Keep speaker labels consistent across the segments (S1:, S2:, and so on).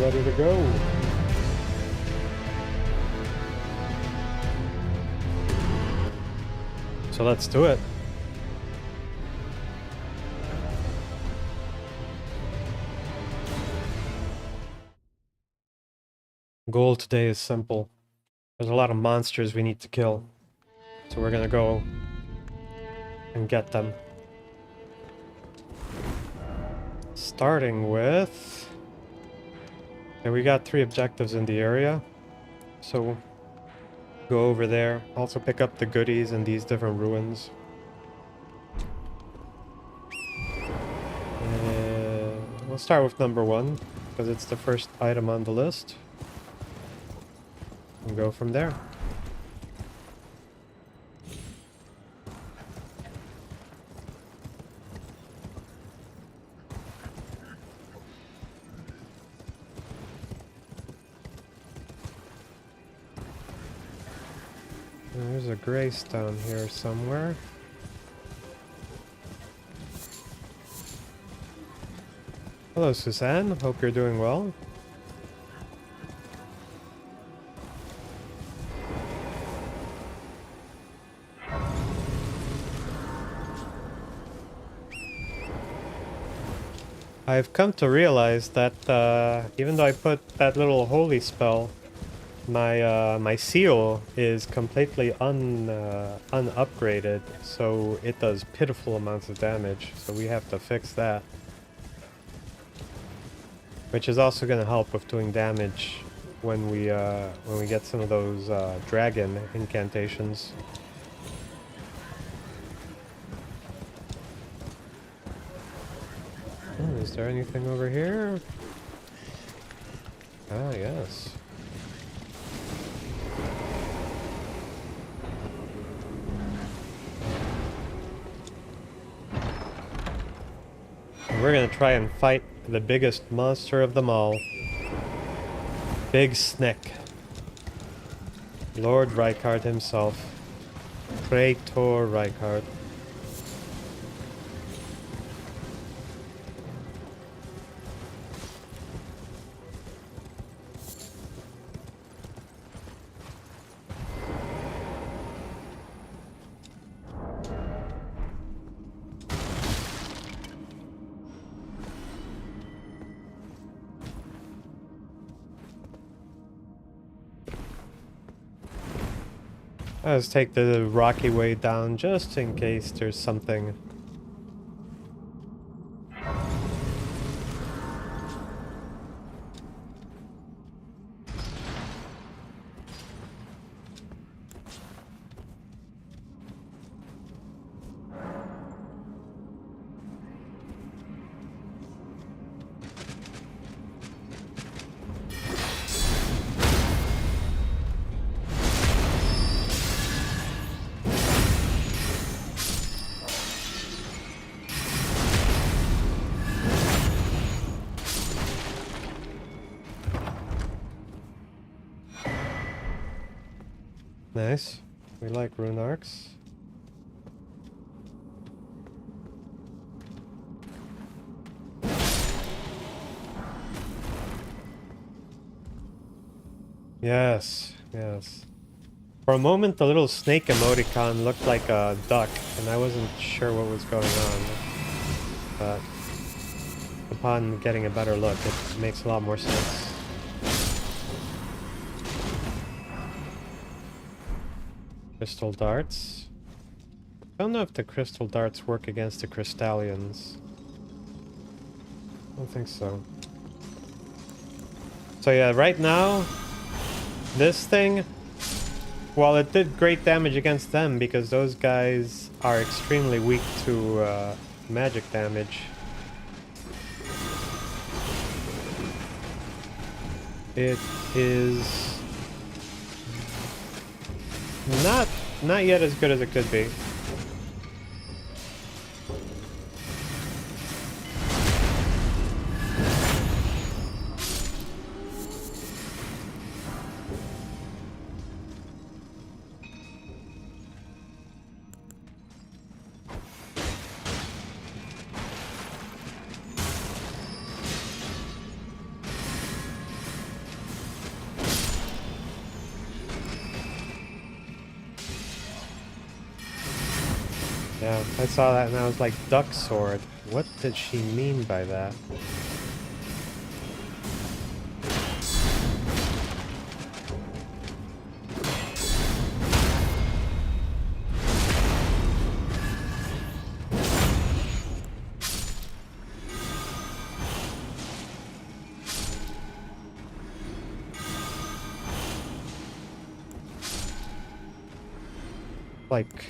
S1: ready to go. So let's do it. Goal today is simple. There's a lot of monsters we need to kill. So we're gonna go and get them. Starting with... Okay, we got 3 objectives in the area. So go over there. Also pick up the goodies in these different ruins. We'll start with number 1, because it's the first item on the list. And go from there. There's a greystone here somewhere. Hello, Suzanne. Hope you're doing well. I've come to realize that even though I put that little holy spell, my seal is completely unupgraded, so it does pitiful amounts of damage. So we have to fix that, which is also going to help with doing damage when we get some of those dragon incantations. Oh, is there anything over here? Ah, yes. We're gonna try and fight the biggest monster of them all. Big Snake. Lord Rykard himself. Praetor Rykard. Let's take the rocky way down just in case there's something. Nice. We like rune arcs. Yes, yes. For a moment, the little snake emoticon looked like a duck, and I wasn't sure what was going on. But upon getting a better look, it makes a lot more sense. Crystal darts. I don't know if the crystal darts work against the crystallians. I don't think so. So yeah, right now, this thing, while it did great damage against them because those guys are extremely weak to magic damage, it is not yet as good as it could be. Yeah, I saw that and I was like, duck sword. What did she mean by that? Like,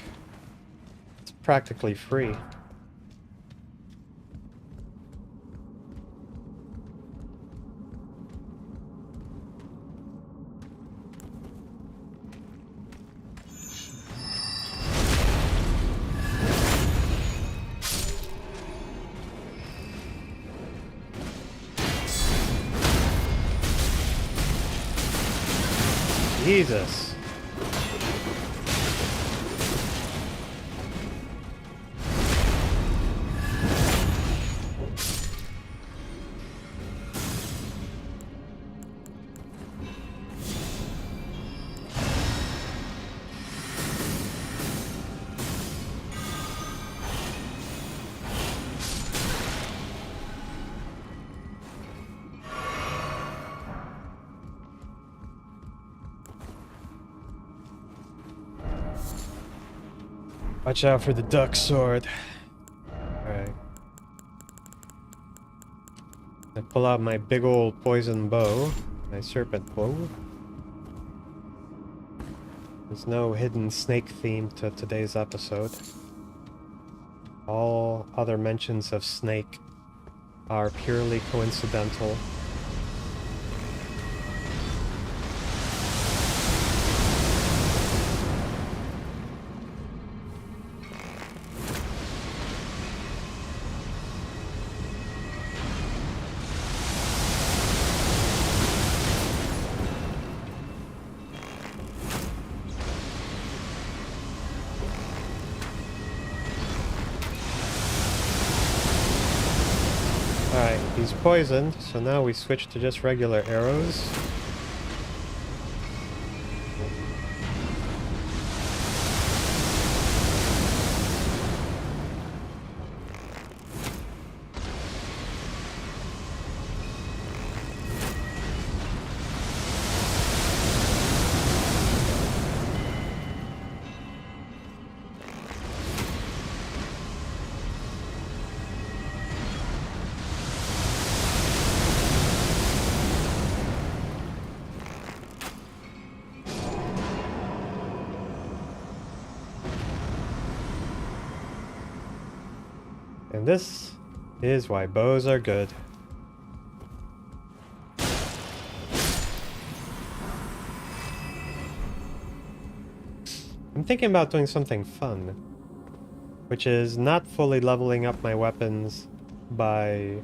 S1: it's practically free. Jesus. Watch out for the duck sword. Alright. I pull out my big old poison bow, my serpent bow. There's no hidden snake theme to today's episode. All other mentions of snake are purely coincidental. Alright, he's poisoned, so now we switch to just regular arrows. And this is why bows are good. I'm thinking about doing something fun, which is not fully leveling up my weapons by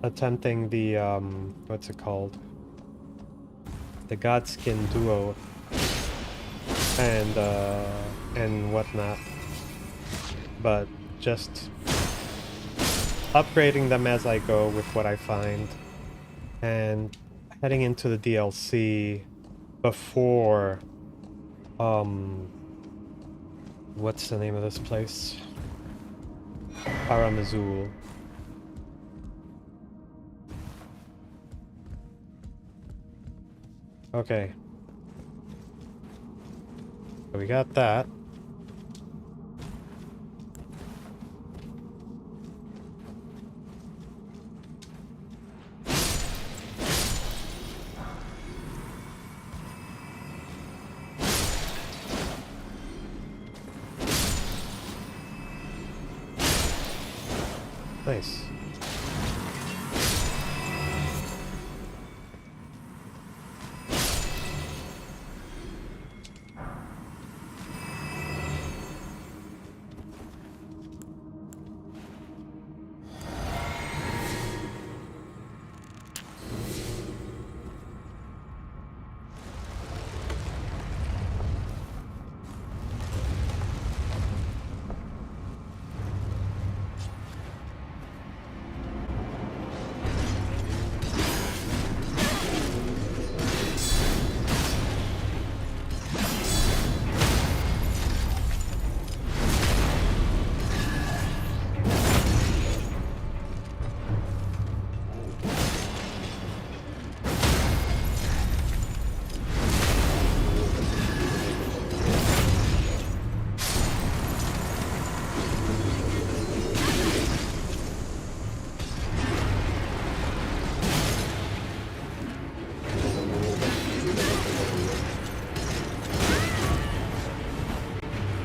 S1: attempting the, what's it called? The Godskin Duo and whatnot, but just upgrading them as I go with what I find, and heading into the DLC before, what's the name of this place? Paramazul. Okay. So we got that. Nice.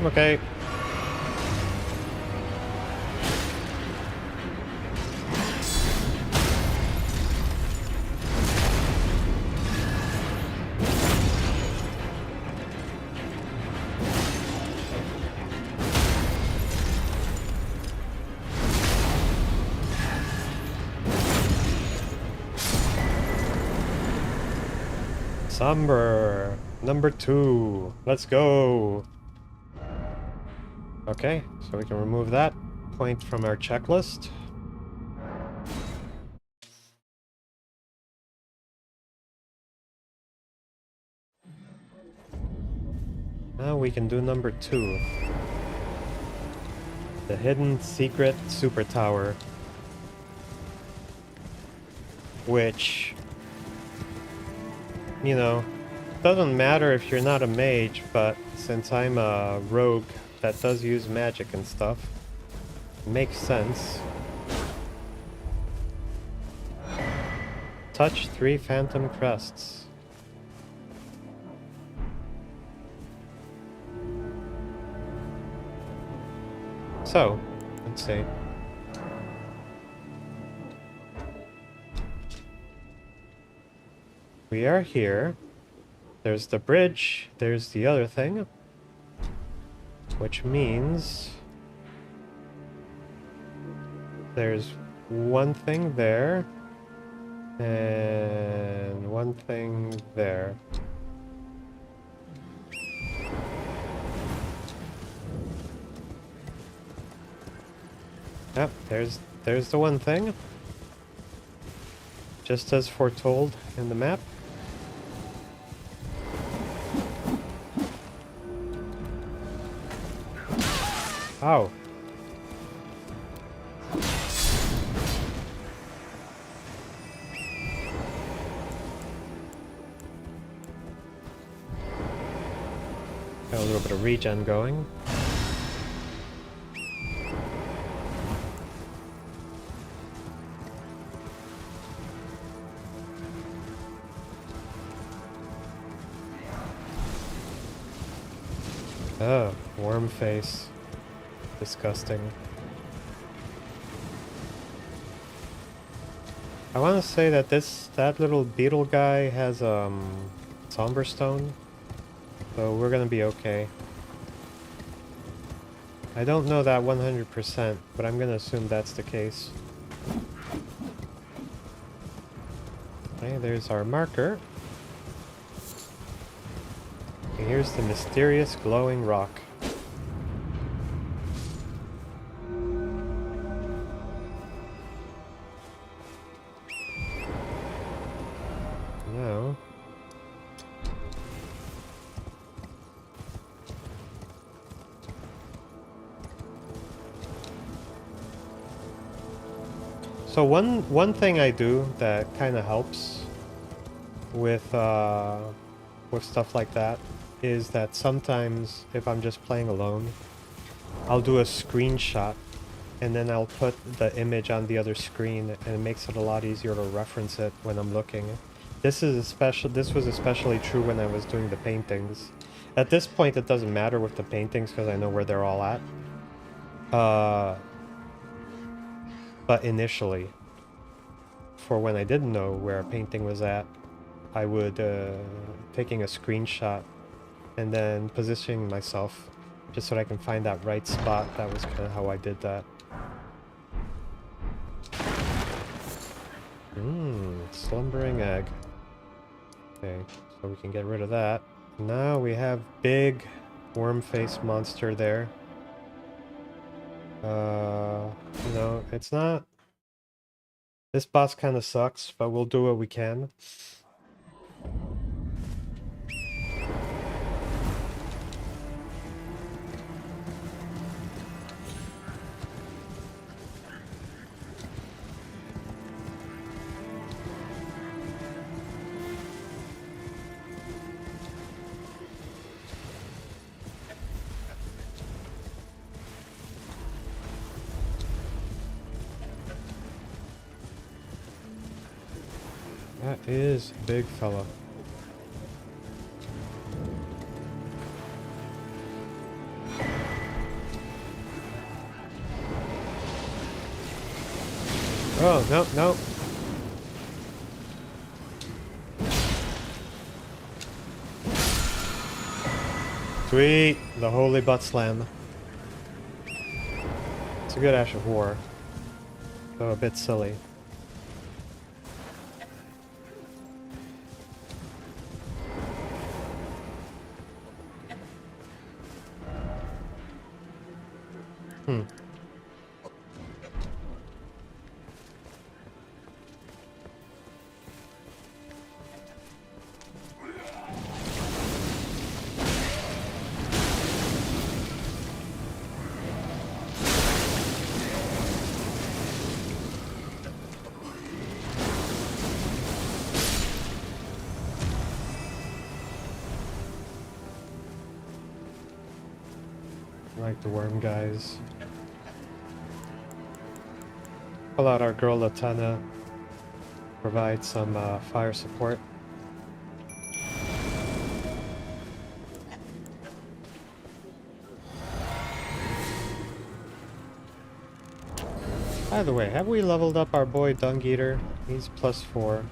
S1: Okay. Somber. Number 2. Let's go. Okay, so we can remove that point from our checklist. Now we can do number 2. The hidden secret super tower. Which, you know, doesn't matter if you're not a mage, but since I'm a rogue that does use magic and stuff, it makes sense. Touch 3 phantom crests. So, let's see. We are here. There's the bridge. There's the other thing. Which means there's one thing there. And one thing there. Yep, there's the one thing. Just as foretold in the map. Ow. Got a little bit of regen going. Oh, worm face. Disgusting. I want to say that that little beetle guy has somber stone, so we're gonna be okay. I don't know that 100%, but I'm gonna assume that's the case. Okay, there's our marker. And here's the mysterious glowing rock. Now... So one thing I do that kind of helps with stuff like that is that sometimes if I'm just playing alone, I'll do a screenshot and then I'll put the image on the other screen, and it makes it a lot easier to reference it when I'm looking. This was especially true when I was doing the paintings. At this point it doesn't matter with the paintings because I know where they're all at. But initially, for when I didn't know where a painting was at, I would taking a screenshot and then positioning myself just so that I can find that right spot. That was kind of how I did that. Slumbering egg. Okay, so we can get rid of that. Now we have big worm face monster there. You know, it's not... This boss kind of sucks, but we'll do what we can. That is a big fella. Oh, no, no. Sweet! The holy butt slam. It's a good Ash of War. Though a bit silly. Hmm. Like the worm guys. Pull out our girl Latana. Provide some fire support. By the way, have we leveled up our boy Dung Eater? He's +4.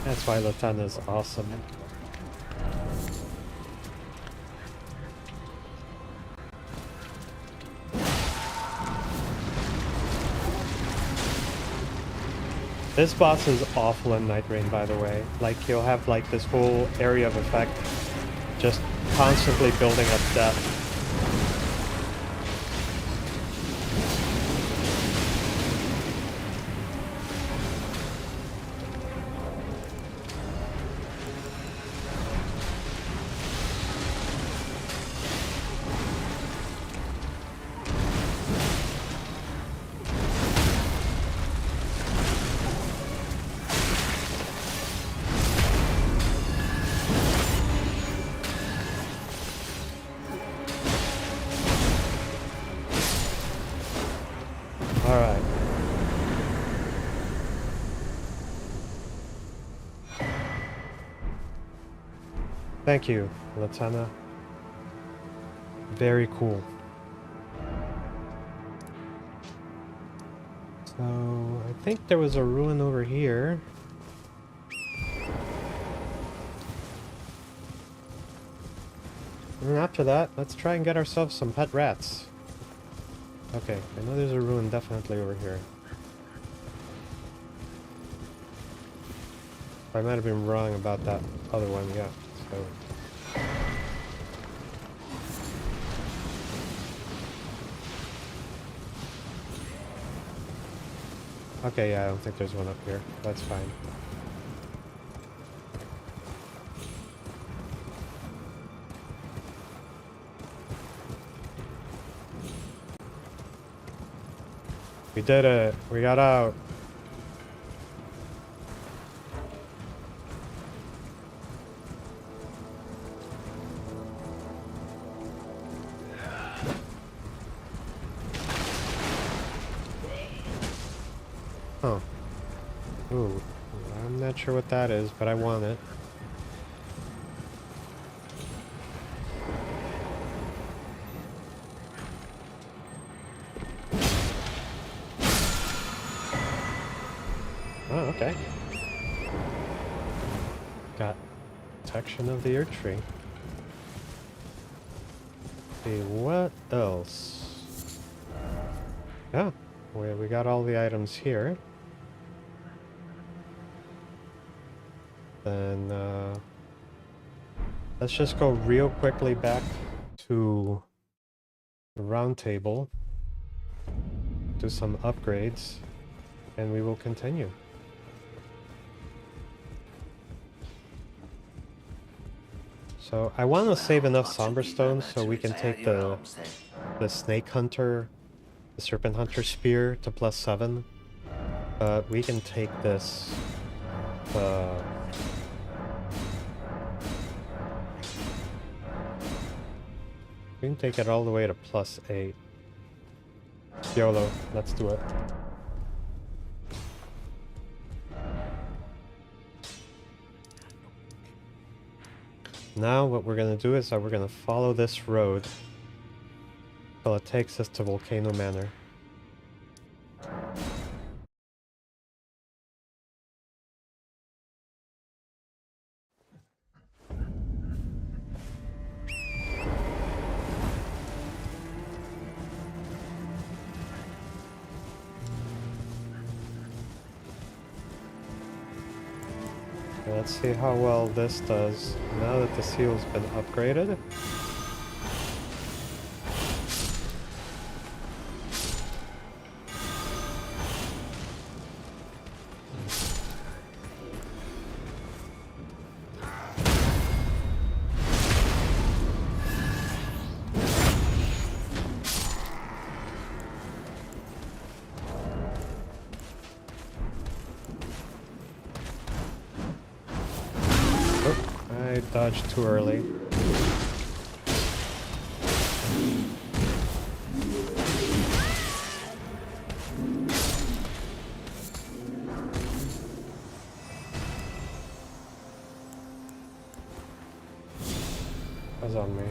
S1: That's why Latana's awesome. This boss is awful in Night Rain, by the way. Like, he'll have like this whole area of effect just constantly building up death. Alright. Thank you, Latana. Very cool. So, I think there was a ruin over here. And after that, let's try and get ourselves some pet rats. Okay, I know there's a ruin definitely over here. I might have been wrong about that other one, yeah. So okay, yeah, I don't think there's one up here. That's fine. We did it! We got out! Oh. Ooh. I'm not sure what that is, but I want it. Oh, okay. Got protection of the earth tree. Okay, what else? Yeah, we got all the items here. Then, let's just go real quickly back to the round table. Do some upgrades, and we will continue. So I want to save enough Somber Stones so we can take the Snake Hunter, the Serpent Hunter Spear to +7. But we can take this, We can take it all the way to +8. YOLO, let's do it. Now what we're gonna do is that we're gonna follow this road till it takes us to Volcano Manor. Okay, let's see how well this does now that the seal's been upgraded. I dodged too early. That's on me.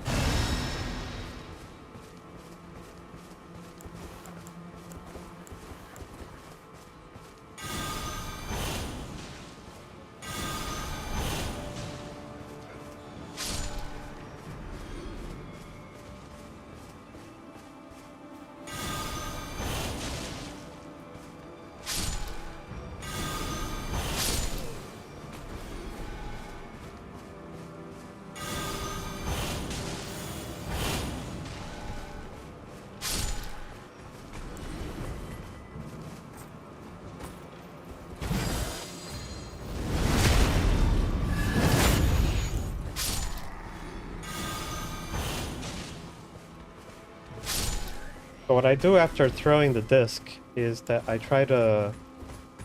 S1: So what I do after throwing the disc is that I try to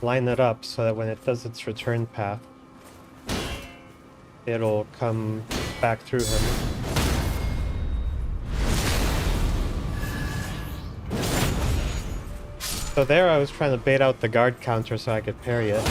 S1: line it up so that when it does its return path, it'll come back through him. So there I was trying to bait out the guard counter so I could parry it.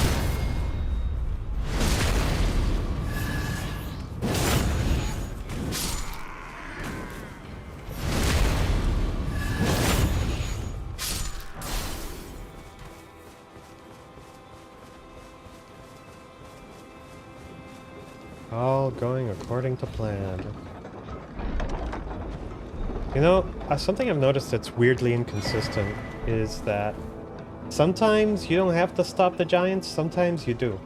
S1: All going according to plan. You know, something I've noticed that's weirdly inconsistent is that sometimes you don't have to stop the giants, sometimes you do.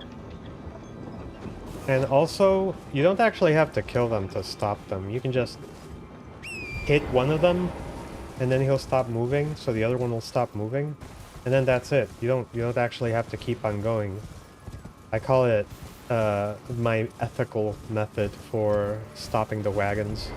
S1: And also, you don't actually have to kill them to stop them. You can just hit one of them, and then he'll stop moving, so the other one will stop moving. And then that's it. You don't actually have to keep on going. I call it my ethical method for stopping the wagons.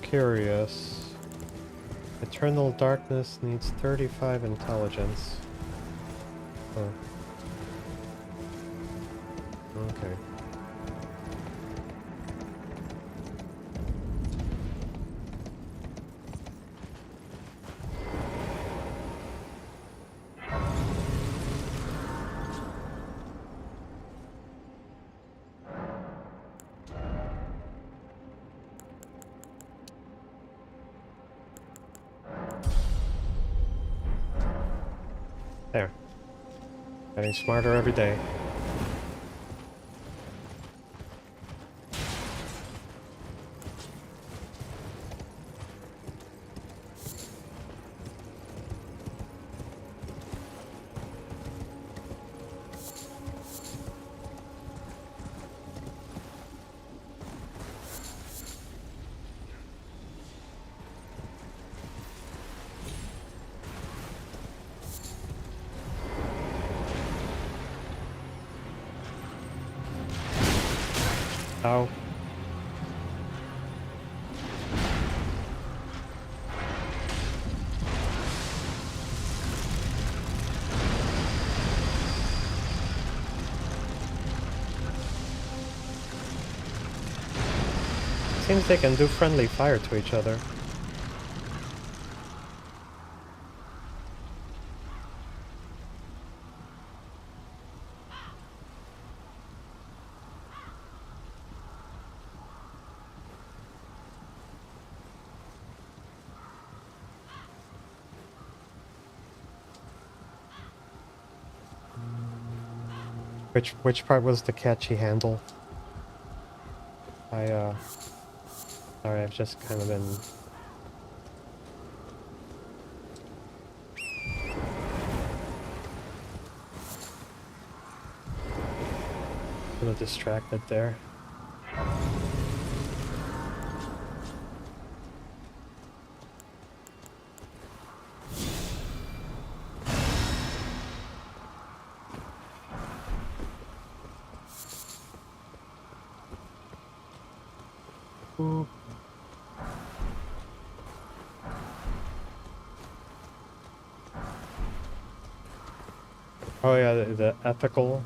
S1: Curious. Eternal Darkness needs 35 intelligence. Oh. Okay. There. Getting smarter every day. Ow. Seems they can do friendly fire to each other. Which part was the catchy handle? Sorry, I've just kind of been... a little distracted there. Ooh. Oh yeah, the ethical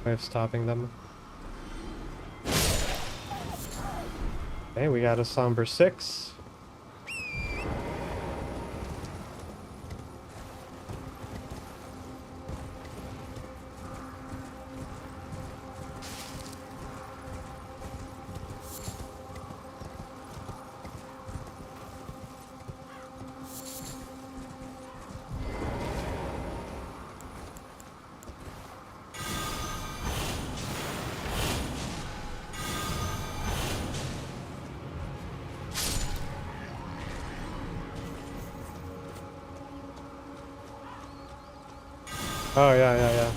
S1: way of stopping them. Okay, we got a somber 6. Oh yeah.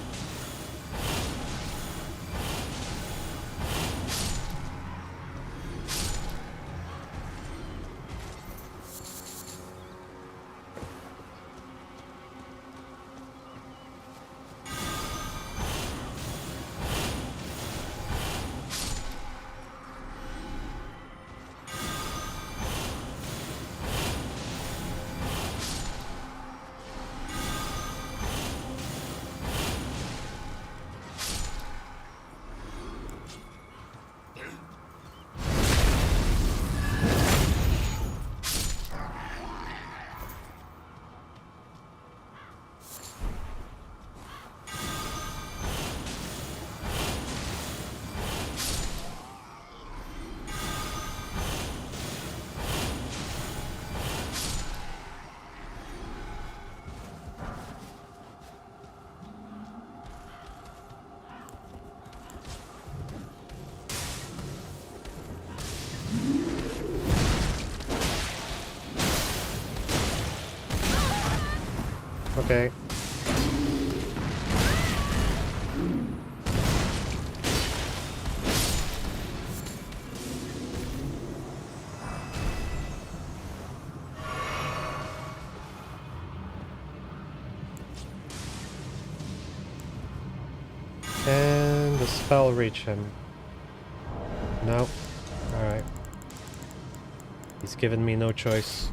S1: Okay. And the spell reach him. Nope. Alright. He's given me no choice.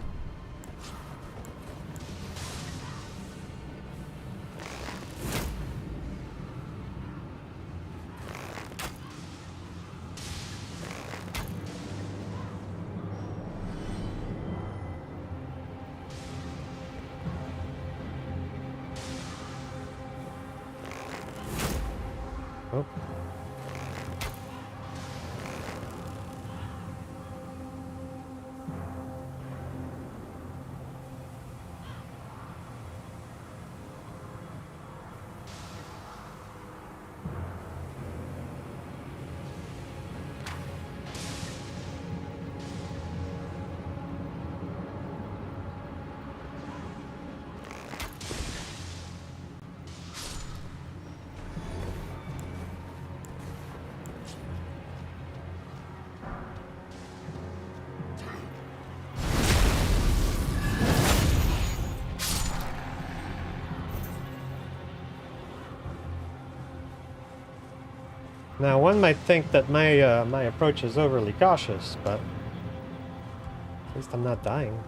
S1: Oh. Now, one might think that my approach is overly cautious, but at least I'm not dying.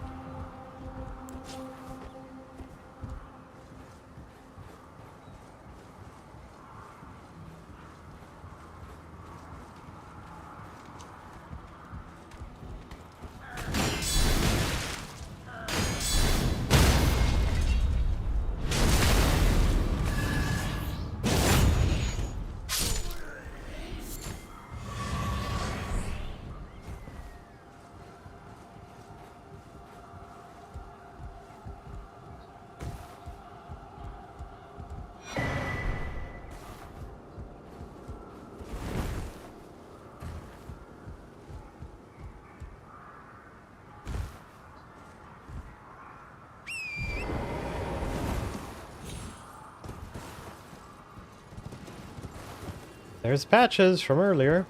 S1: There's Patches from earlier.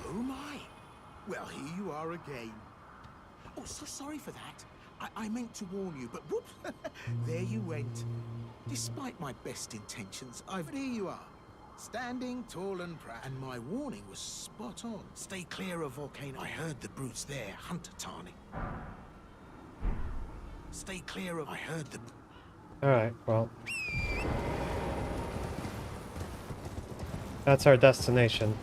S2: Oh my! Well, here you are again. Oh, so sorry for that. I meant to warn you, but whoops, there you went. Despite my best intentions, here you are. Standing tall and proud. And my warning was spot on. Stay clear of volcano. I heard the brutes there, Hunter Tarning. Stay clear of... I heard the...
S1: Alright, well. That's our destination.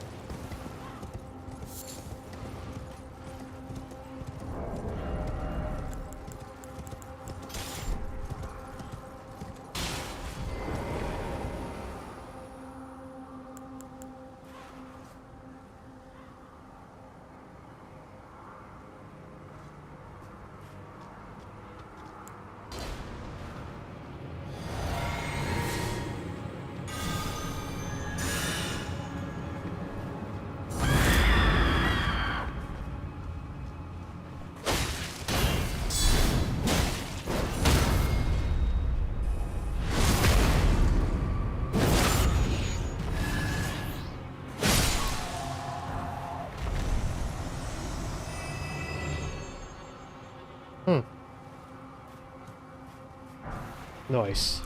S1: Nice.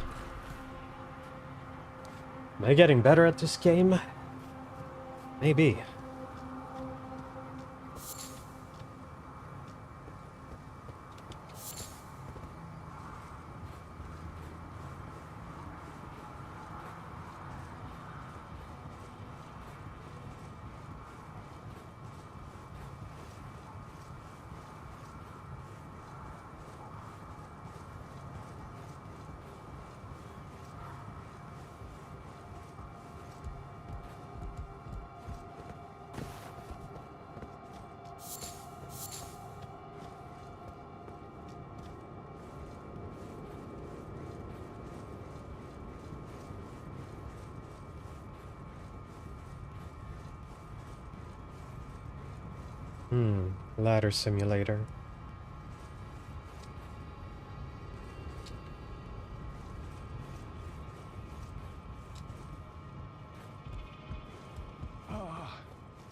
S1: Am I getting better at this game? Maybe. Ladder simulator.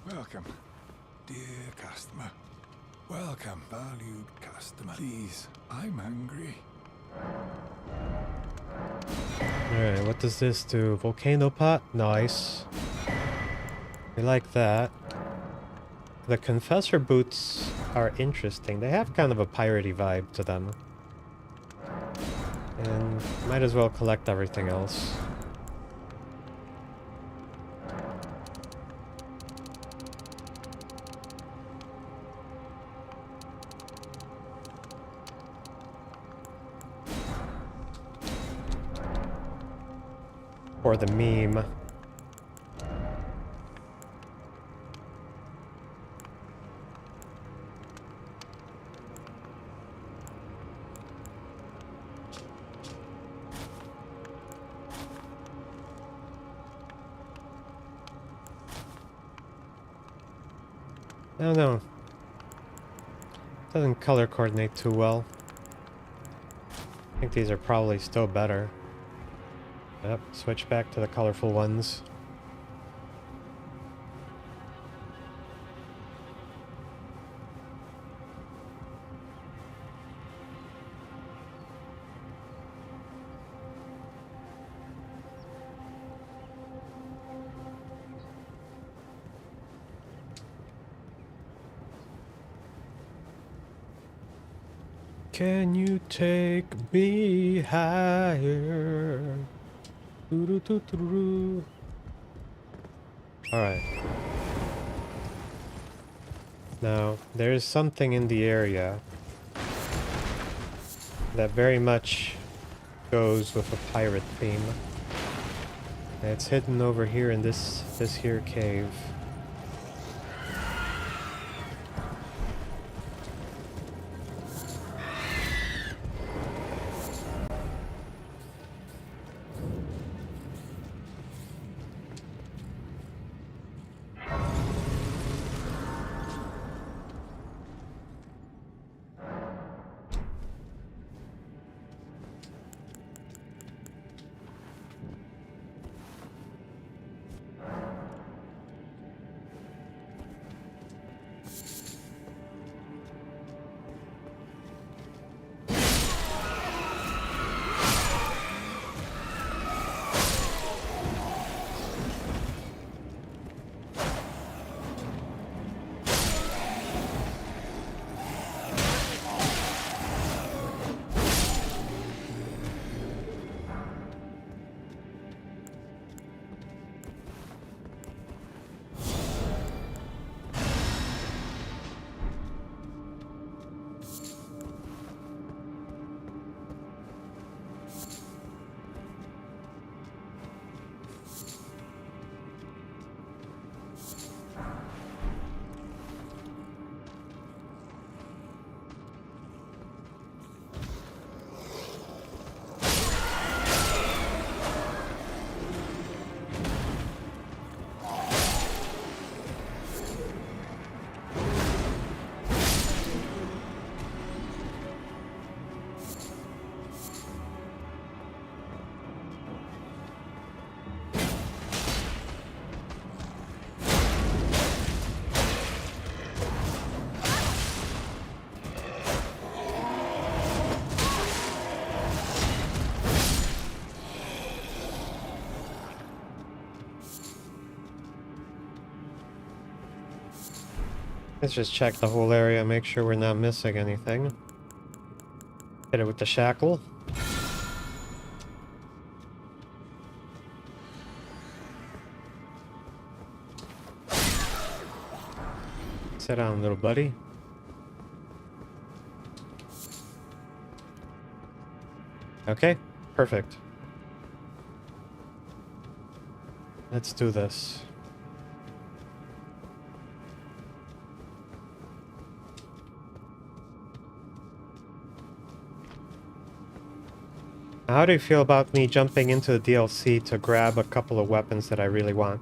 S3: Welcome, dear customer. Welcome, valued customer. Please, I'm hungry.
S1: Alright, what does this do? Volcano pot? Nice. We like that. The Confessor boots are interesting. They have kind of a piratey vibe to them. And might as well collect everything else. For the meme. I don't know. Doesn't color coordinate too well. I think these are probably still better. Yep, switch back to the colorful ones. Can you take me higher? Doo-doo-doo-doo-doo. All right. Now, there's something in the area that very much goes with a pirate theme. And it's hidden over here in this here cave. Let's just check the whole area, make sure we're not missing anything. Hit it with the shackle. Sit down, little buddy. Okay, perfect. Let's do this. How do you feel about me jumping into the DLC to grab a couple of weapons that I really want?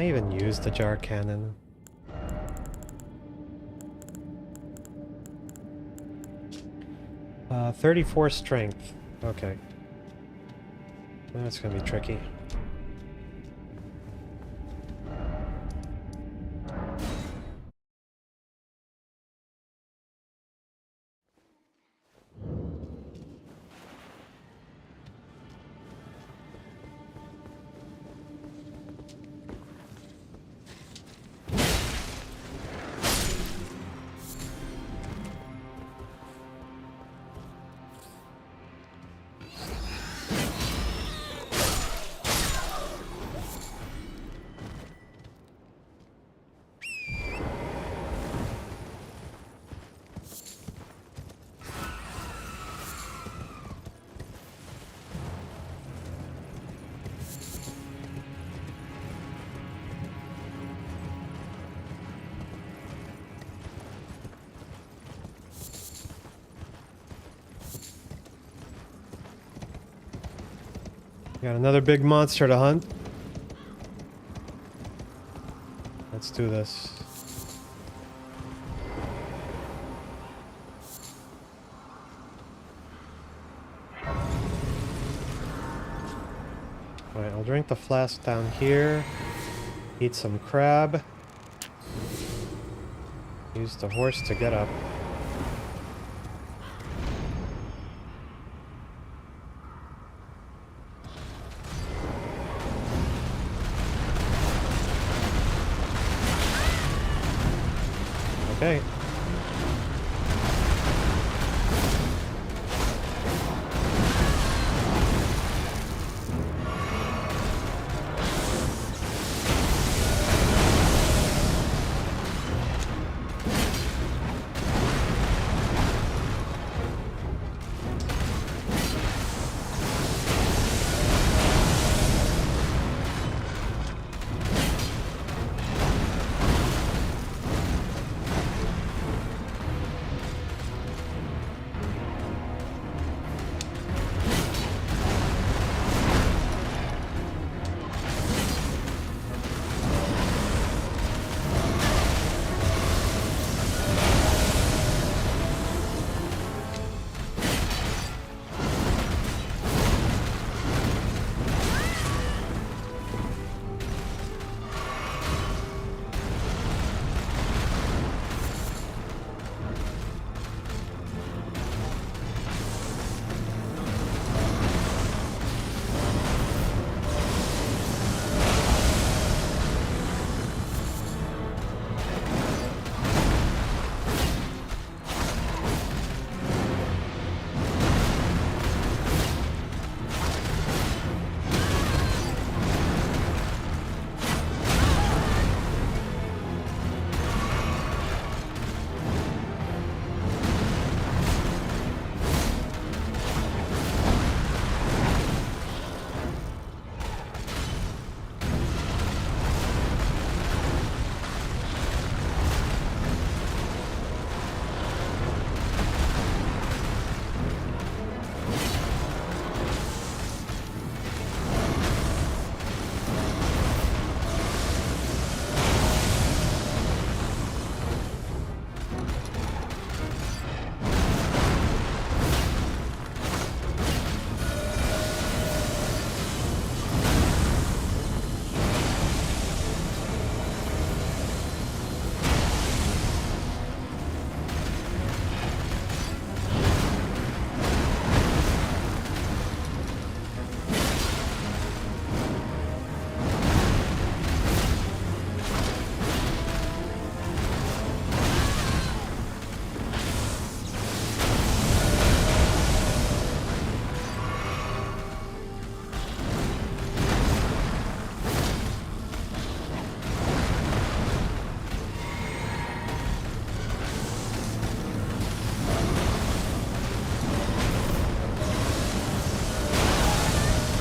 S1: I even used the jar cannon. Uh, 34 strength. Okay. That's gonna be tricky. Got another big monster to hunt. Let's do this. Alright, I'll drink the flask down here. Eat some crab. Use the horse to get up. Okay.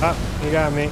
S1: Ah, you got me.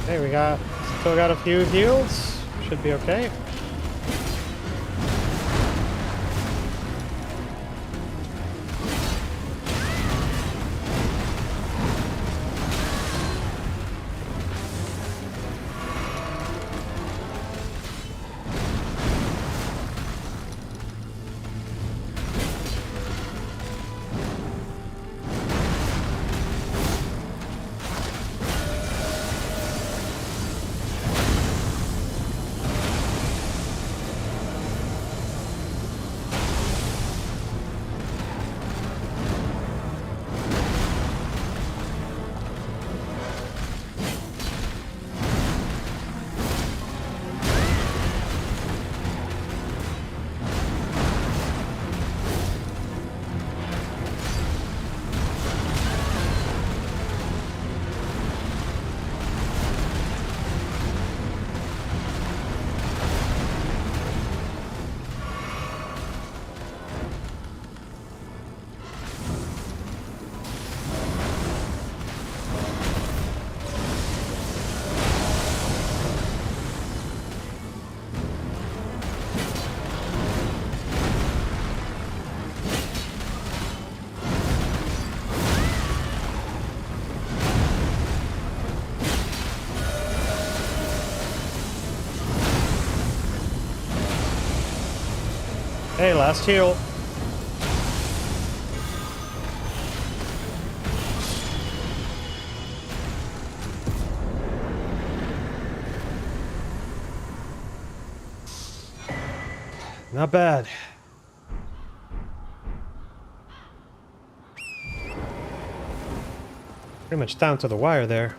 S1: Okay, we still got a few heals. Should be okay. Hey, last heal. Not bad. Pretty much down to the wire there.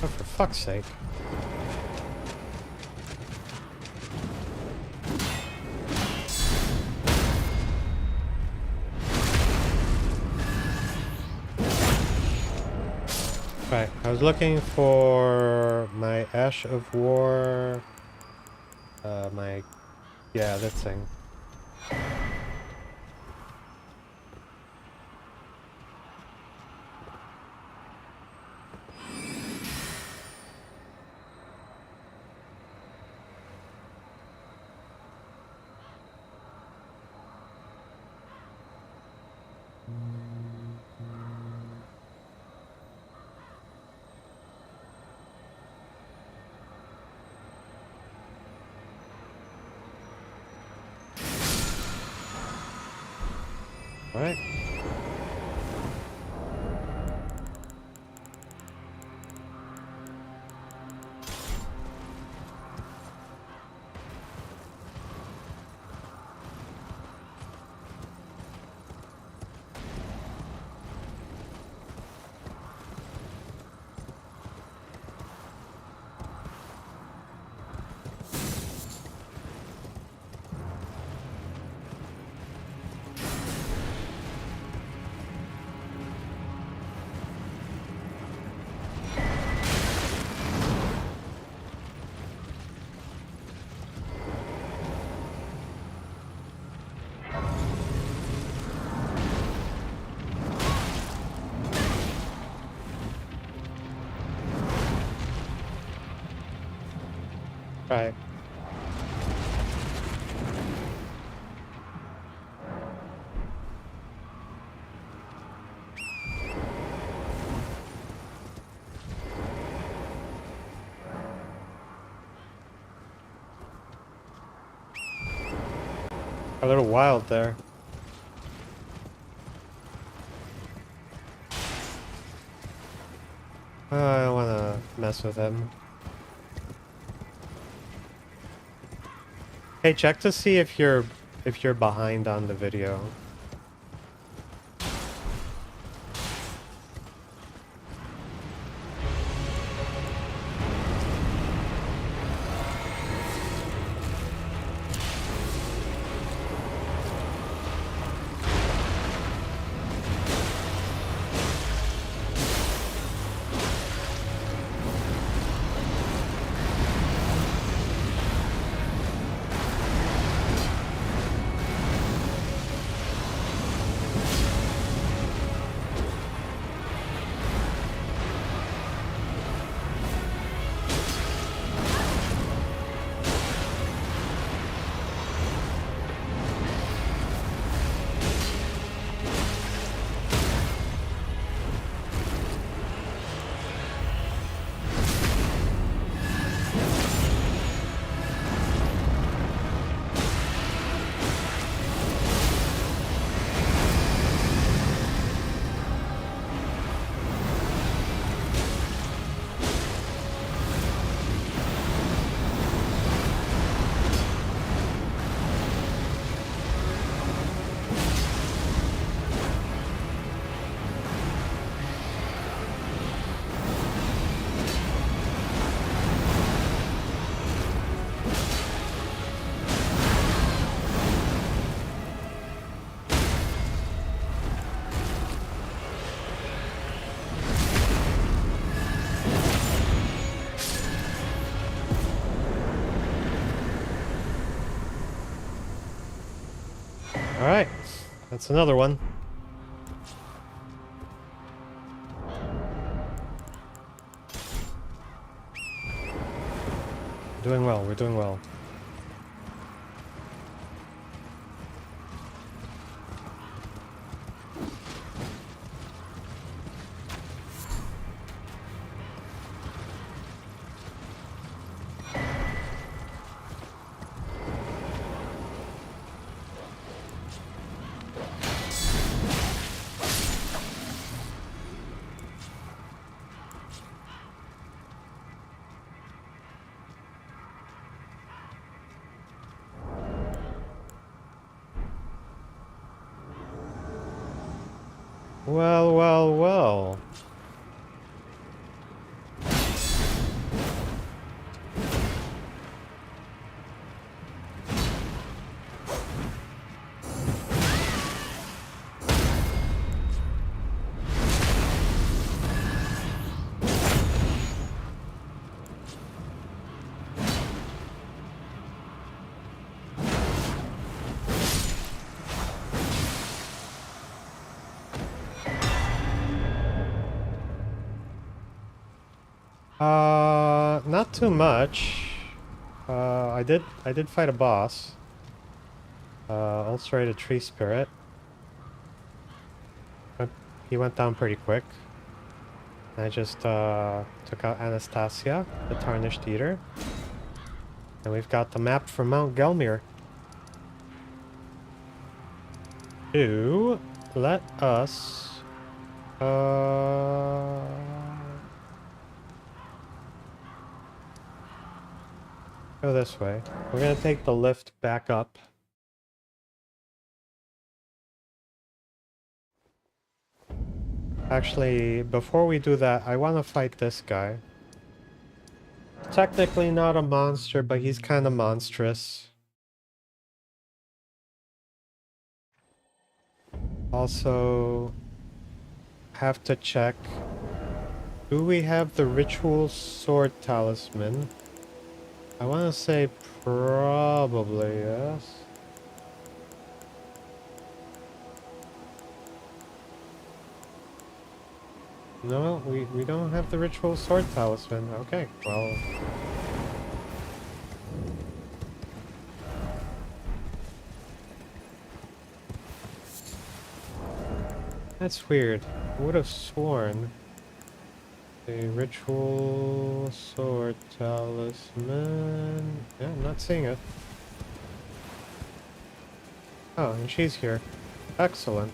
S1: Oh, for fuck's sake. Right, I was looking for my Ash of War. Yeah, that thing. Alright. Right. A little wild there. I don't wanna mess with him. Hey, check to see if you're behind on the video. Alright, that's another one. Doing well, we're doing well. Well, well, well. Not too much. I did fight a boss. Ulcerated tree spirit. He went down pretty quick. I just took out Anastasia, the Tarnished Eater. And we've got the map from Mount Gelmir. To let us go this way. We're gonna take the lift back up. Actually, before we do that, I want to fight this guy. Technically not a monster, but he's kind of monstrous. Also, have to check. Do we have the ritual sword talisman? I want to say probably yes. No, we don't have the ritual sword talisman. Okay, well. That's weird. I would have sworn the ritual sword talisman. Yeah, I'm not seeing it. Oh, and she's here. Excellent.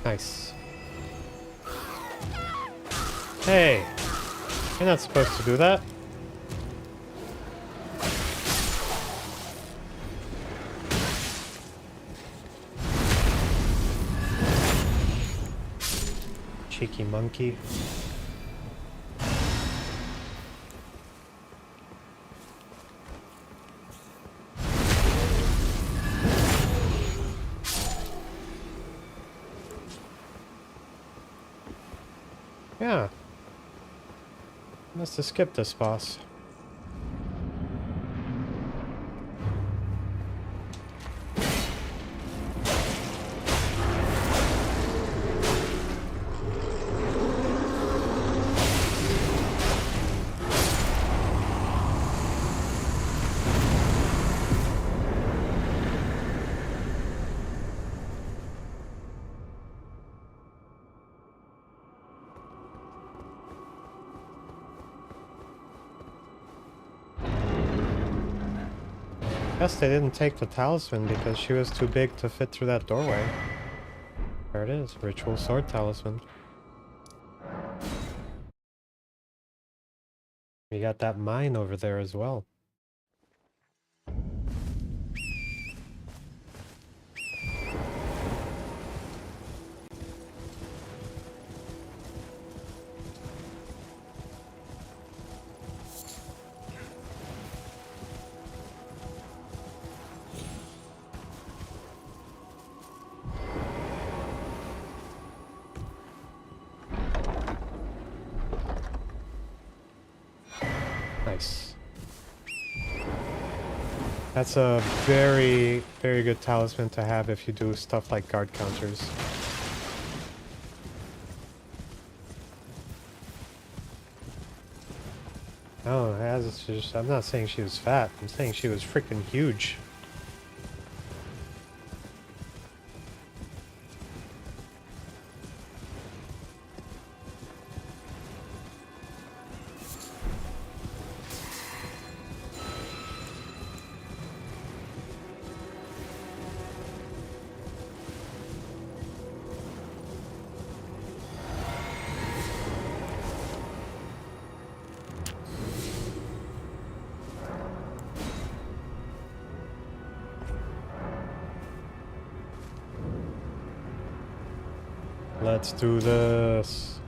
S1: Nice. Hey! You're not supposed to do that. Cheeky monkey. Yeah. Must have skipped this boss. Guess they didn't take the talisman because she was too big to fit through that doorway. There it is, ritual sword talisman. We got that mine over there as well. Nice. That's a very, very good talisman to have if you do stuff like guard counters. Oh, as just, I'm not saying she was fat. I'm saying she was freaking huge. Let's do this.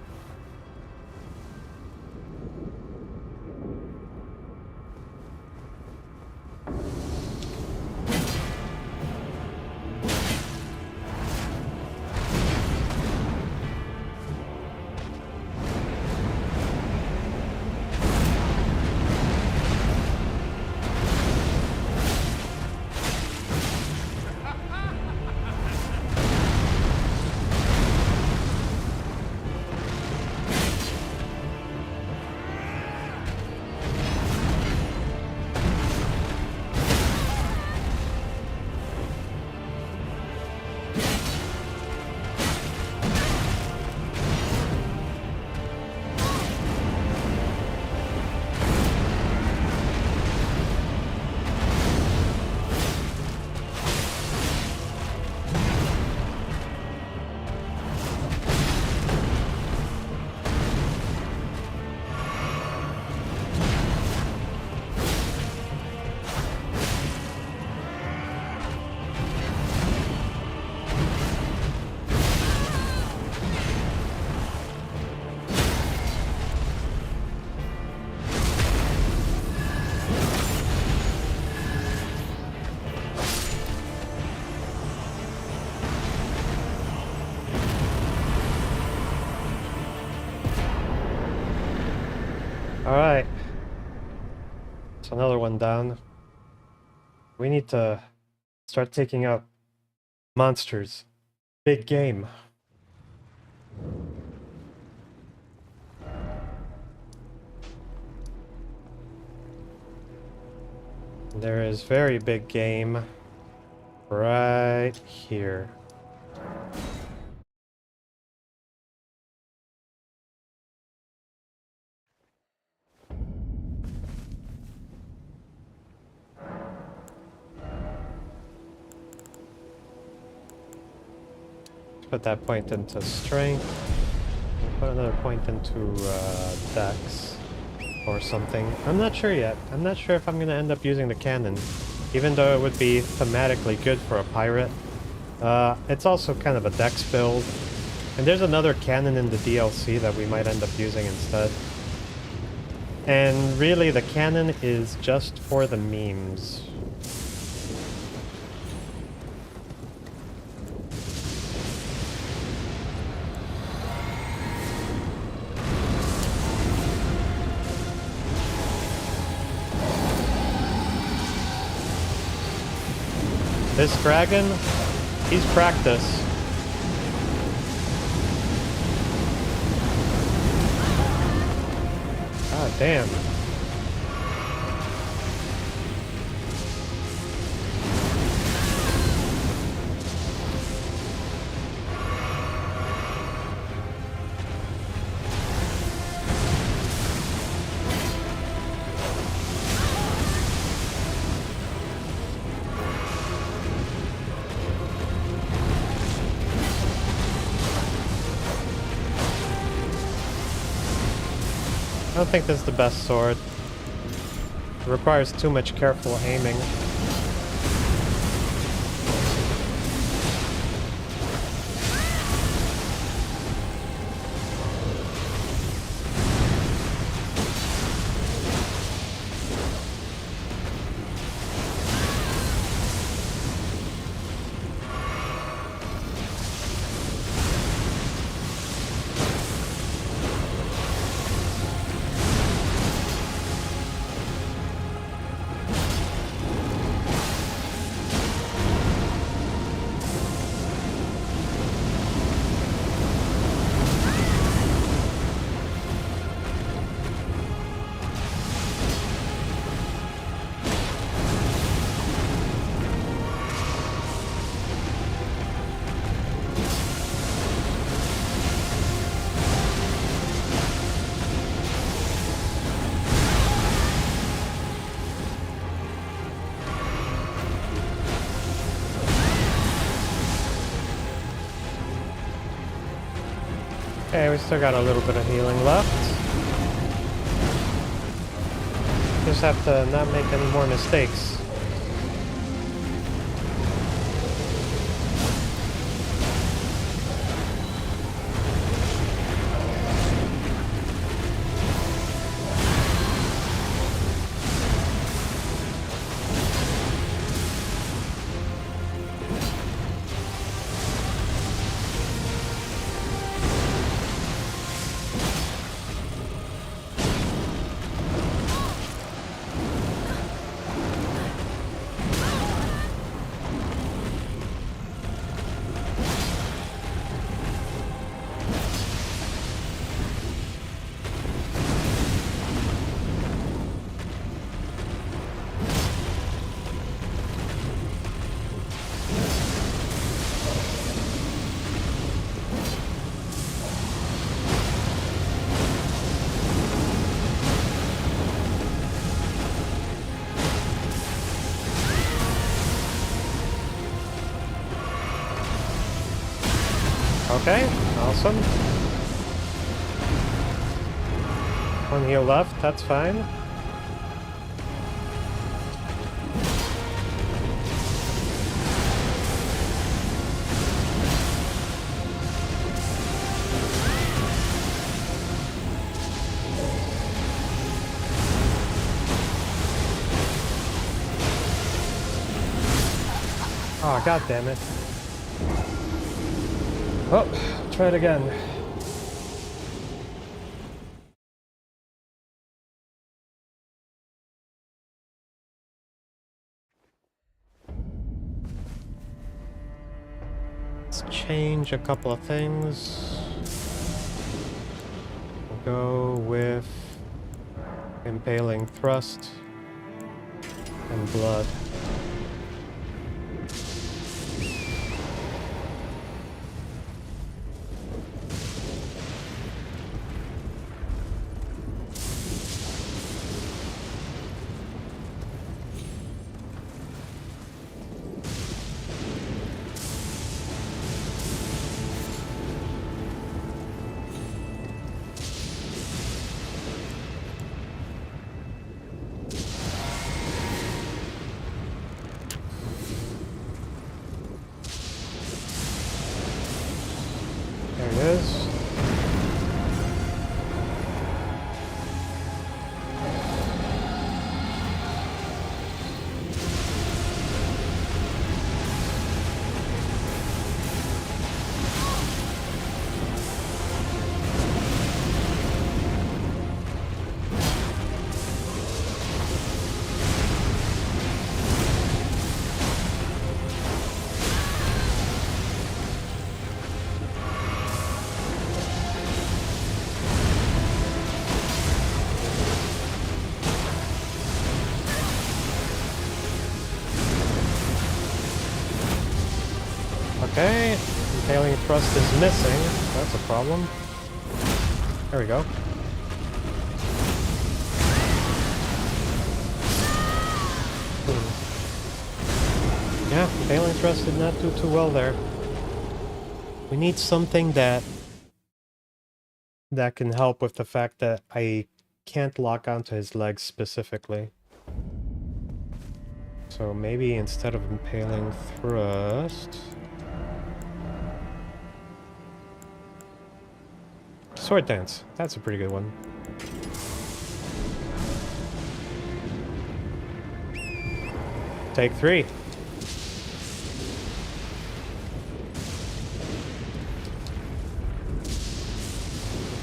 S1: Alright. It's another one down. We need to start taking out monsters. Big game. There is very big game right here. Put that point into strength. Put another point into dex or something. I'm not sure yet. I'm not sure if I'm gonna end up using the cannon, even though it would be thematically good for a pirate. It's also kind of a dex build, and there's another cannon in the DLC that we might end up using instead. And really, the cannon is just for the memes. This dragon, he's practice. God damn. I don't think this is the best sword. It requires too much careful aiming. Okay, we still got a little bit of healing left. Just have to not make any more mistakes. Okay, awesome. One heal left, that's fine. Oh, god damn it. Oh, try it again. Let's change a couple of things. We'll go with Impaling Thrust and Blood. Okay, impaling thrust is missing. That's a problem. There we go. Yeah, impaling thrust did not do too well there. We need something that can help with the fact that I can't lock onto his legs specifically. So maybe instead of impaling thrust... Sword dance. That's a pretty good one. Take 3.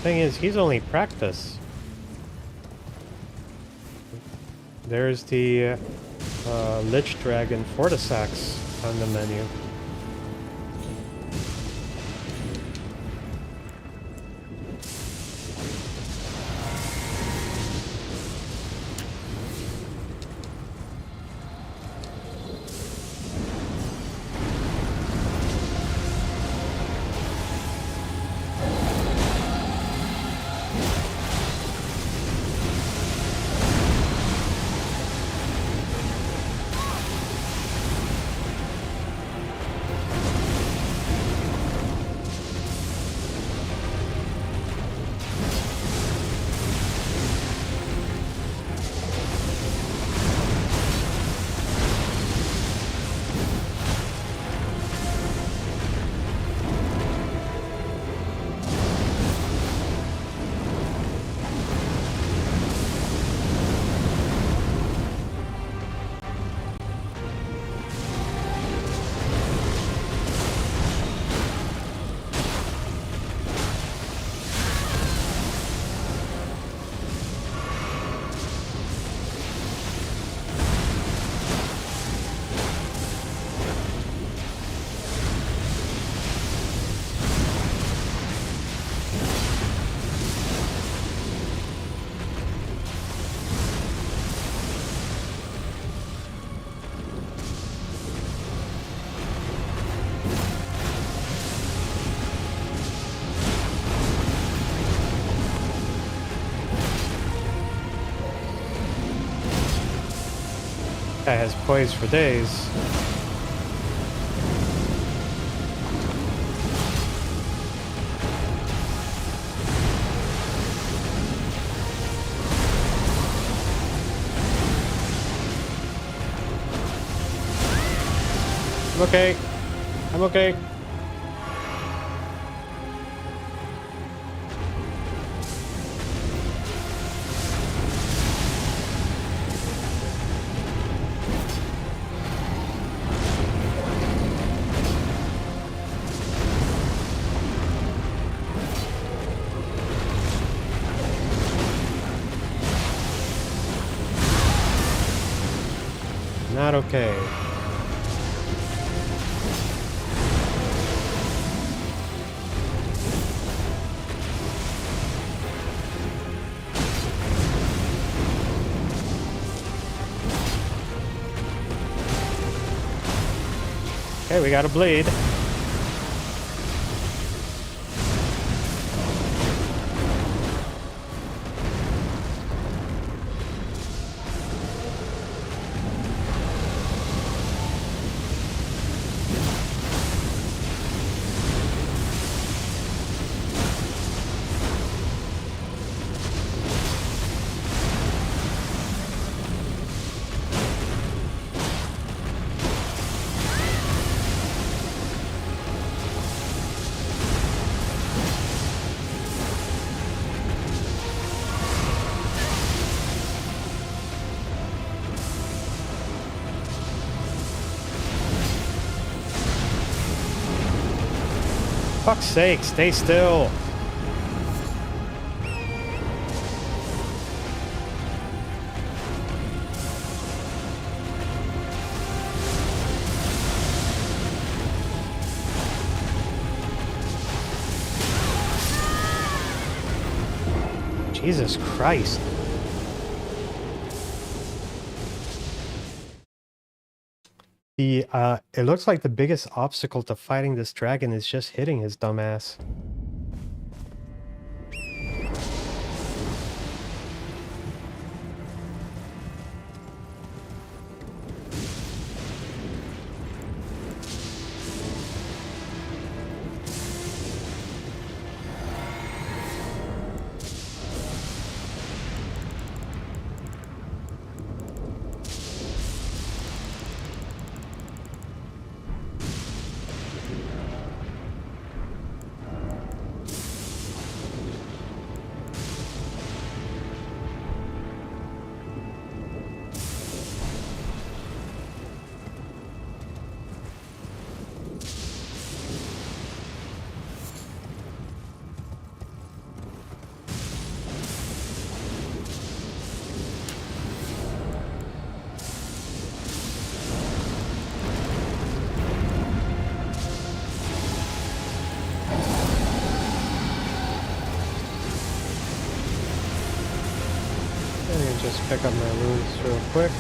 S1: Thing is, he's only practice. There's the Lich Dragon Fortisax on the menu. Guy has poise for days. I'm okay. I'm okay. Not okay. Okay, we got a bleed. Fuck's sake, stay still. Jesus Christ. It looks like the biggest obstacle to fighting this dragon is just hitting his dumbass. Just pick up my runes real quick.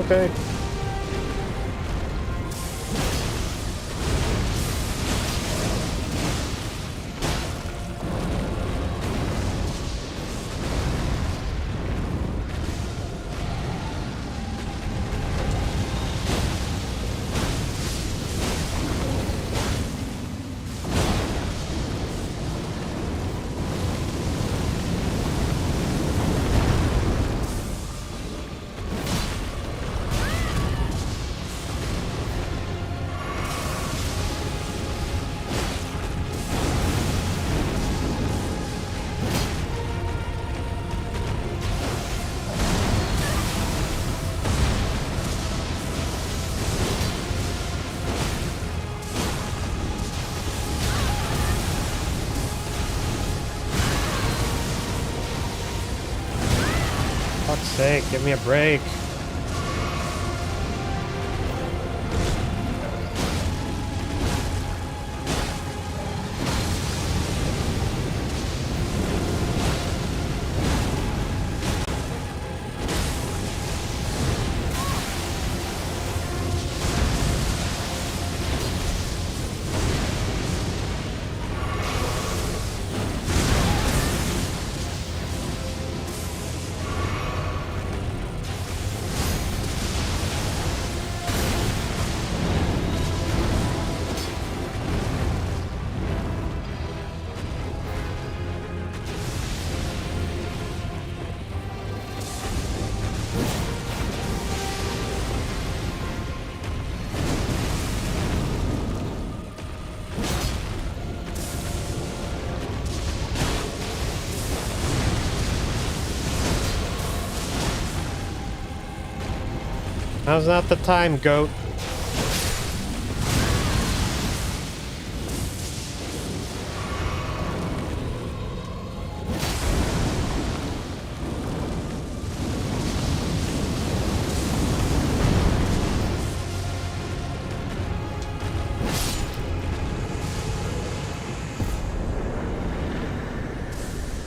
S1: Okay. Fuck's sake, give me a break. Now's not the time, goat.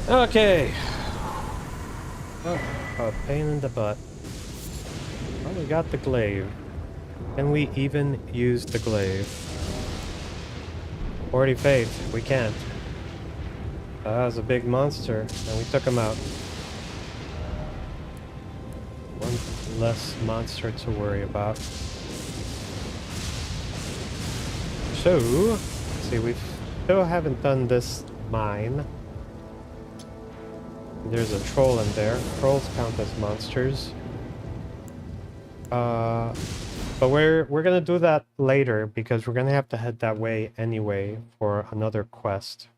S1: Okay. Oh, a pain in the butt. Well, we got the glaive. Can we even use the glaive? 40 faith. We can't. That was a big monster, and we took him out. One less monster to worry about. So, let's see, we still haven't done this mine. There's a troll in there. Trolls count as monsters. But we're gonna do that later because we're gonna have to head that way anyway for another quest.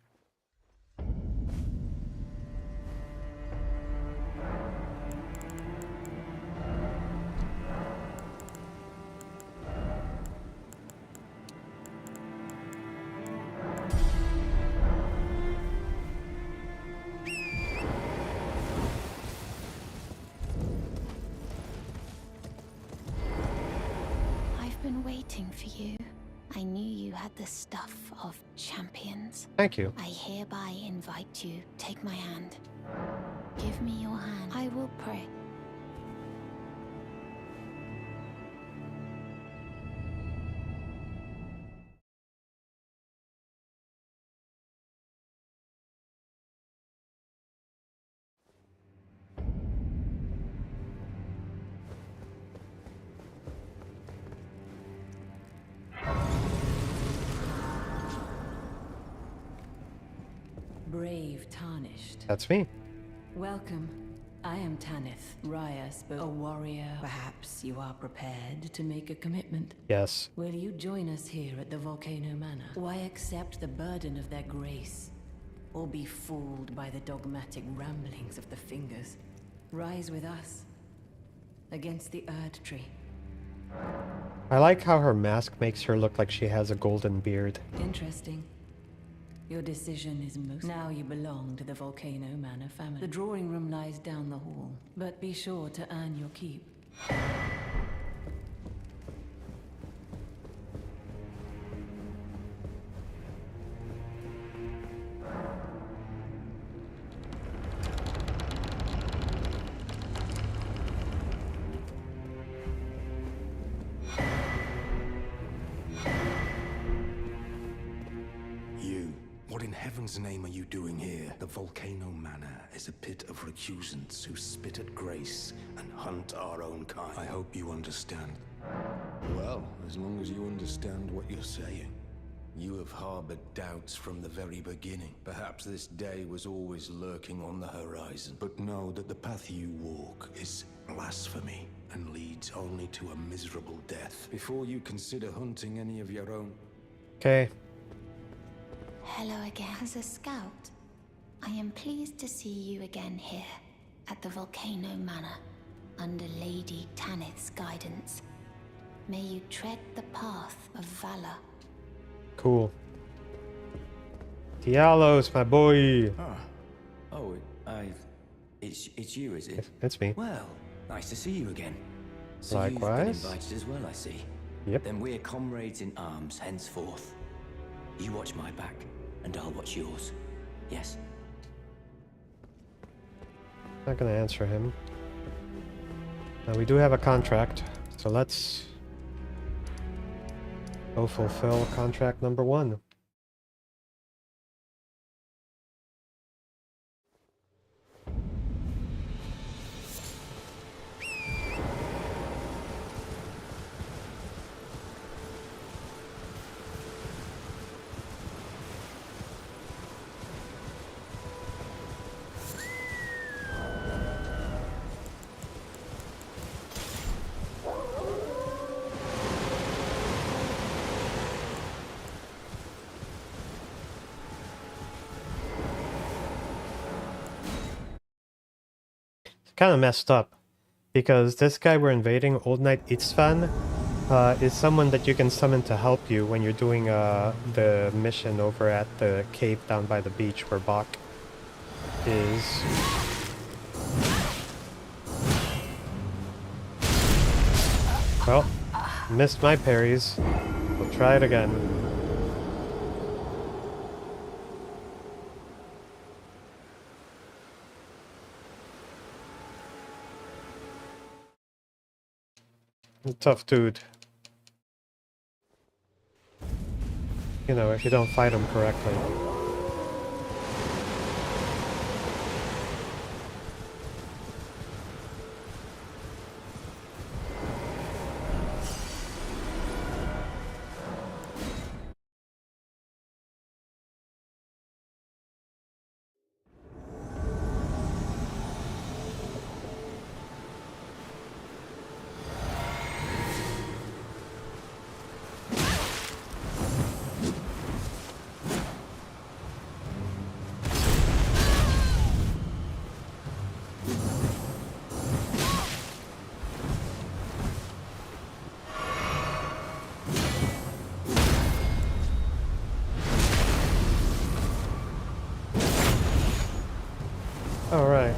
S4: waiting for you. I knew you had the stuff of champions.
S1: Thank you.
S4: I hereby invite you. Take my hand. Give me your hand. I will pray.
S5: Brave Tarnished.
S1: That's me.
S5: Welcome. I am Tanith, Rias, a warrior. Perhaps you are prepared to make a commitment.
S1: Yes.
S5: Will you join us here at the Volcano Manor? Why accept the burden of their grace? Or be fooled by the dogmatic ramblings of the Fingers? Rise with us against the Erd Tree.
S1: I like how her mask makes her look like she has a golden beard.
S5: Interesting. Your decision is most... Now you belong to the Volcano Manor family. The drawing room lies down the hall, but be sure to earn your keep.
S6: What in heaven's name are you doing here? The Volcano Manor is a pit of recusants who spit at grace and hunt our own kind. I hope you understand. Well, as long as you understand what you're saying. You have harbored doubts from the very beginning. Perhaps this day was always lurking on the horizon. But know that the path you walk is blasphemy and leads only to a miserable death. Before you consider hunting any of your own...
S1: Okay.
S4: Hello again. As a scout, I am pleased to see you again here at the Volcano Manor under Lady Tanith's guidance. May you tread the path of valor.
S1: Cool. Dialos, my boy.
S7: Oh, it's you, is it?
S1: It's me.
S7: Well, nice to see you again. So
S1: Likewise.
S7: you've been invited as well, I see.
S1: Yep.
S7: Then we're comrades in arms henceforth. You watch my back, and I'll watch yours. Yes?
S1: Not gonna answer him. Now we do have a contract, so let's go fulfill contract number 1. Kind of messed up because this guy we're invading, Old Knight Itzvan, is someone that you can summon to help you when you're doing the mission over at the cave down by the beach where Bach is. Well, missed my parries. We'll try it again. Tough dude. You know, if you don't fight him correctly. All right.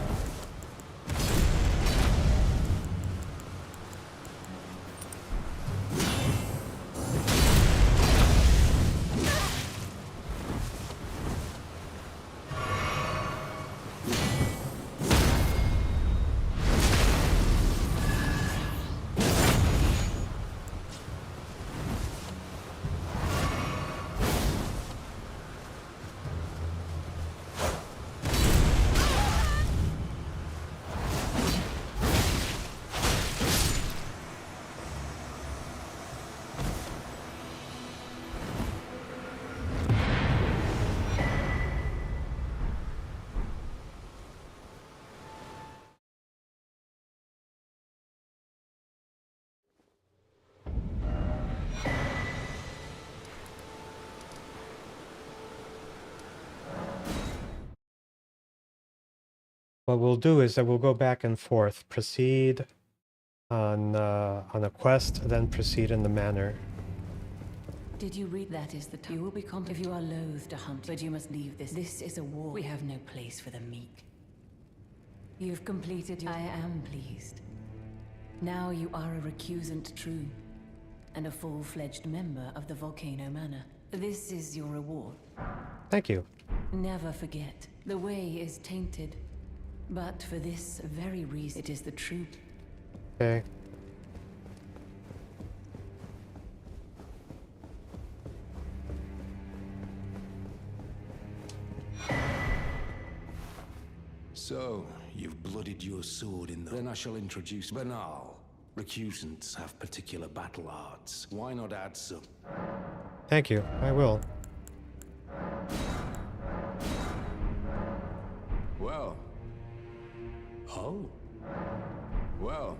S1: what we'll do is that we'll go back and forth, proceed on a quest, then proceed in the manor.
S5: Did you read that is the time? You will be if you are loath to hunt, but you must leave this. This is a war. We have no place for the meek. You've completed your... I am pleased. Now you are a recusant true, and a full-fledged member of the Volcano Manor. This is your reward.
S1: Thank you.
S5: Never forget, the way is tainted. But for this very reason, it is the truth.
S1: Okay.
S6: So, you've bloodied your sword in the... Then I shall introduce Banal. Recusants have particular battle arts. Why not add some?
S1: Thank you. I will.
S6: Well. Oh. Well.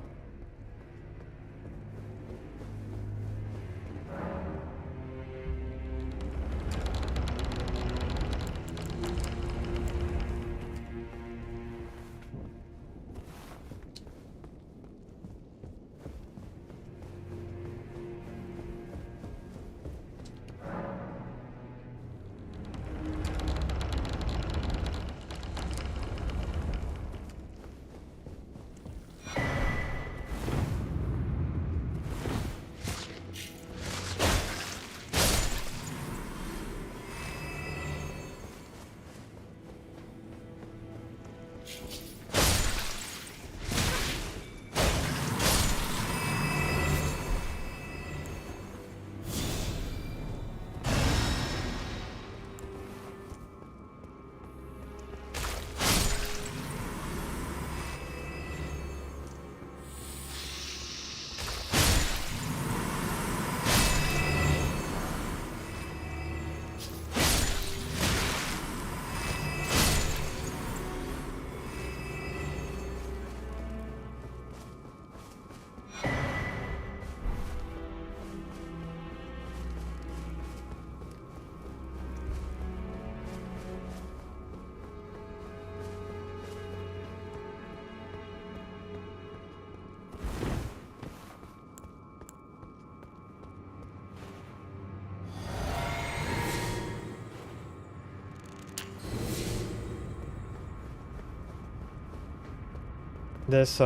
S1: This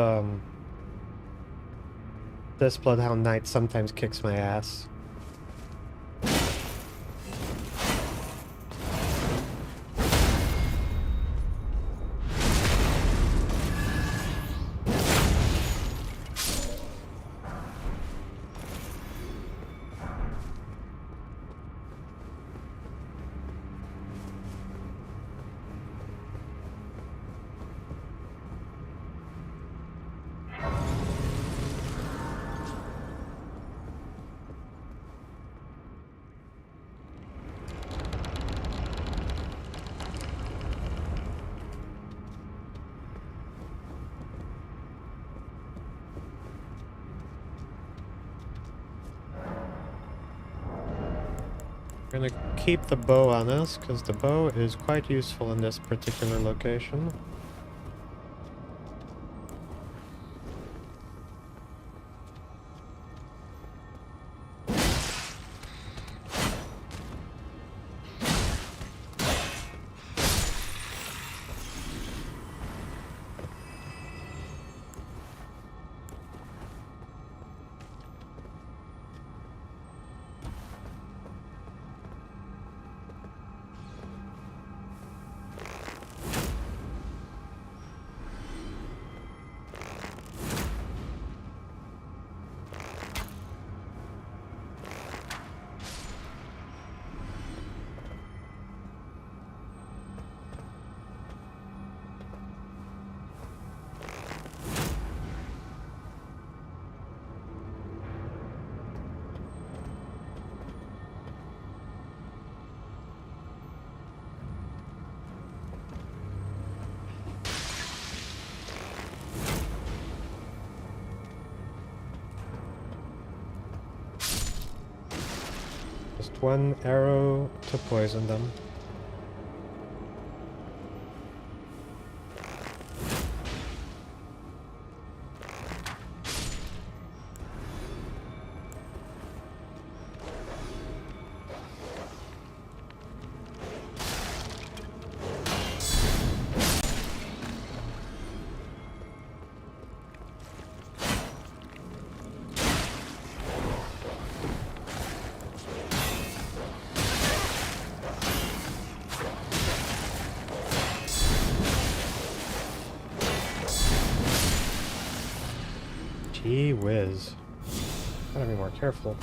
S1: Bloodhound Knight sometimes kicks my ass. We're gonna keep the bow on us, because the bow is quite useful in this particular location. Just one arrow to poison them. Gee whiz. Gotta be more careful.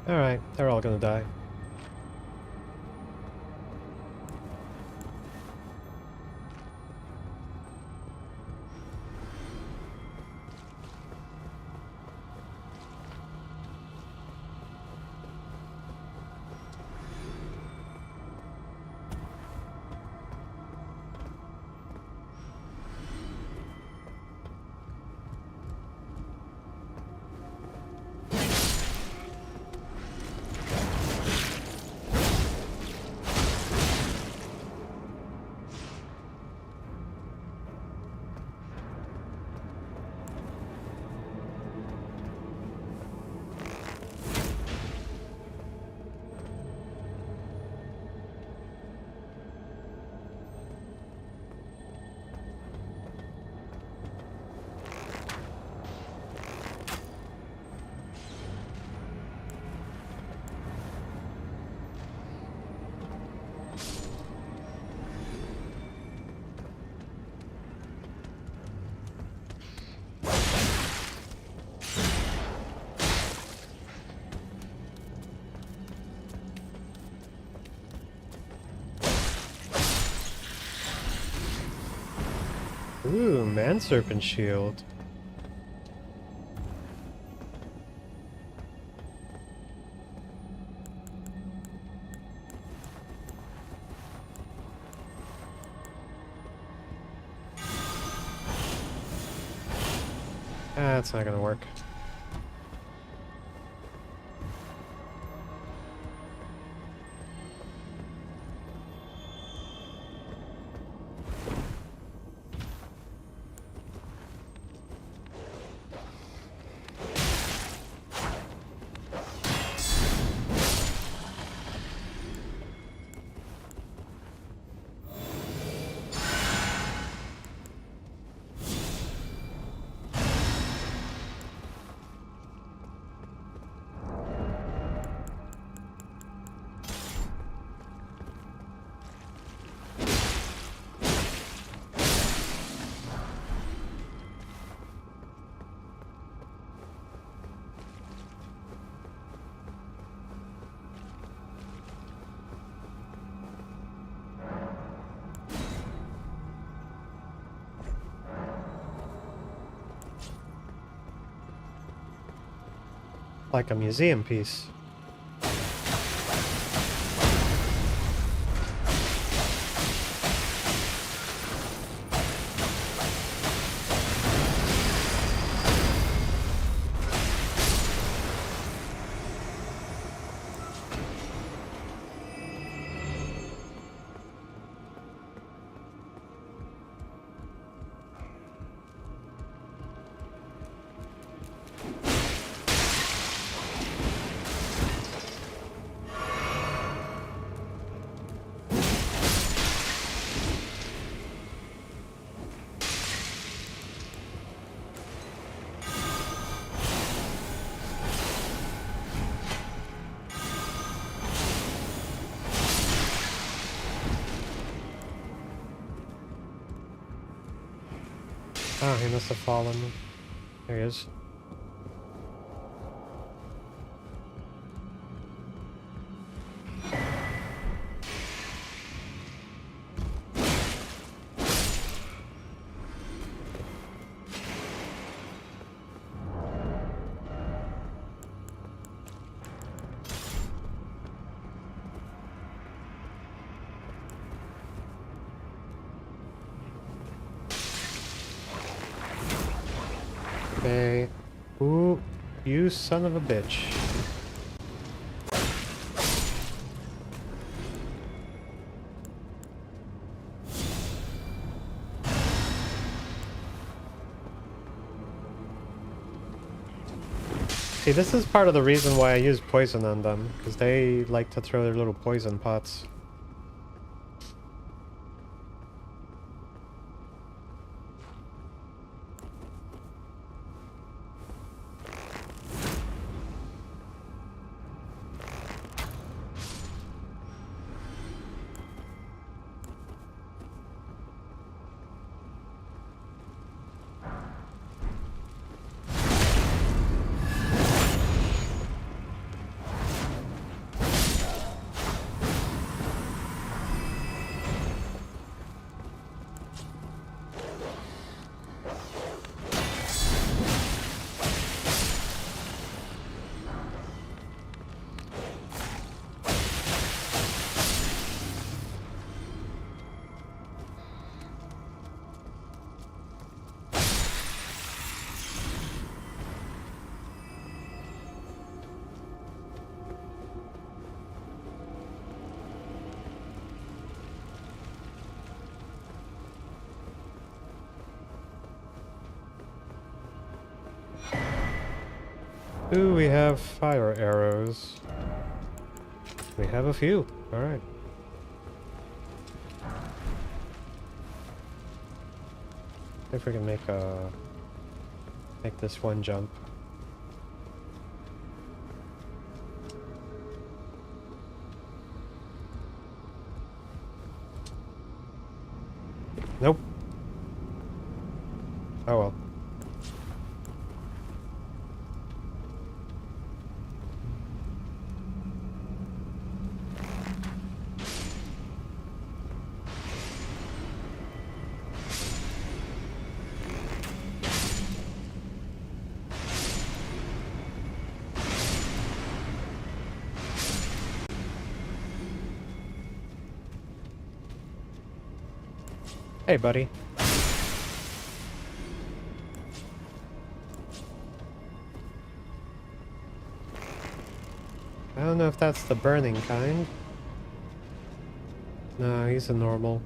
S1: Alright, they're all gonna die. Ooh, man serpent shield. That's not gonna work. Like a museum piece. Ah, he must have fallen. There he is. Okay. Ooh, you son of a bitch. See, this is part of the reason why I use poison on them, because they like to throw their little poison pots. Ooh, we have fire arrows. We have a few. Alright. If we can make this one jump. Nope. Oh well. Hey, buddy. I don't know if that's the burning kind. No, he's a normal.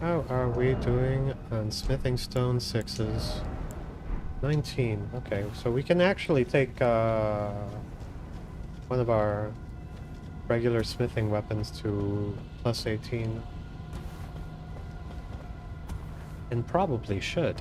S1: How are we doing on smithing stone 6s? 19. Okay, so we can actually take one of our regular smithing weapons to plus 18. And probably should.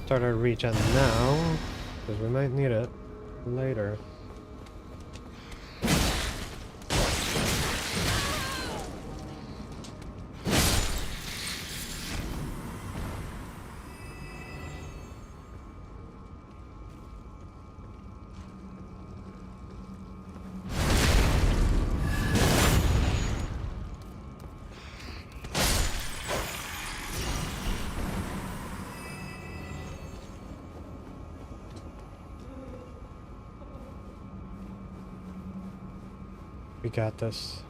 S1: Start our regen now, because we might need it later. We got this.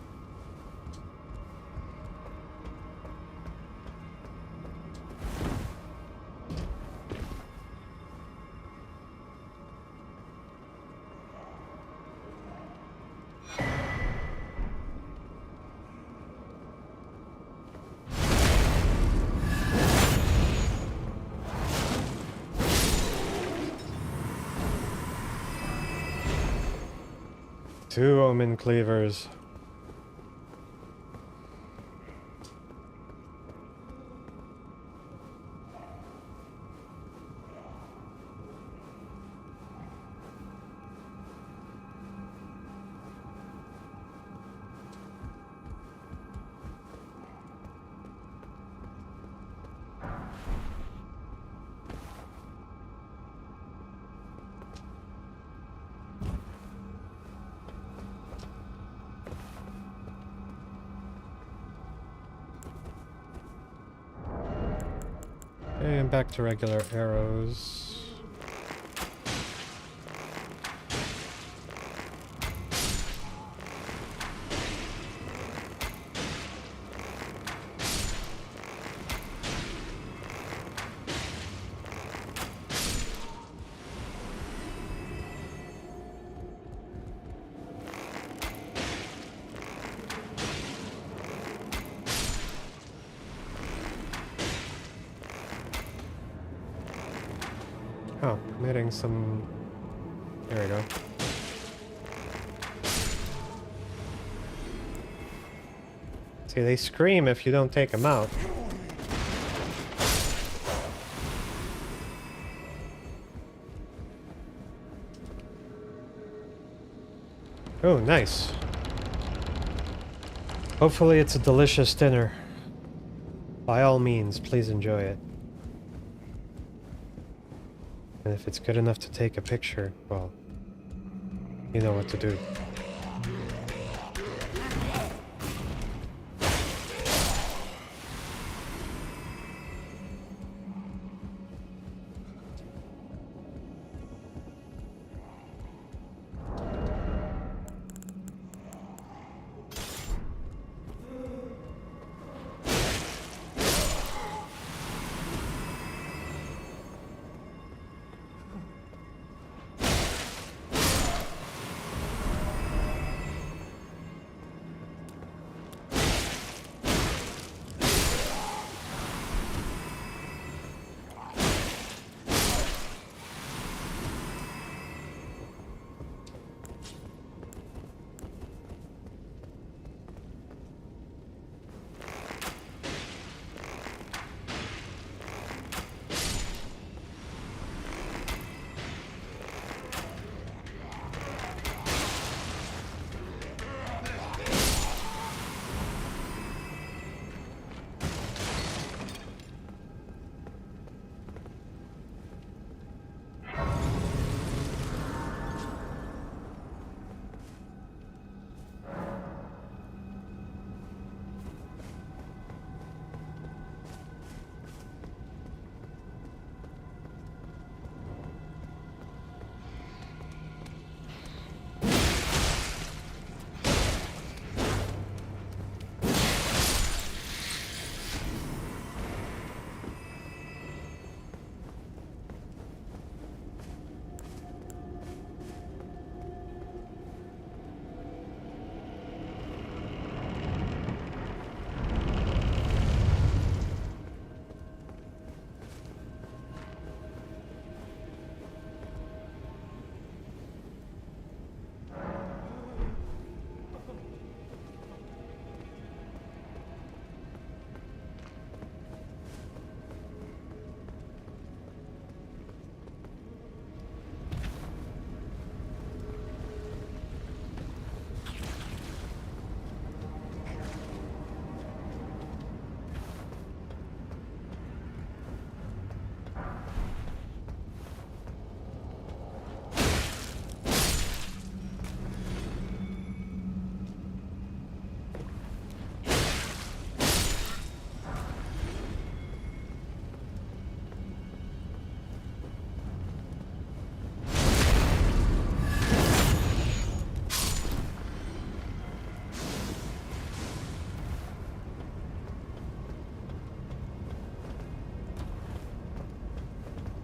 S1: Two omen cleavers. And back to regular arrows. Oh, I'm hitting some... There we go. See, they scream if you don't take them out. Oh, nice. Hopefully it's a delicious dinner. By all means, please enjoy it. And if it's good enough to take a picture, well, you know what to do.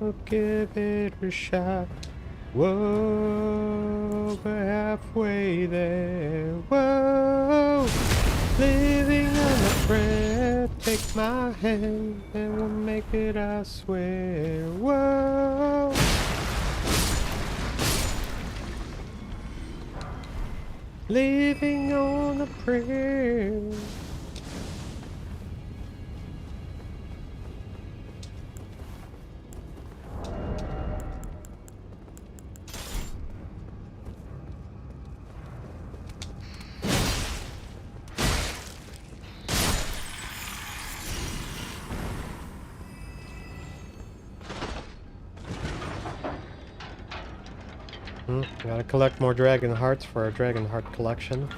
S1: I'll give it a shot. Whoa, we're halfway there. Whoa, living on a prayer. Take my hand and we'll make it, I swear. Whoa. Living on a prayer. Gotta collect more dragon hearts for our dragon heart collection.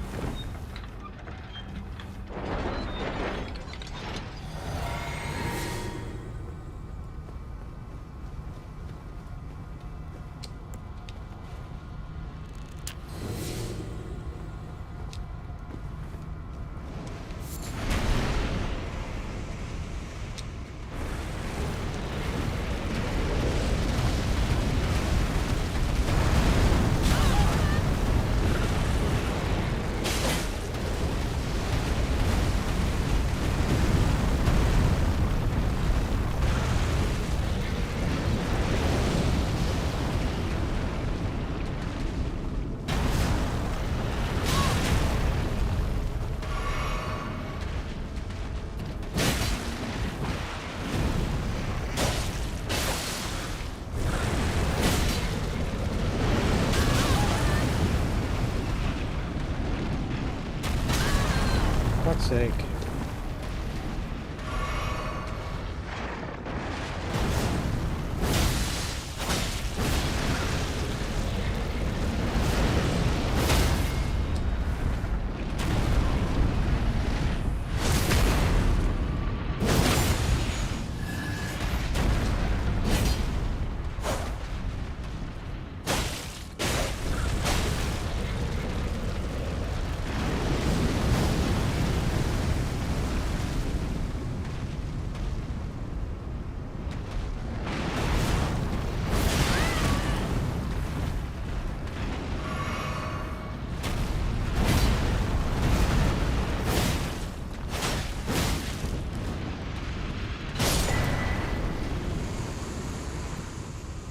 S1: Fuck's sake.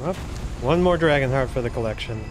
S1: Well, one more dragon heart for the collection.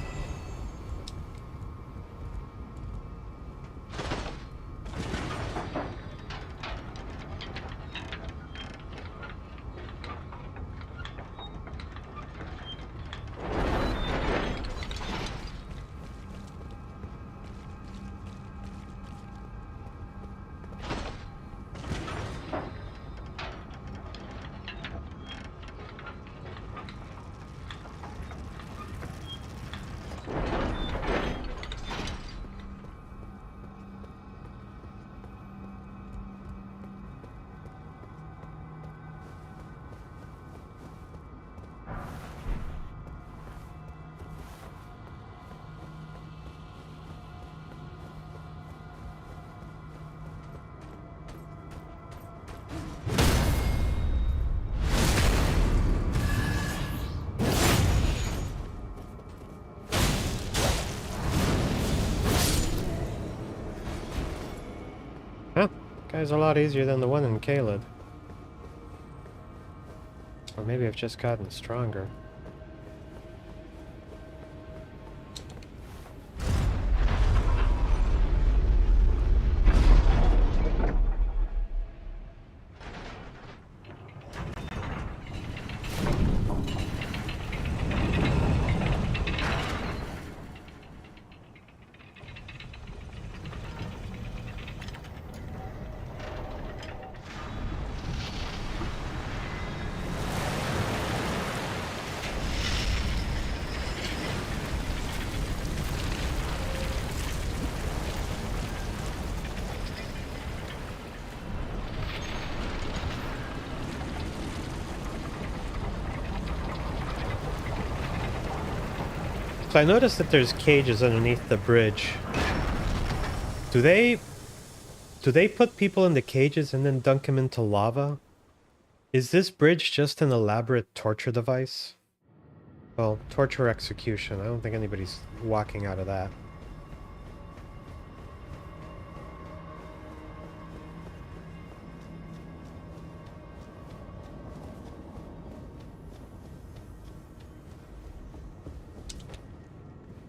S1: Huh? Guy's a lot easier than the one in Caleb. Or maybe I've just gotten stronger. So I noticed that there's cages underneath the bridge. Do they put people in the cages and then dunk them into lava? Is this bridge just an elaborate torture device? Well, torture execution. I don't think anybody's walking out of that.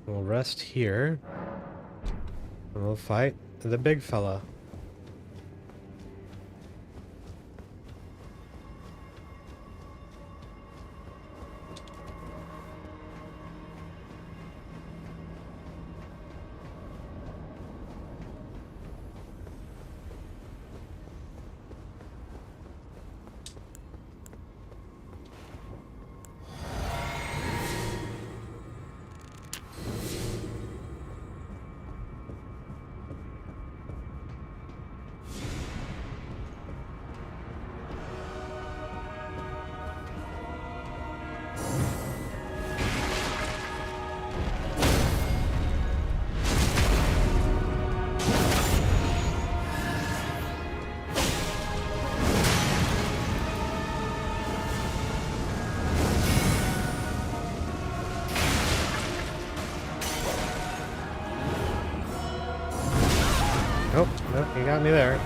S1: We'll rest here. And we'll fight the big fella. Nope, nope, you got me there.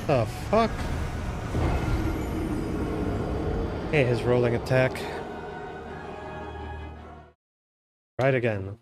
S1: The fuck? Hey, his rolling attack. Right again.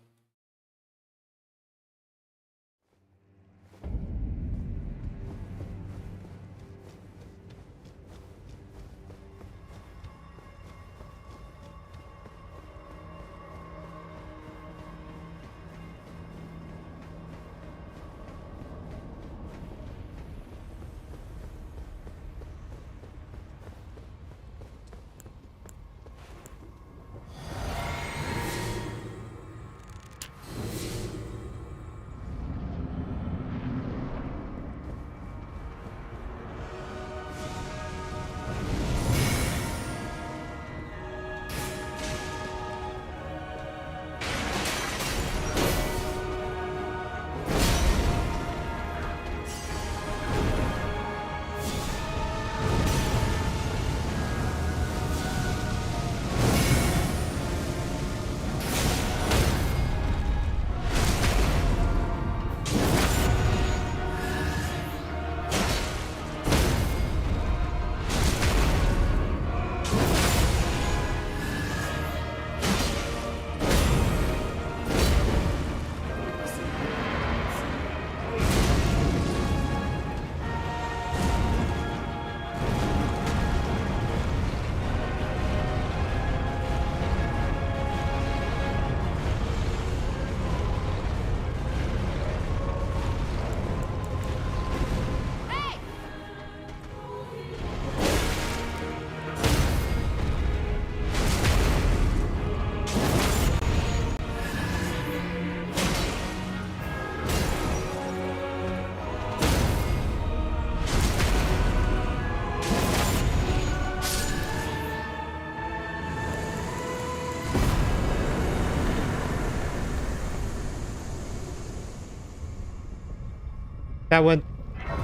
S1: That went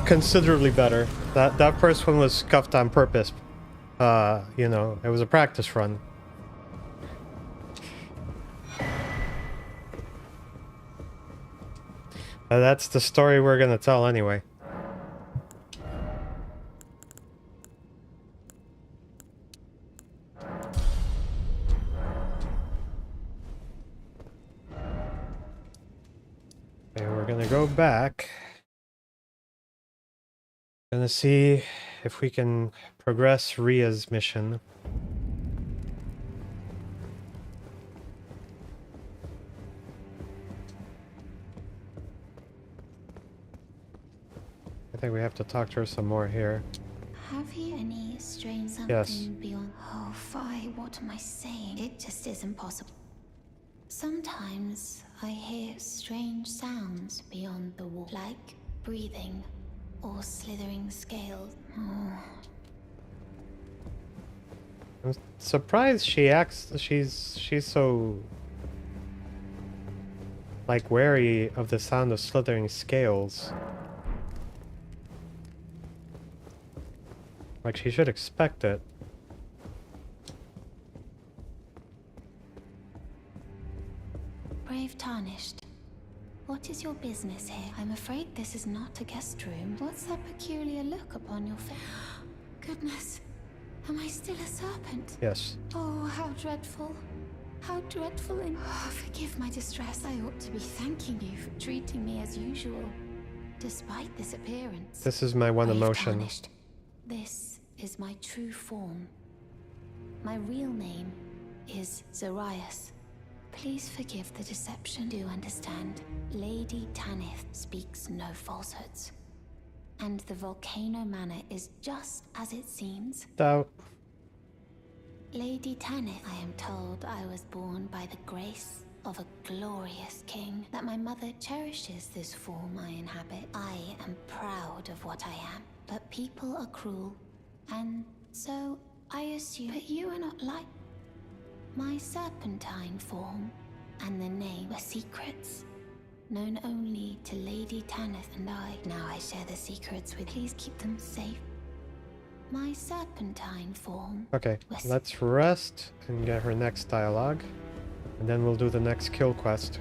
S1: considerably better. That first one was scuffed on purpose. You know, it was a practice run. That's the story we're gonna tell anyway. Okay, we're gonna go back. Gonna see if we can progress Ria's mission. I think we have to talk to her some more here.
S4: Have you any strange something
S1: Yes.
S4: beyond? Oh, Fi, what am I saying? It just isn't possible. Sometimes I hear strange sounds beyond the wall, like breathing or slithering scales. Oh.
S1: I'm surprised she acts. She's so like wary of the sound of slithering scales. Like she should expect it.
S4: Brave Tarnished, what is your business here? I'm afraid this is not a guest room. What's that peculiar look upon your face? Goodness, am I still a serpent?
S1: Yes.
S4: Oh, how dreadful. How dreadful and... Oh, forgive my distress. I ought to be thanking you for treating me as usual, despite this appearance.
S1: This is my one
S4: Brave
S1: emotion.
S4: Tarnished, this is my true form. My real name is Zarias. Please forgive the deception. Do understand? Lady Tanith speaks no falsehoods. And the Volcano Manor is just as it seems.
S1: Doubt.
S4: Lady Tanith, I am told I was born by the grace of a glorious king, that my mother cherishes this form I inhabit. I am proud of what I am, but people are cruel, and so I assume. But you are not like my serpentine form, and the name were secrets, known only to Lady Tanith and I. Now I share the secrets with. Please keep them safe. My serpentine form.
S1: Okay, let's rest and get her next dialogue, and then we'll do the next kill quest.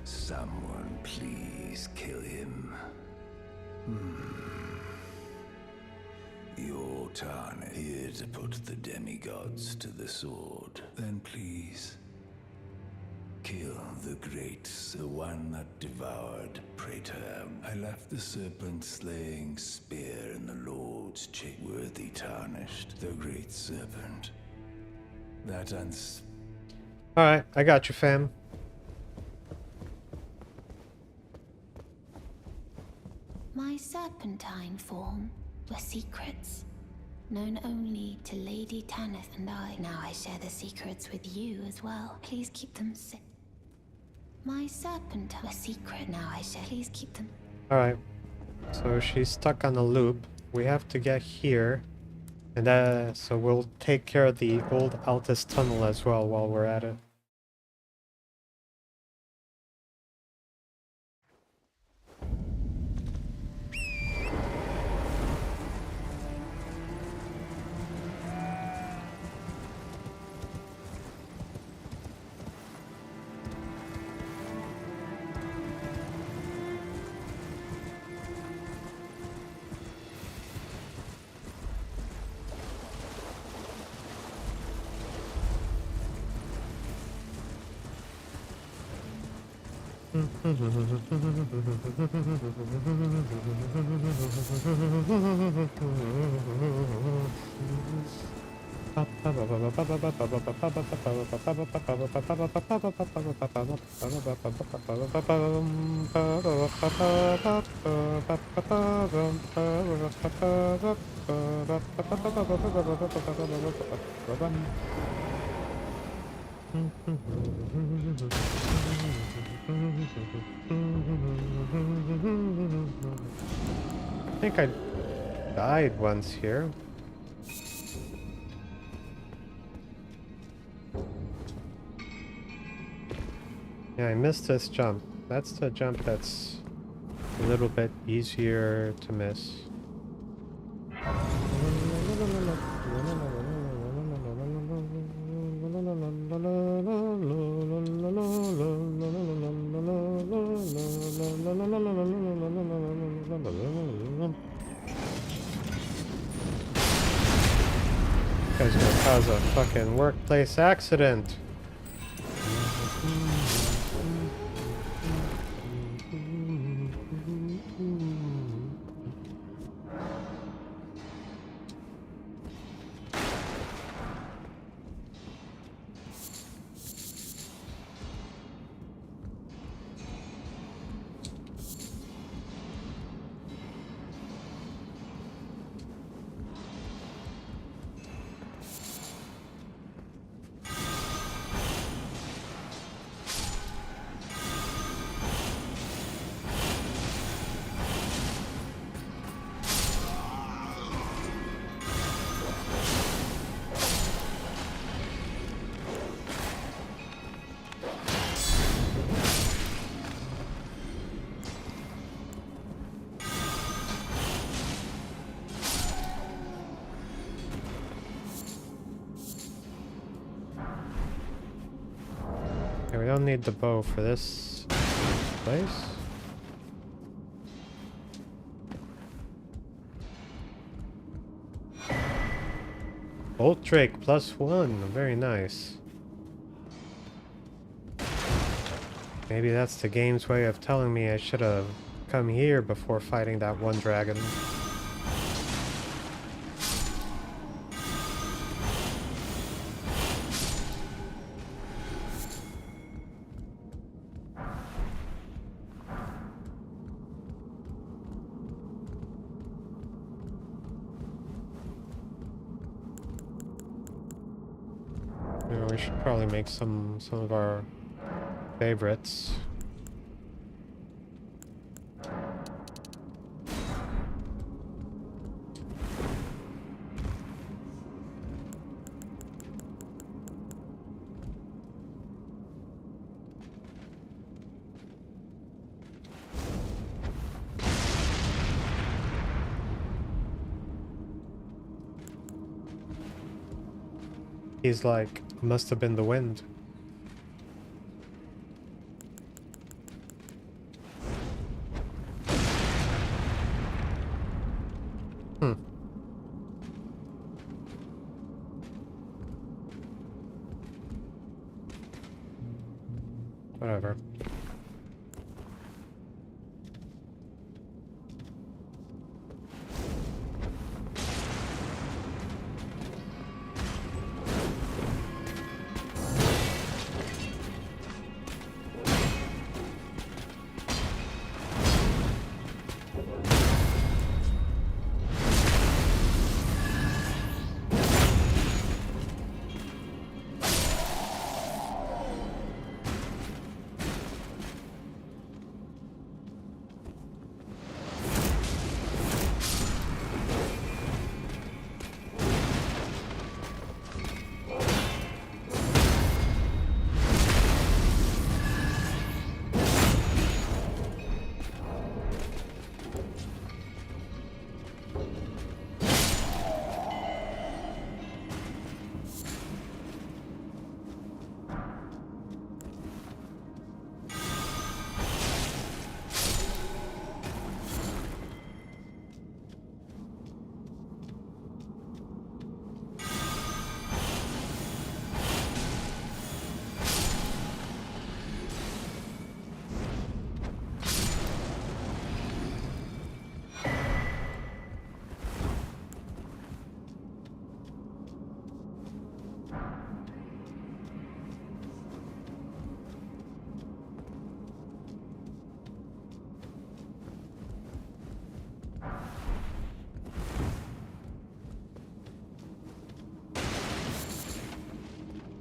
S6: Someone please kill him. You're Tarnished, here to put the demigods to the sword. Then please, kill the great, the one that devoured Praetor. I left the serpent-slaying spear in the Lord's chamber. Worthy Tarnished, the great serpent. That
S1: Alright, I got you, fam.
S4: My serpentine form were secrets, known only to Lady Tanith and I. Now I share the secrets with you as well. Please keep them safe. My serpentine were secret. Now I share. Please keep them.
S1: Alright. So she's stuck on a loop. We have to get here. And so we'll take care of the old Altus tunnel as well while we're at it. I think I died once here. Yeah, I missed this jump. That's the jump that's a little bit easier to miss. Guy's gonna cause a fucking workplace accident. Okay, we don't need the bow for this place. Bolt Drake +1, very nice. Maybe that's the game's way of telling me I should have come here before fighting that one dragon. You know, we should probably make some of our favorites. He's like, must have been the wind. Whatever.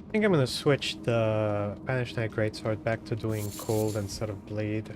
S1: I think I'm gonna switch the Banished Knight Greatsword back to doing cold instead of bleed.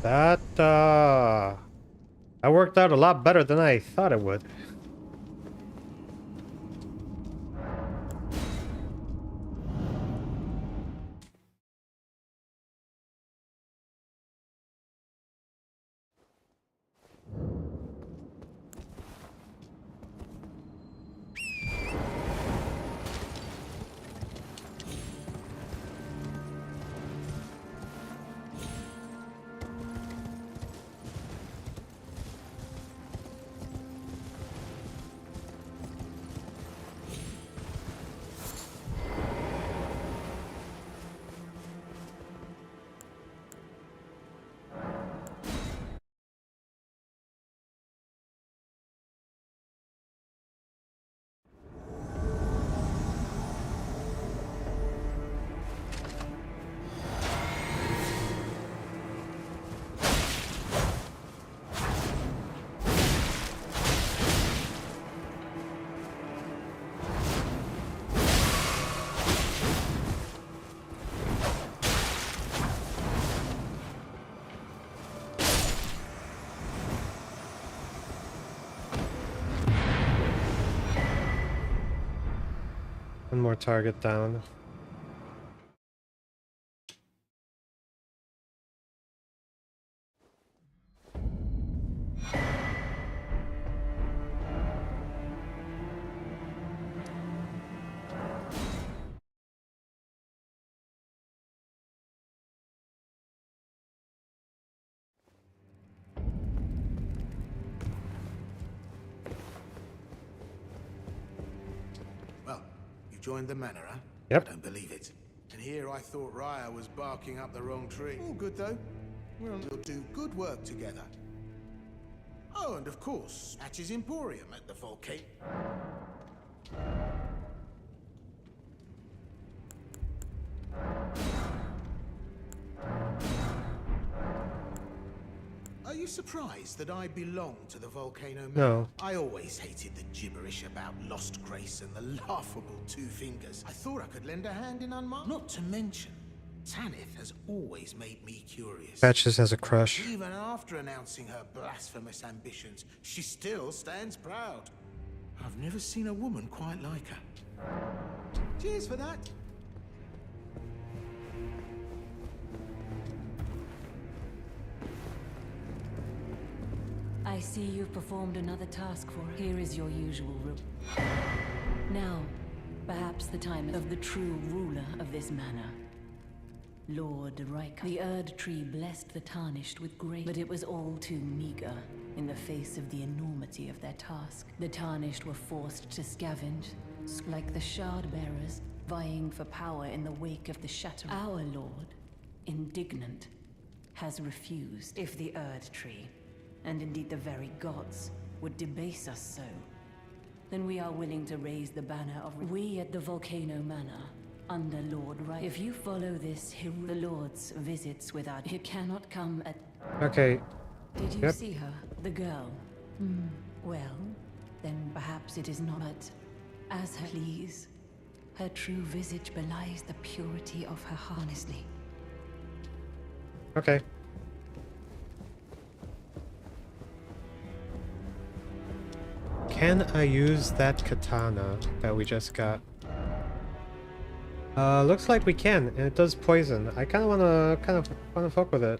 S1: That worked out a lot better than I thought it would. One more target down.
S2: Well, you joined the manor, huh?
S1: Yep.
S2: I don't believe it. And here I thought Raya was barking up the wrong tree. All good, though. We'll do good work together. Oh, and of course, Match's Emporium at the volcano. Are you surprised that I belong to the Volcano Manor?
S1: No.
S2: I always hated the gibberish about lost grace and the laughable two fingers. I thought I could lend a hand in unmarked. Not to mention, Tanith has always made me curious.
S1: Patches has a crush.
S2: Even after announcing her blasphemous ambitions, she still stands proud. I've never seen a woman quite like her. Cheers for that.
S5: I see you've performed another task for us. Here is your usual room. Now, perhaps the time of the true ruler of this manor. Lord Riker. The Erd Tree blessed the Tarnished with grace, but it was all too meager in the face of the enormity of their task. The Tarnished were forced to scavenge, like the Shard Bearers, vying for power in the wake of the Shatter. Our Lord, indignant, has refused. If the Erd Tree, and indeed the very gods, would debase us so, then we are willing to raise the banner of... We at the Volcano Manor, under Lord Riker. If you follow this, the Lord's visits without... It cannot come at...
S1: Okay.
S5: Did you
S1: Yep.
S5: see her? The girl? Well, then perhaps it is not. But as her please, her true visage belies the purity of her heart. Honestly.
S1: Okay. Can I use that katana that we just got? Looks like we can, and it does poison. I kind of wanna fuck with it.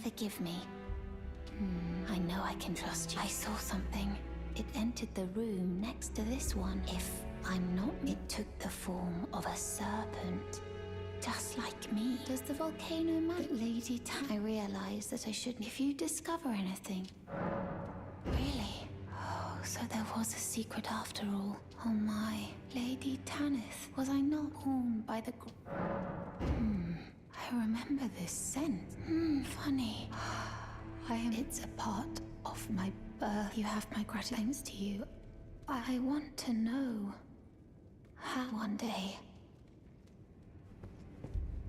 S4: Forgive me. I know I can trust you. I saw something. It entered the room next to this one. If I'm not, it took the form of a serpent. Just like me. Does the volcano matter? Lady I realized that I shouldn't. If you discover anything. Really? Oh, so there was a secret after all. Oh my. Lady Tanith. Was I not born by the... I remember this scent. Funny. It's a part of my birth. You have my gratitude. Thanks to you. I want to know how one day.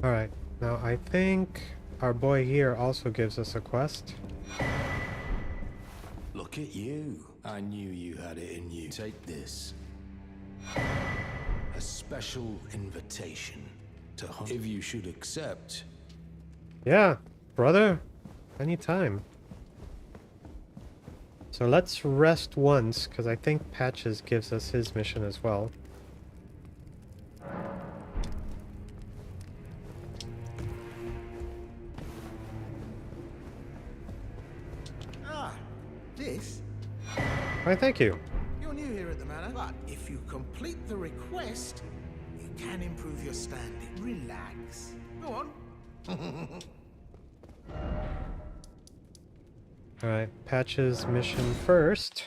S1: Alright, now I think our boy here also gives us a quest.
S6: Look at you. I knew you had it in you. Take this. A special invitation to hunt. If you should accept.
S1: Yeah, brother. Anytime. So let's rest once, because I think Patches gives us his mission as well.
S2: Ah, this?
S1: Why, thank you.
S2: You're new here at the manor, but if you complete the request, you can improve your standing. Relax. Go on.
S1: Alright, Patches mission first.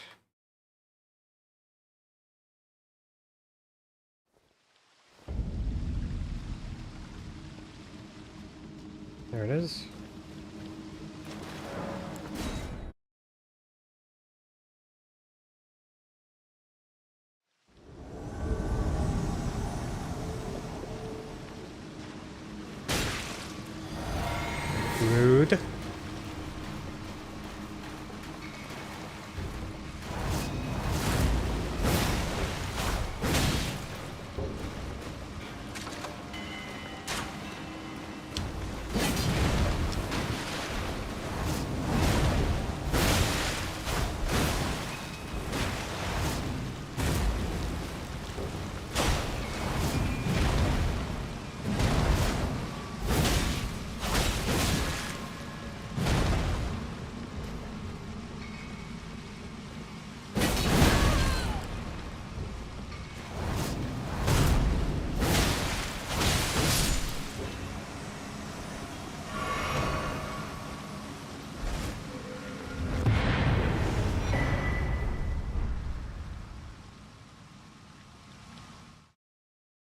S1: There it is. Rude.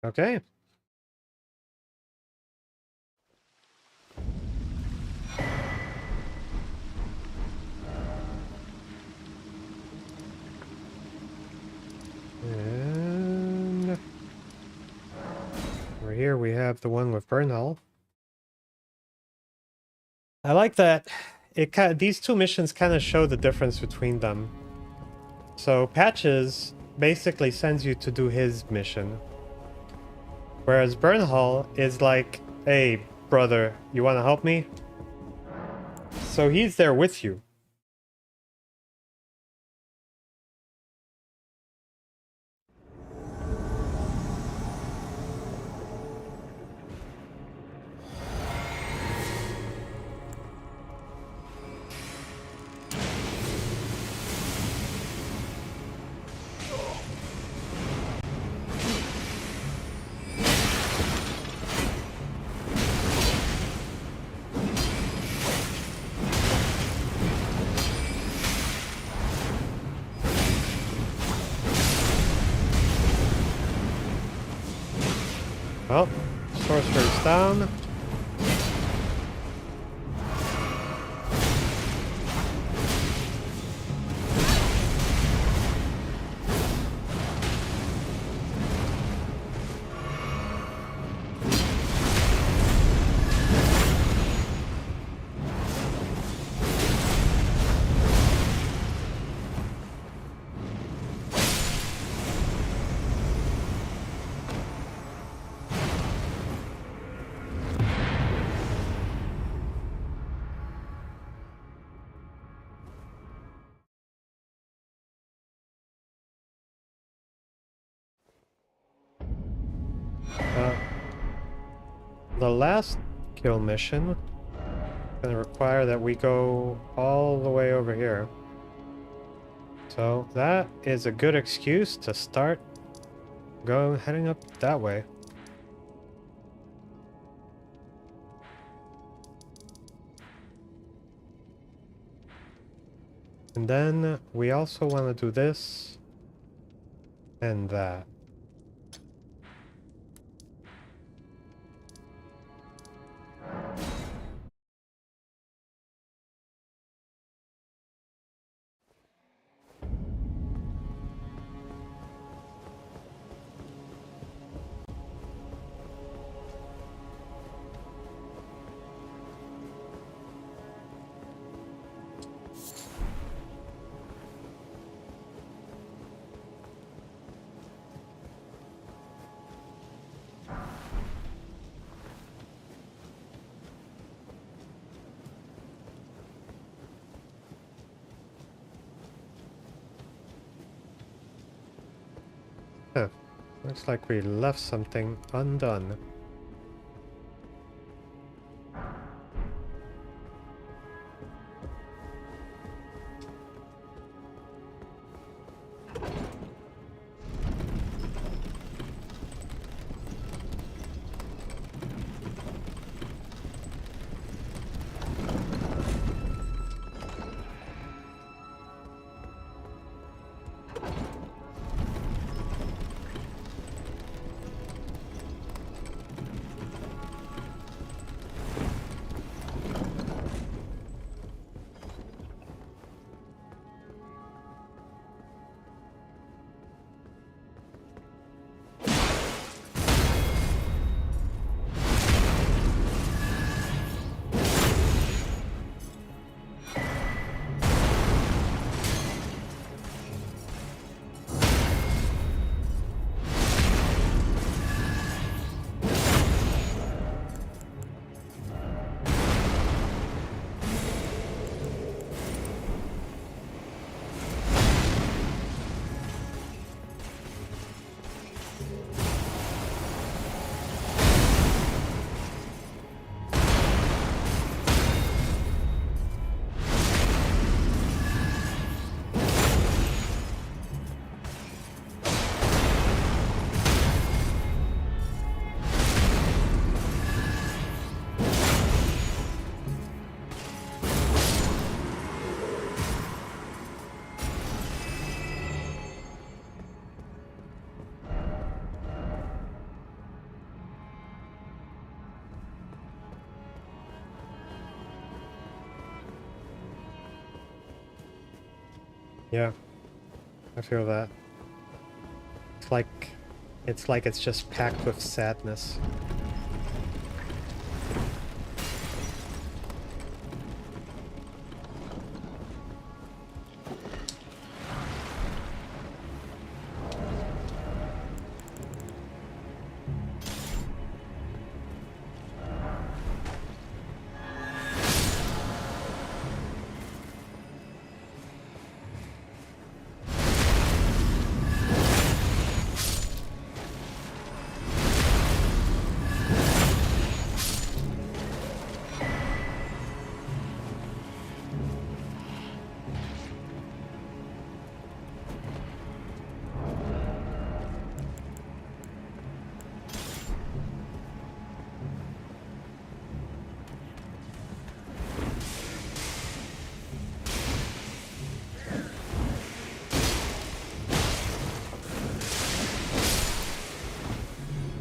S1: Okay. And over here we have the one with Burnhall. I like that these two missions kind of show the difference between them. So Patches basically sends you to do his mission, whereas Burnhall is like, hey brother, you want to help me? So he's there with you. Well, sorcerer's down. The last kill mission is going to require that we go all the way over here. So that is a good excuse to start heading up that way. And then we also want to do this and that. Looks like we left something undone. Yeah, I feel that. It's like it's just packed with sadness.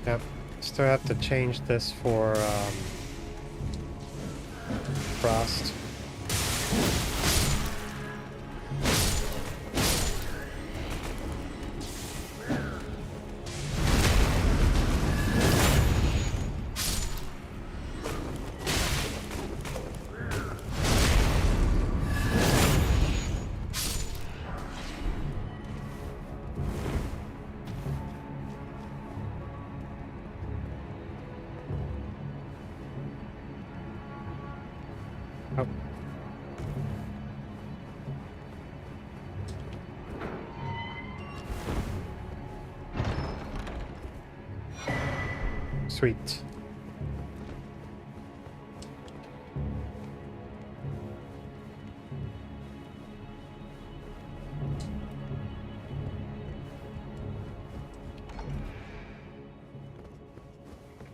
S1: Yep. Still have to change this for Frost. Oh. Sweet.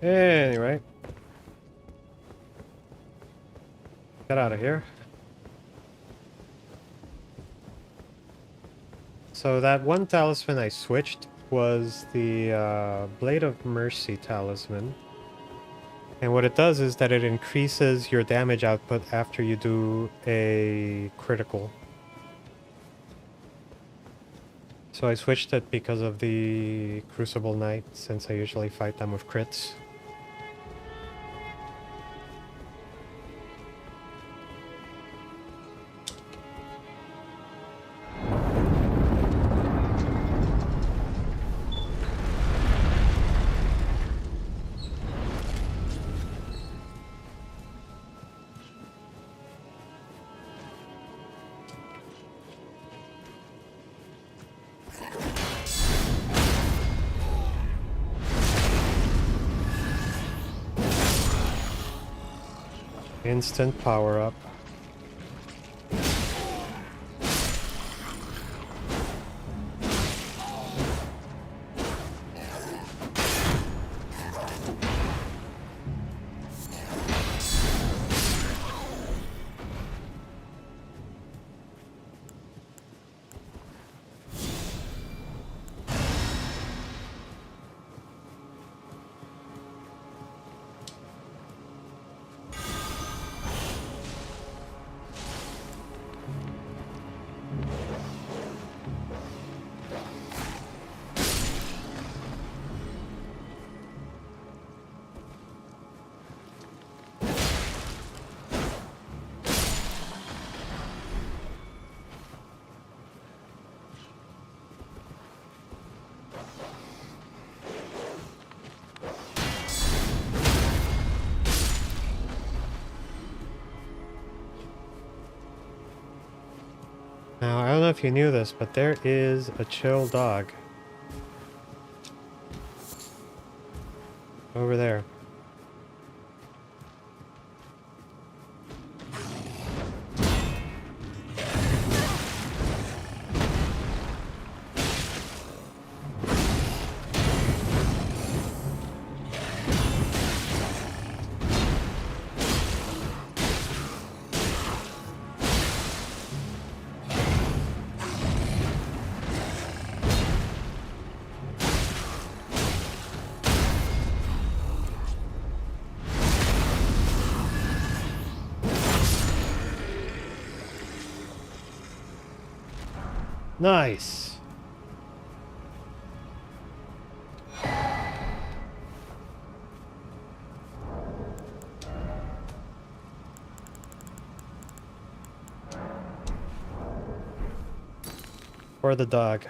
S1: Anyway. Get out of here. So that one talisman I switched was the Blade of Mercy talisman. And what it does is that it increases your damage output after you do a critical. So I switched it because of the Crucible Knight, since I usually fight them with crits. Instant power up. Now, I don't know if you knew this, but there is a chill dog. Over there. Nice. Or the dog.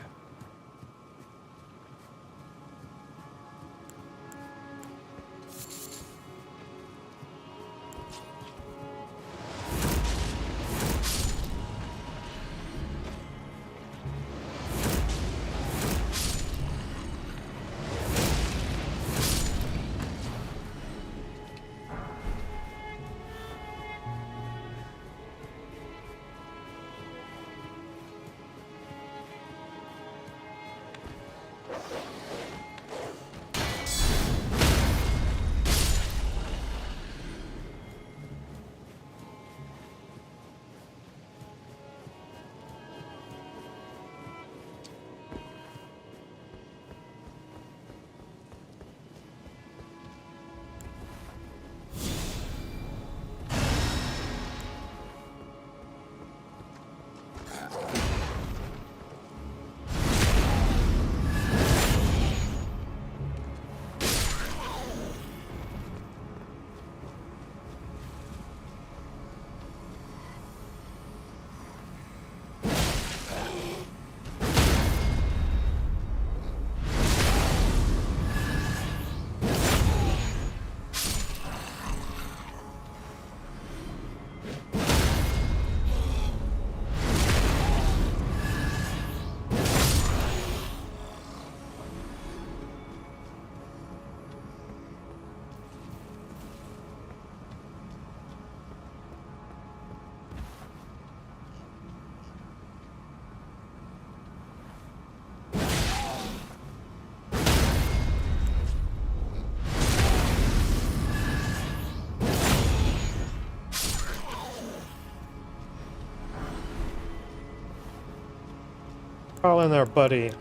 S1: Calling our buddy,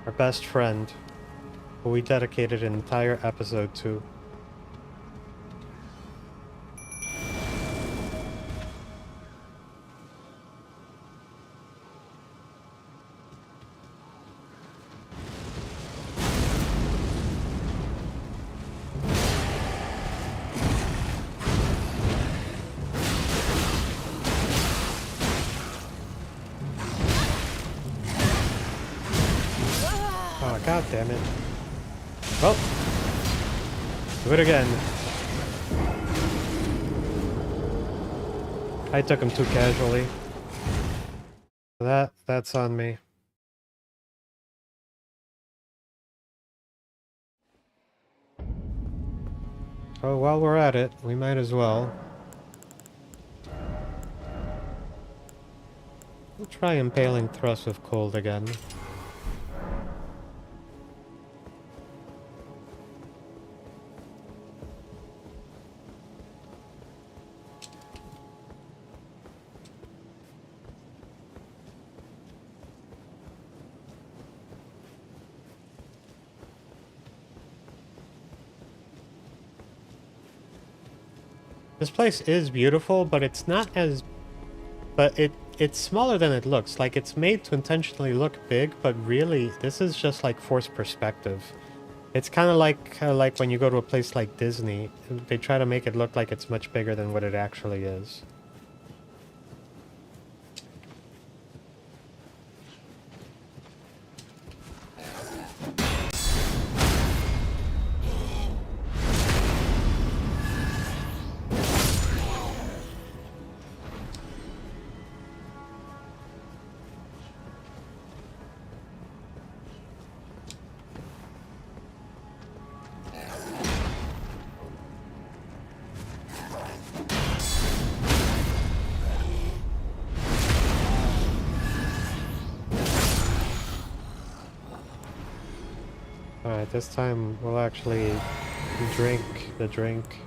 S1: our best friend, who we dedicated an entire episode to. Oh, god damn it. Well, do it again. I took him too casually. That's on me. So while we're at it, we might as well. We'll try impaling Thrust with Cold again. This place is beautiful, but it's not as... But it's smaller than it looks. Like, it's made to intentionally look big, but really, this is just like forced perspective. It's kind of like when you go to a place like Disney. They try to make it look like it's much bigger than what it actually is. Alright, this time we'll actually drink the drink.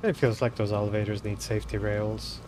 S1: It feels like those elevators need safety rails.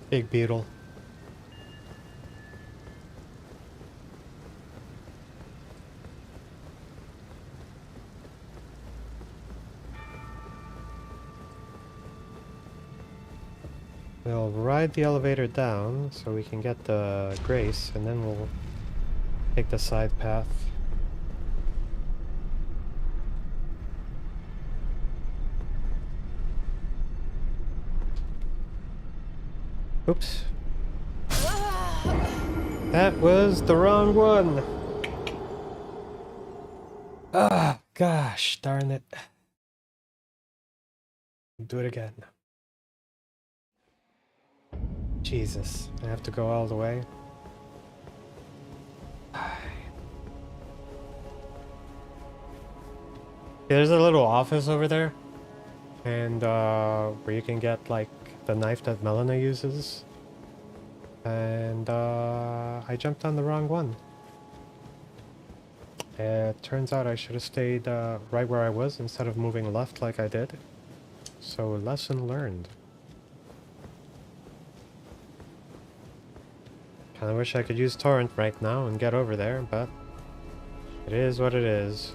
S1: Big beetle. We'll ride the elevator down so we can get the Grace, and then we'll take the side path. Oops. That was the wrong one. Ah, gosh, darn it. Do it again. Jesus, I have to go all the way. There's a little office over there, and where you can get like the knife that Melina uses. And I jumped on the wrong one. It turns out I should have stayed right where I was instead of moving left like I did. So lesson learned. Kinda wish I could use Torrent right now and get over there, but it is what it is.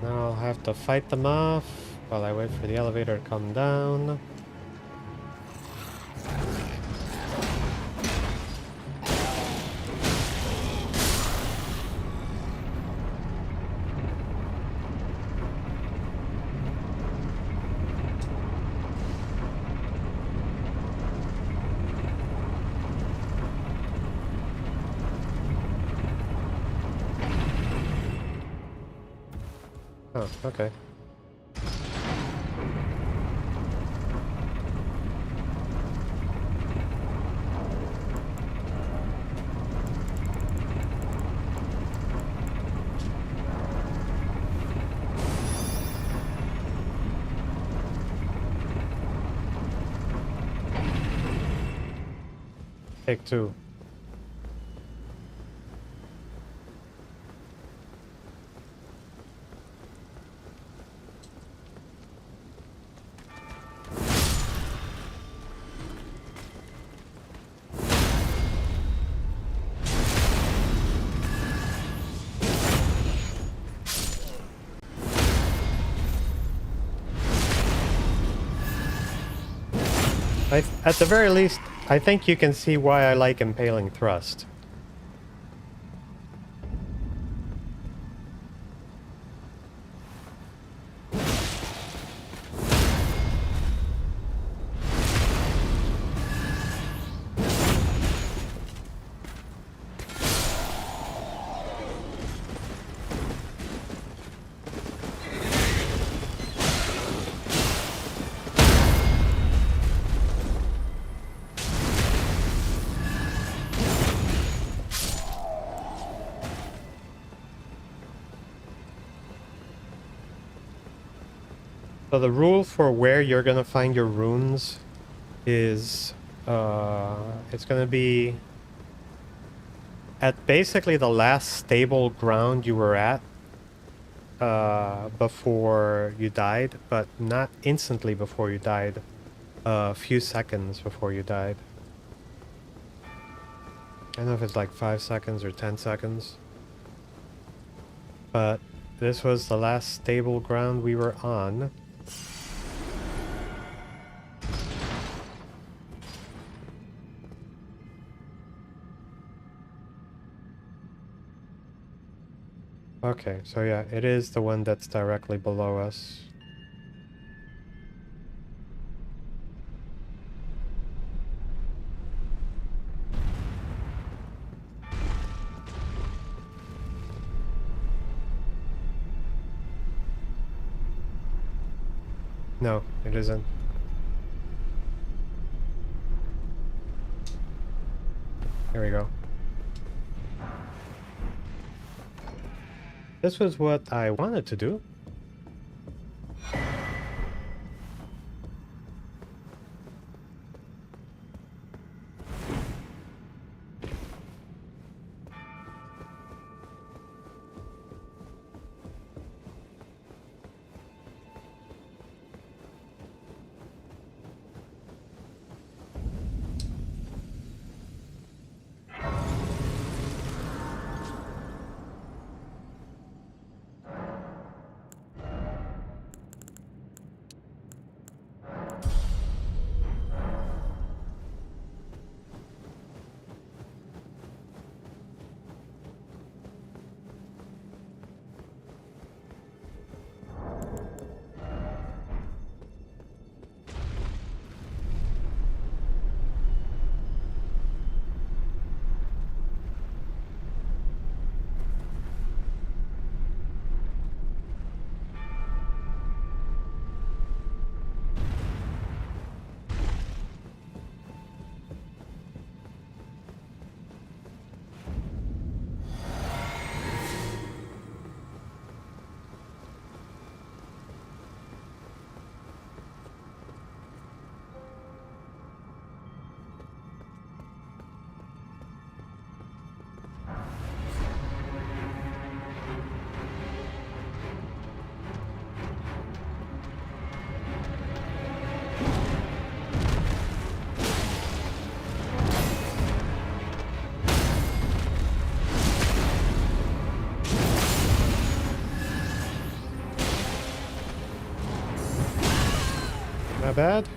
S1: Now I'll have to fight them off while I wait for the elevator to come down. Oh, okay. Take two. At the very least, I think you can see why I like Impaling Thrust. So the rule for where you're gonna find your runes is it's gonna be at basically the last stable ground you were at before you died, but not instantly before you died. A few seconds before you died. I don't know if it's like 5 seconds or 10 seconds. But this was the last stable ground we were on. Okay, so yeah, it is the one that's directly below us. No, it isn't. Here we go. This was what I wanted to do. Not bad.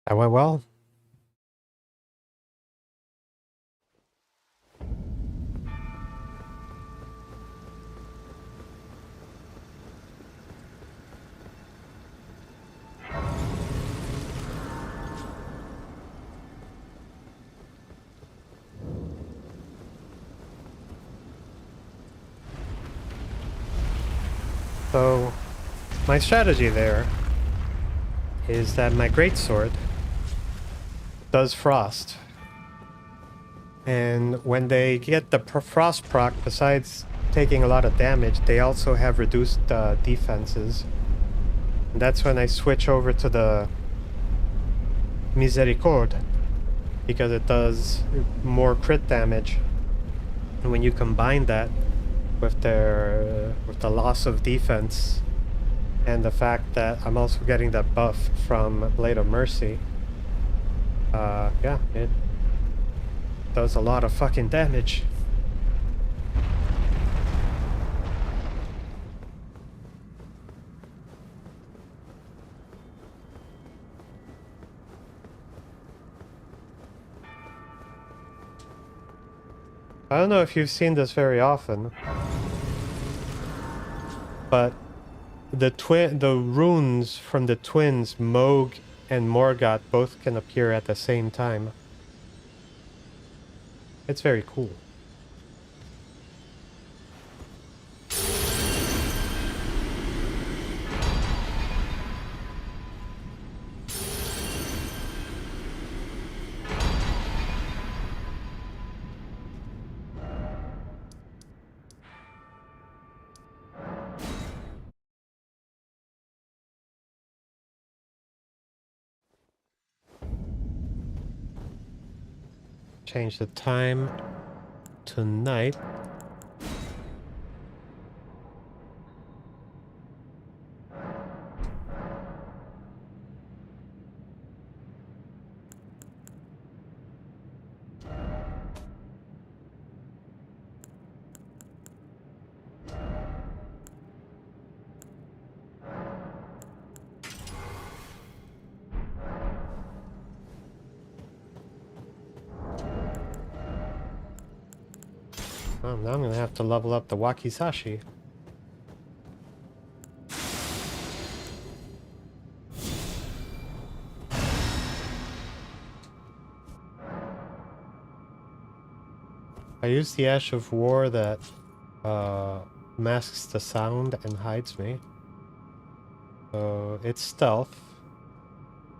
S1: That went well. So, my strategy there is that my greatsword does frost. And when they get the frost proc, besides taking a lot of damage, they also have reduced defenses. And that's when I switch over to the Misericorde, because it does more crit damage. And when you combine that with the loss of defense and the fact that I'm also getting that buff from Blade of Mercy, yeah, it does a lot of fucking damage. I don't know if you've seen this very often, but the runes from the twins Moog and Morgoth both can appear at the same time. It's very cool. Change the time. tonight. Oh, now I'm gonna have to level up the wakizashi. I use the Ash of War that masks the sound and hides me. So it's stealth.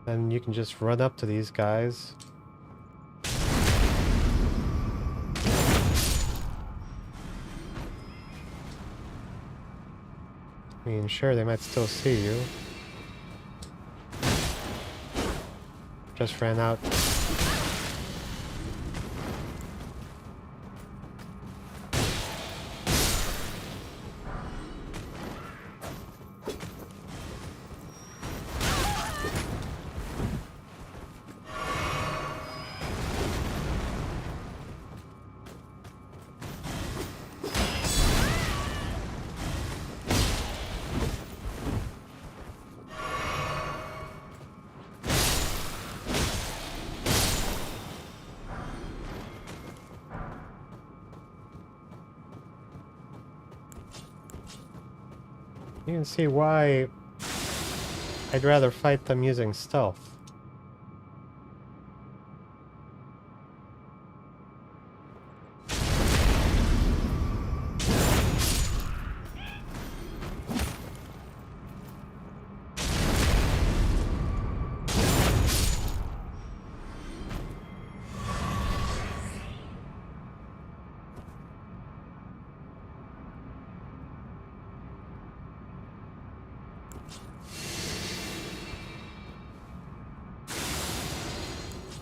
S1: And you can just run up to these guys. I mean, sure, they might still see you. Just ran out. You can see why I'd rather fight them using stealth.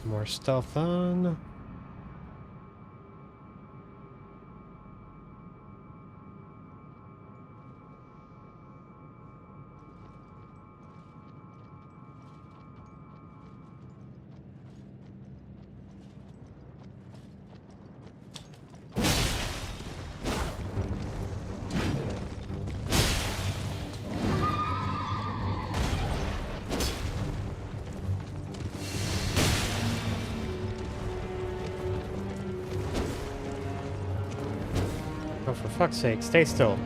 S1: More stealth on. Oh, for fuck's sake, stay still.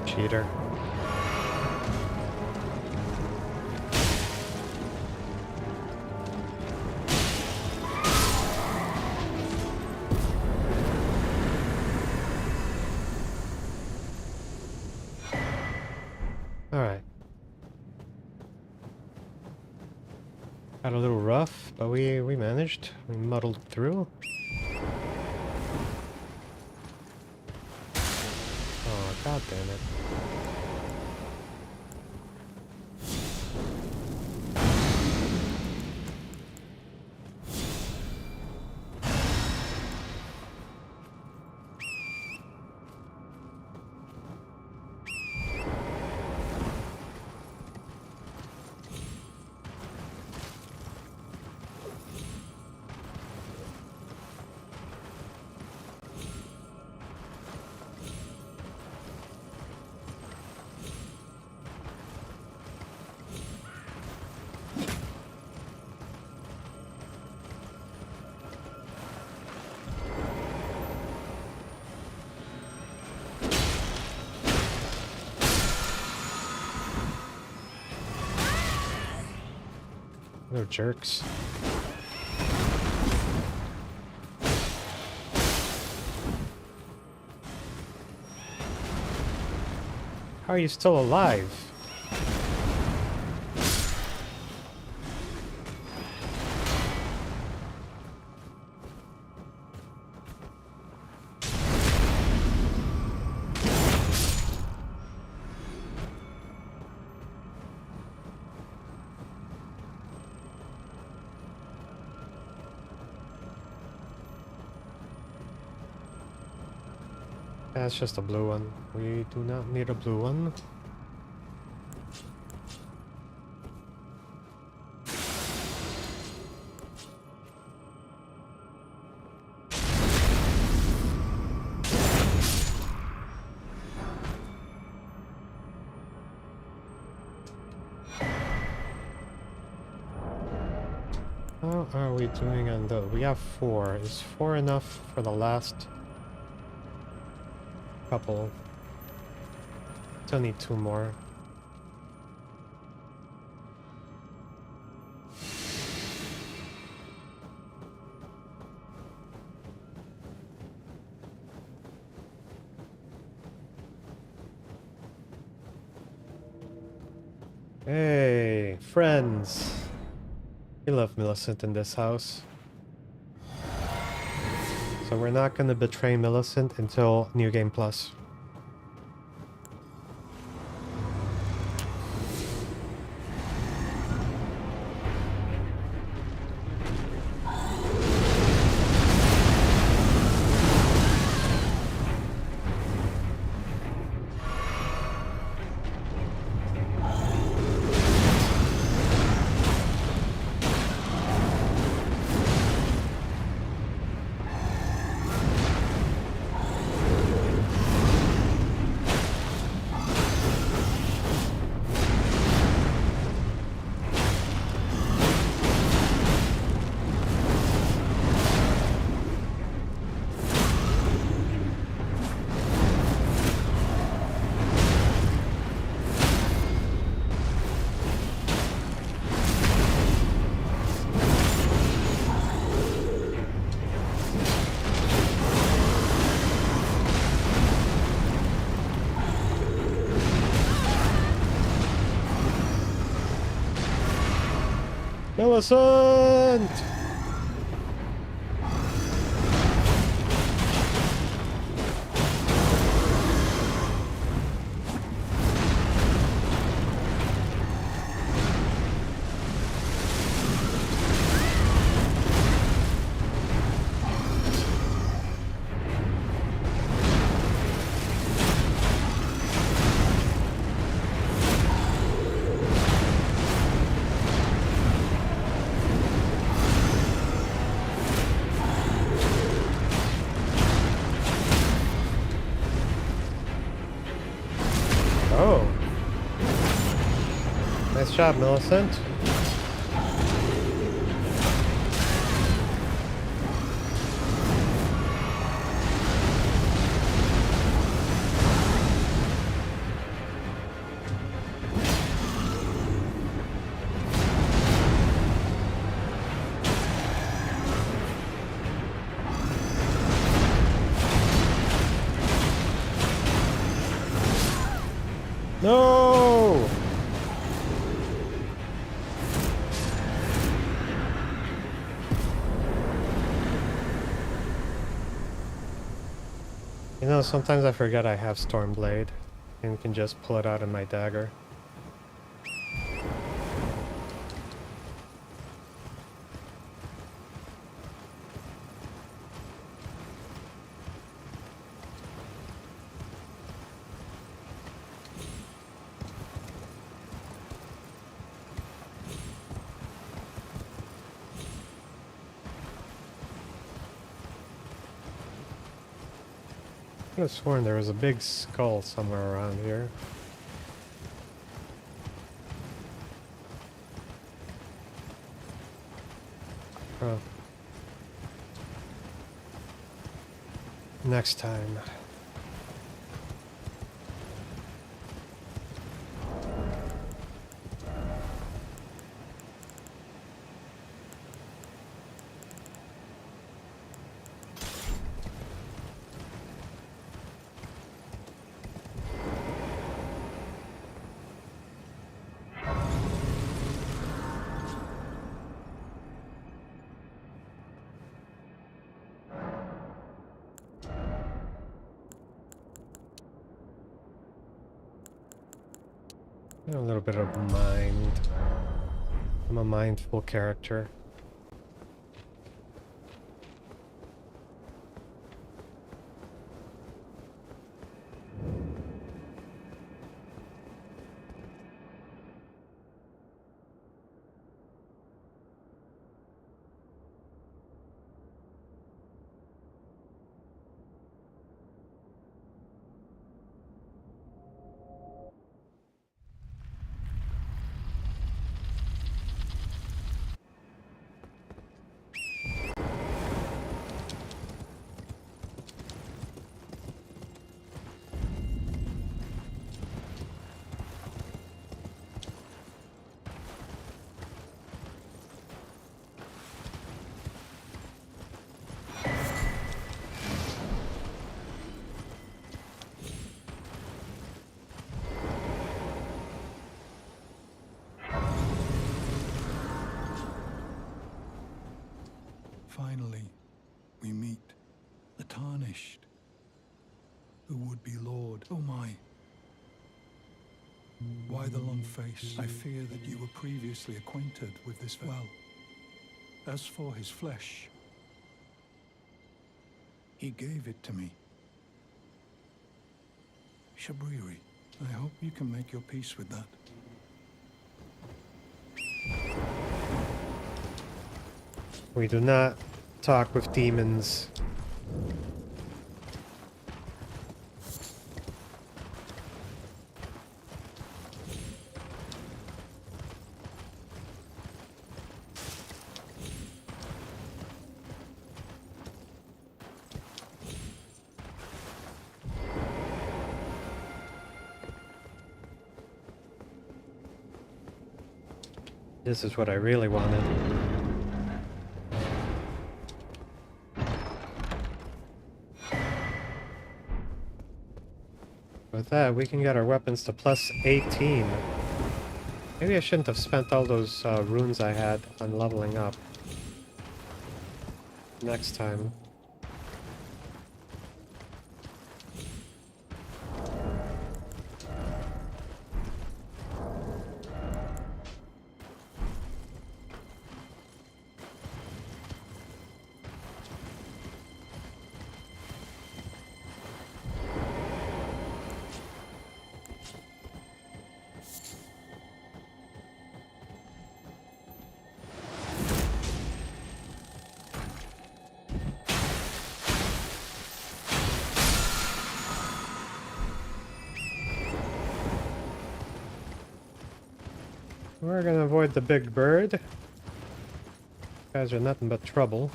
S1: Cheater. Got a little rough, but we managed. We muddled through. Oh, god damn it. They're jerks. How are you still alive? That's just a blue one. We do not need a blue one. How are we doing on those? We have 4. Is 4 enough for the last couple? Still need 2 more. Hey, friends. We love Millicent in this house. So we're not gonna betray Millicent until New Game Plus. Millicent! Oh. Nice job, Millicent. No! know, sometimes I forget I have Stormblade and can just pull it out in my dagger. I could have sworn there was a big skull somewhere around here. Oh. Next time. A little bit of mind. I'm a mindful character.
S3: Finally, we meet the Tarnished, who would be Lord. Oh my. Why the long face? I fear that you were previously acquainted with this well. As for his flesh, he gave it to me. Shabriri, I hope you can make your peace with that.
S1: We do not talk with demons. This is what I really wanted. With that, we can get our weapons to plus 18. Maybe I shouldn't have spent all those runes I had on leveling up. Next time. We're gonna avoid the big bird. You guys are nothing but trouble.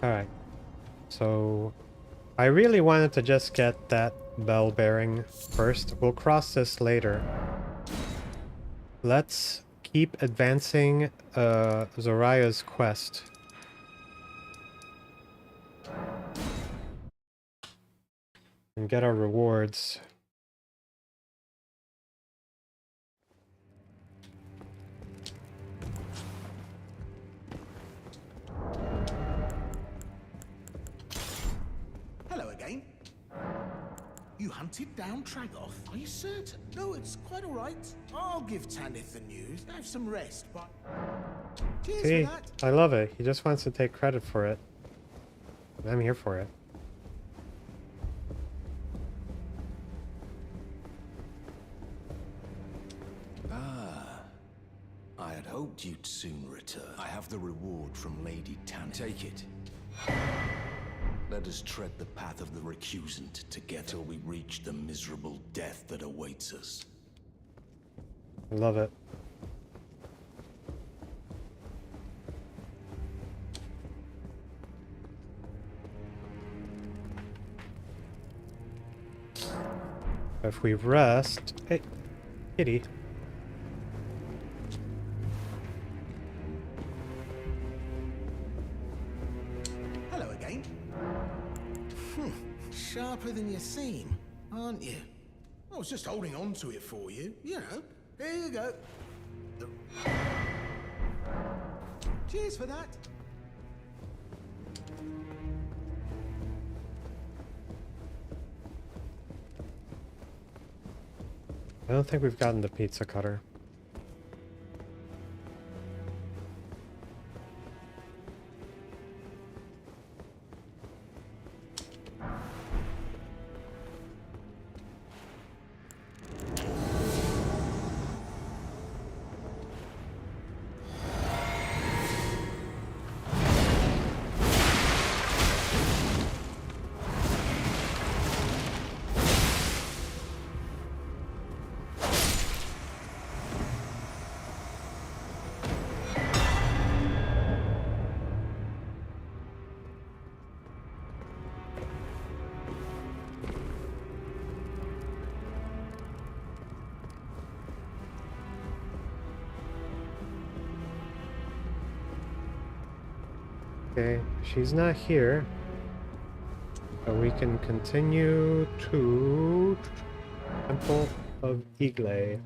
S1: Alright. So I really wanted to just get that bell bearing first. We'll cross this later. Let's keep advancing Zoraya's quest. And get our rewards.
S2: Hello again. You hunted down Tragoth? Are you certain? No, it's quite all right. I'll give Tanith the news. Have some rest, but... Cheers
S1: See,
S2: for that.
S1: I love it. He just wants to take credit for it. I'm here for it.
S6: I had hoped you'd soon return. I have the reward from Lady Tanith. Take it. Let us tread the path of the recusant together till we reach the miserable death that awaits us.
S1: I love it. If we rest... Hey, kitty.
S2: Hello again. Sharper than you seem, aren't you? I was just holding on to it for you, you know. Here you go. Cheers for that.
S1: I don't think we've gotten the pizza cutter. Okay, she's not here. But we can continue to Temple of Igle.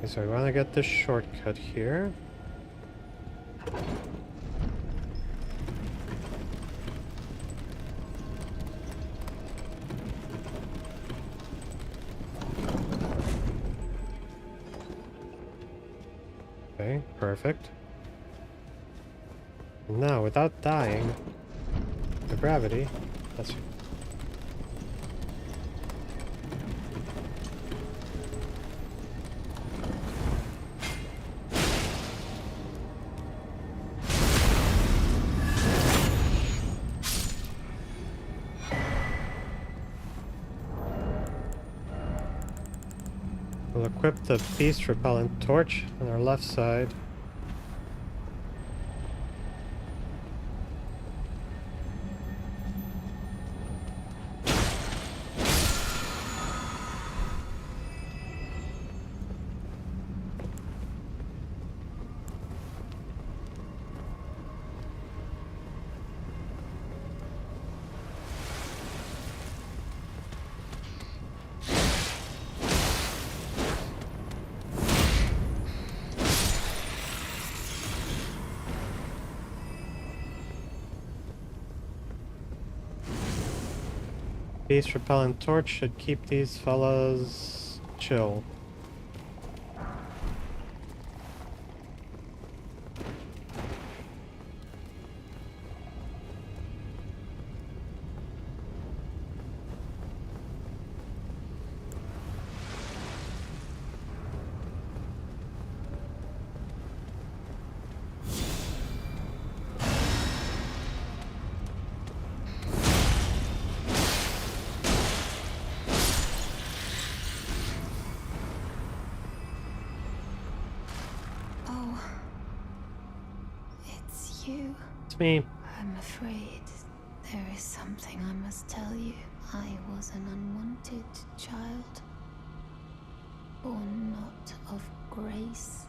S1: So we want to get this shortcut here. Okay, perfect. Now, without dying, the gravity, that's... We'll equip the beast repellent torch on our left side. Beast repellent torch should keep these fellas chill.
S4: You.
S1: It's me.
S4: I'm afraid there is something I must tell you. I was an unwanted child, born not of grace,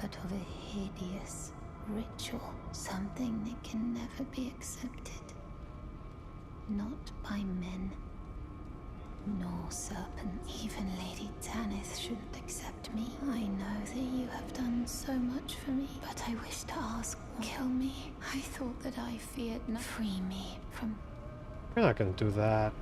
S4: but of a hideous ritual, something that can never be accepted. Not by men, nor serpents. Even Lady Tanith shouldn't accept me. I know that you have done so much for me, but I wish to ask, kill me. I thought that I feared not. Free me from...
S1: We're not gonna do that.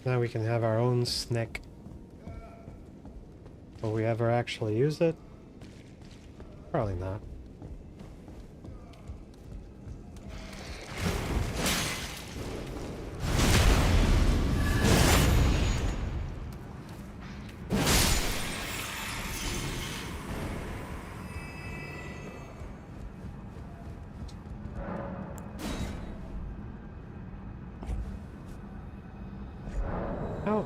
S1: Now we can have our own snack. Will we ever actually use it? Probably not.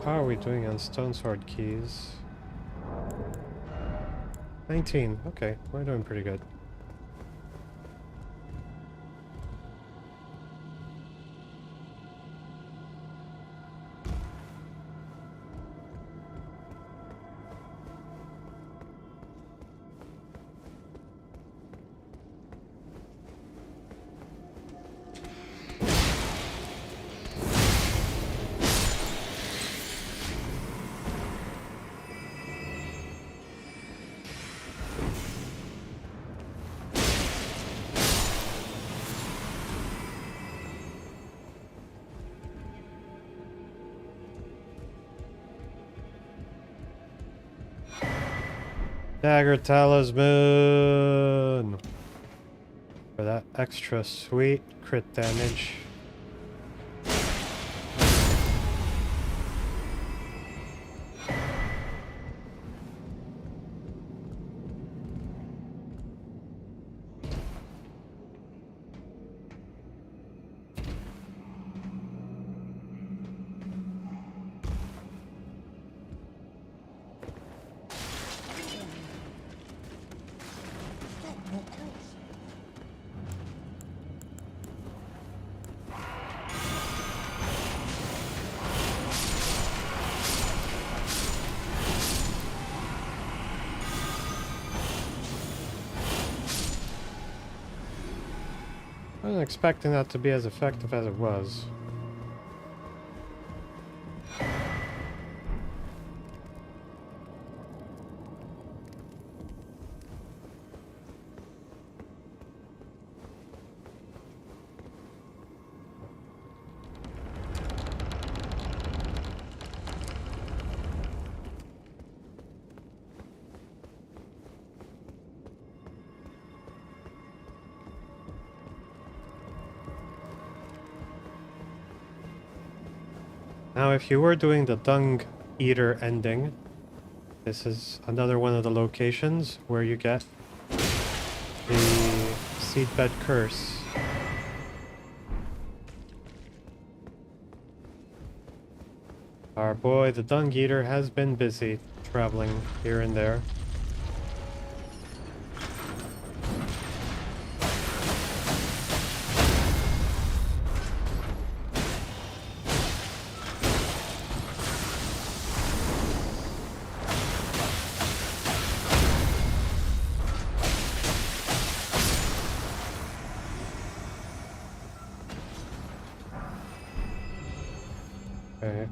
S1: How are we doing on stone sword keys? 19. Okay, we're doing pretty good. Dagger Talisman! For that extra sweet crit damage. I wasn't expecting that to be as effective as it was. Now, if you were doing the Dung Eater ending, this is another one of the locations where you get the Seedbed Curse. Our boy, the Dung Eater, has been busy traveling here and there. Okay.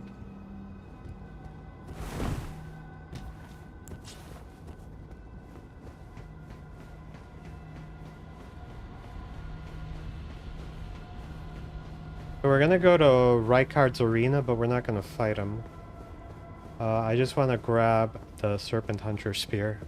S1: So we're gonna go to Rykard's arena, but we're not gonna fight him. I just want to grab the Serpent Hunter Spear.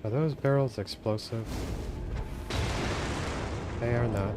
S1: Are those barrels explosive? They are not.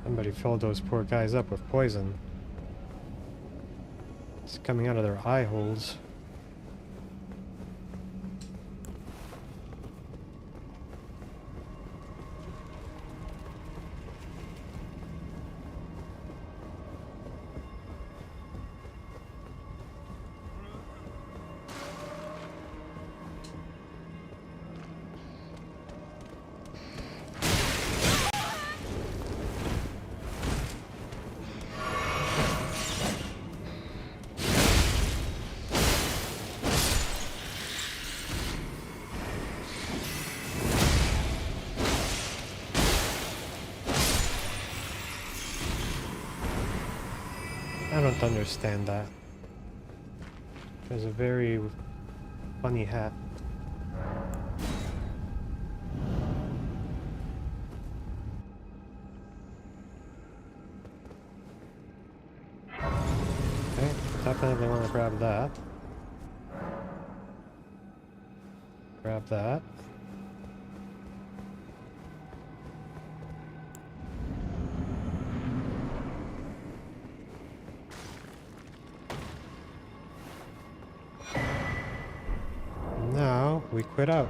S1: Somebody filled those poor guys up with poison. It's coming out of their eye holes. I don't understand that. There's a very funny hat. Okay, definitely want to grab that. Grab that. Now we quit out.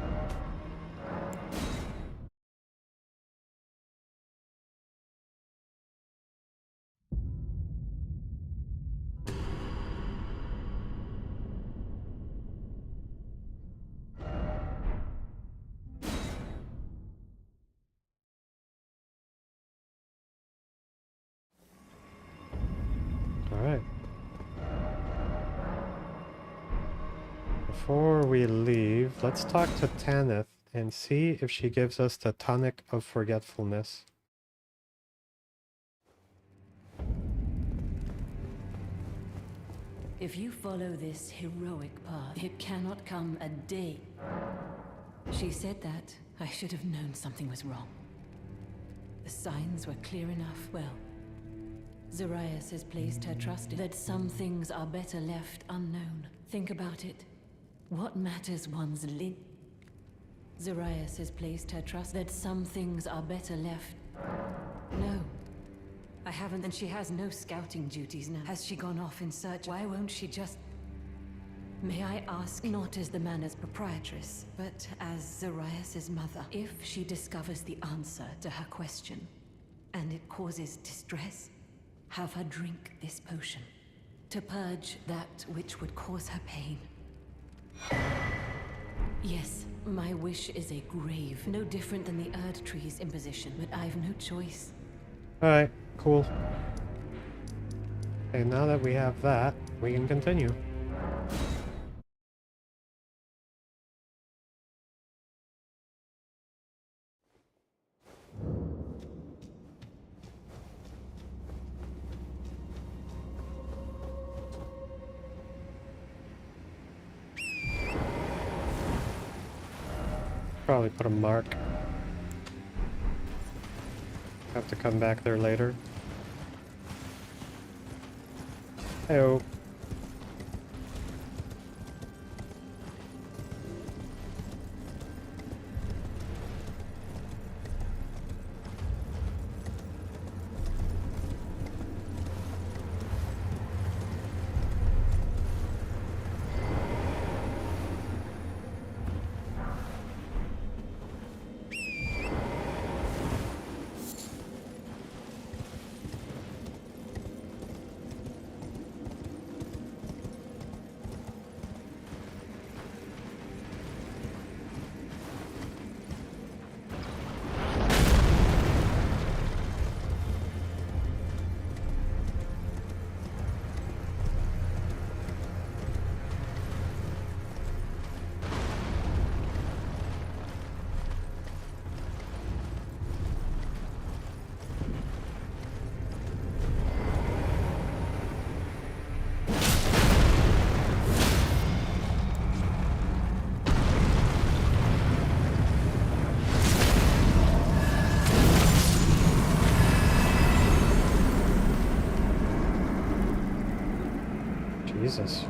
S1: before we leave, let's talk to Tanith and see if she gives us the tonic of forgetfulness.
S5: If you follow this heroic path, it cannot come a day. She said that. I should have known something was wrong. The signs were clear enough. Well, Zarias has placed her trust in that some things are better left unknown. Think about it. What matters one's link? Zarias has placed her trust that some things are better left. No. I haven't, and she has no scouting duties now. Has she gone off in search? Why won't she just... May I ask, not as the manor's proprietress, but as Zarias' mother, if she discovers the answer to her question, and it causes distress, have her drink this potion, to purge that which would cause her pain. Yes, my wish is a grave, no different than the Erd Tree's imposition, but I've no choice.
S1: Alright, cool. Okay, now that we have that, we can continue. Probably put a mark. Have to come back there later. Heyo. Jesus.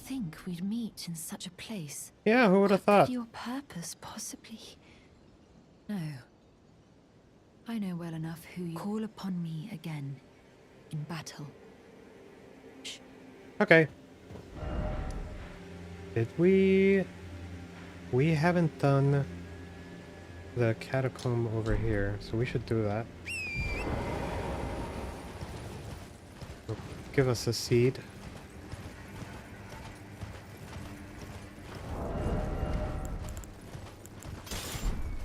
S8: Think we'd meet in such a place.
S1: Yeah, who would have
S8: What
S1: thought?
S8: could your purpose possibly? No. I know well enough who you call upon me again in battle. Shh.
S1: Okay. Did we... We haven't done the catacomb over here, so we should do that. Give us a seed.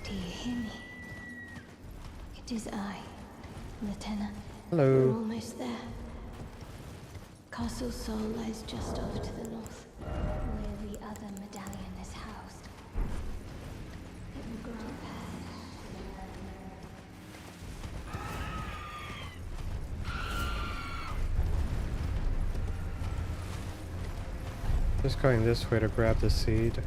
S4: Do you hear me? It is I, Lieutenant.
S1: Hello.
S4: We're almost there. Castle Sol lies just off to the north, where the other medallion is housed. It will grow ahead.
S1: Just going this way to grab the seed.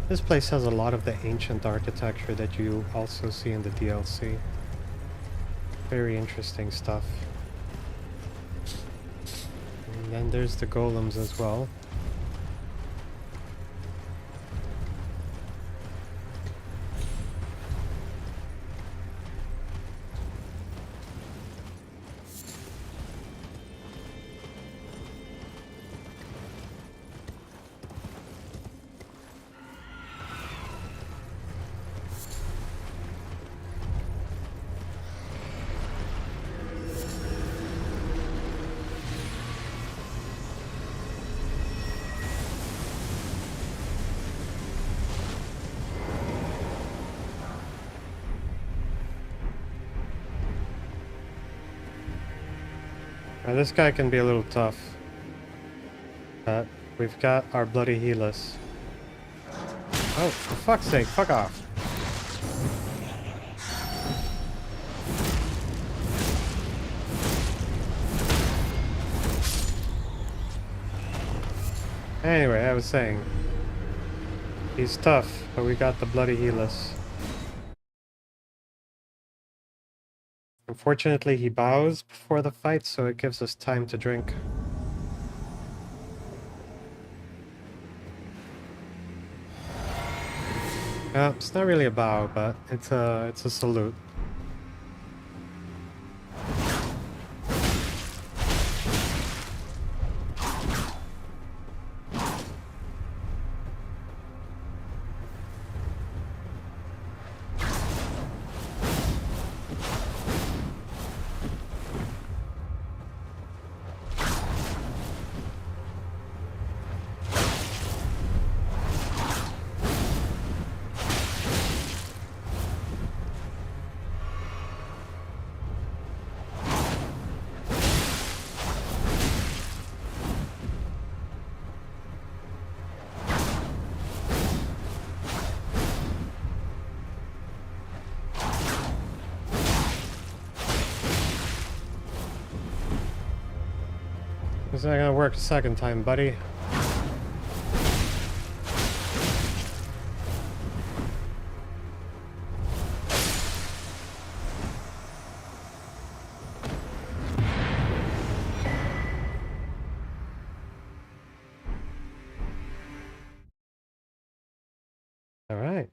S1: This place has a lot of the ancient architecture that you also see in the DLC. Very interesting stuff. And then there's the golems as well. Now this guy can be a little tough. But we've got our bloody healers. Oh, for fuck's sake, fuck off. Anyway, I was saying, he's tough, but we got the bloody healers. Unfortunately, he bows before the fight, so it gives us time to drink. It's not really a bow, but it's a salute. Is that gonna work a second time, buddy? All right.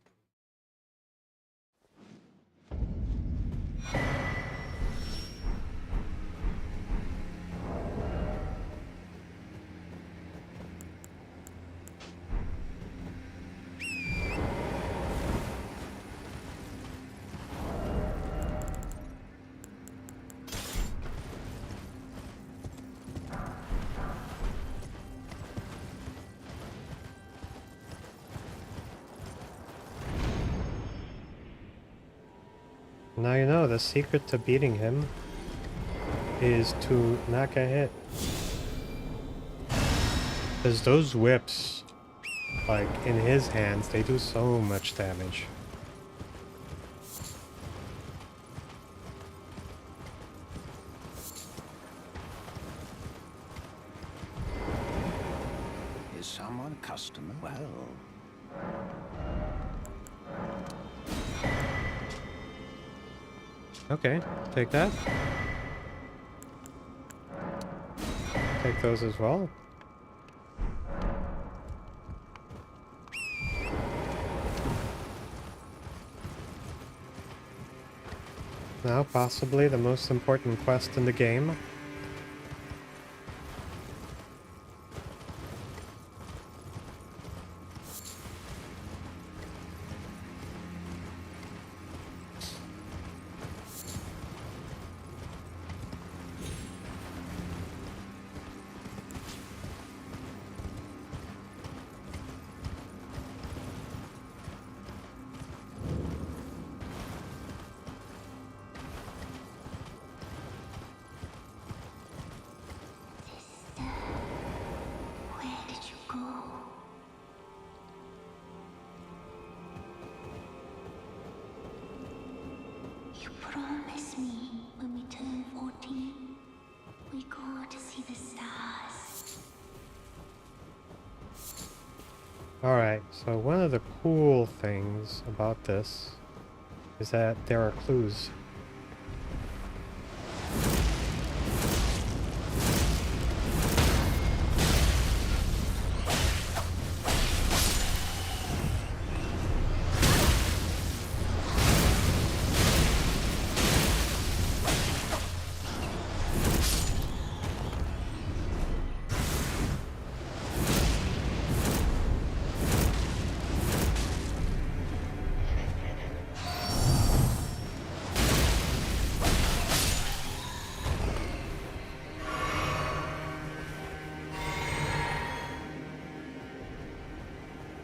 S1: Now you know the secret to beating him is to not get hit. Because those whips, like in his hands, they do so much damage.
S2: Is someone a customer? Well,
S1: Okay, take that. Take those as well. Now, possibly the most important quest in the game.
S4: Where did you go? You promised me when we turn 14, we go to see the stars.
S1: Alright, so one of the cool things about this is that there are clues.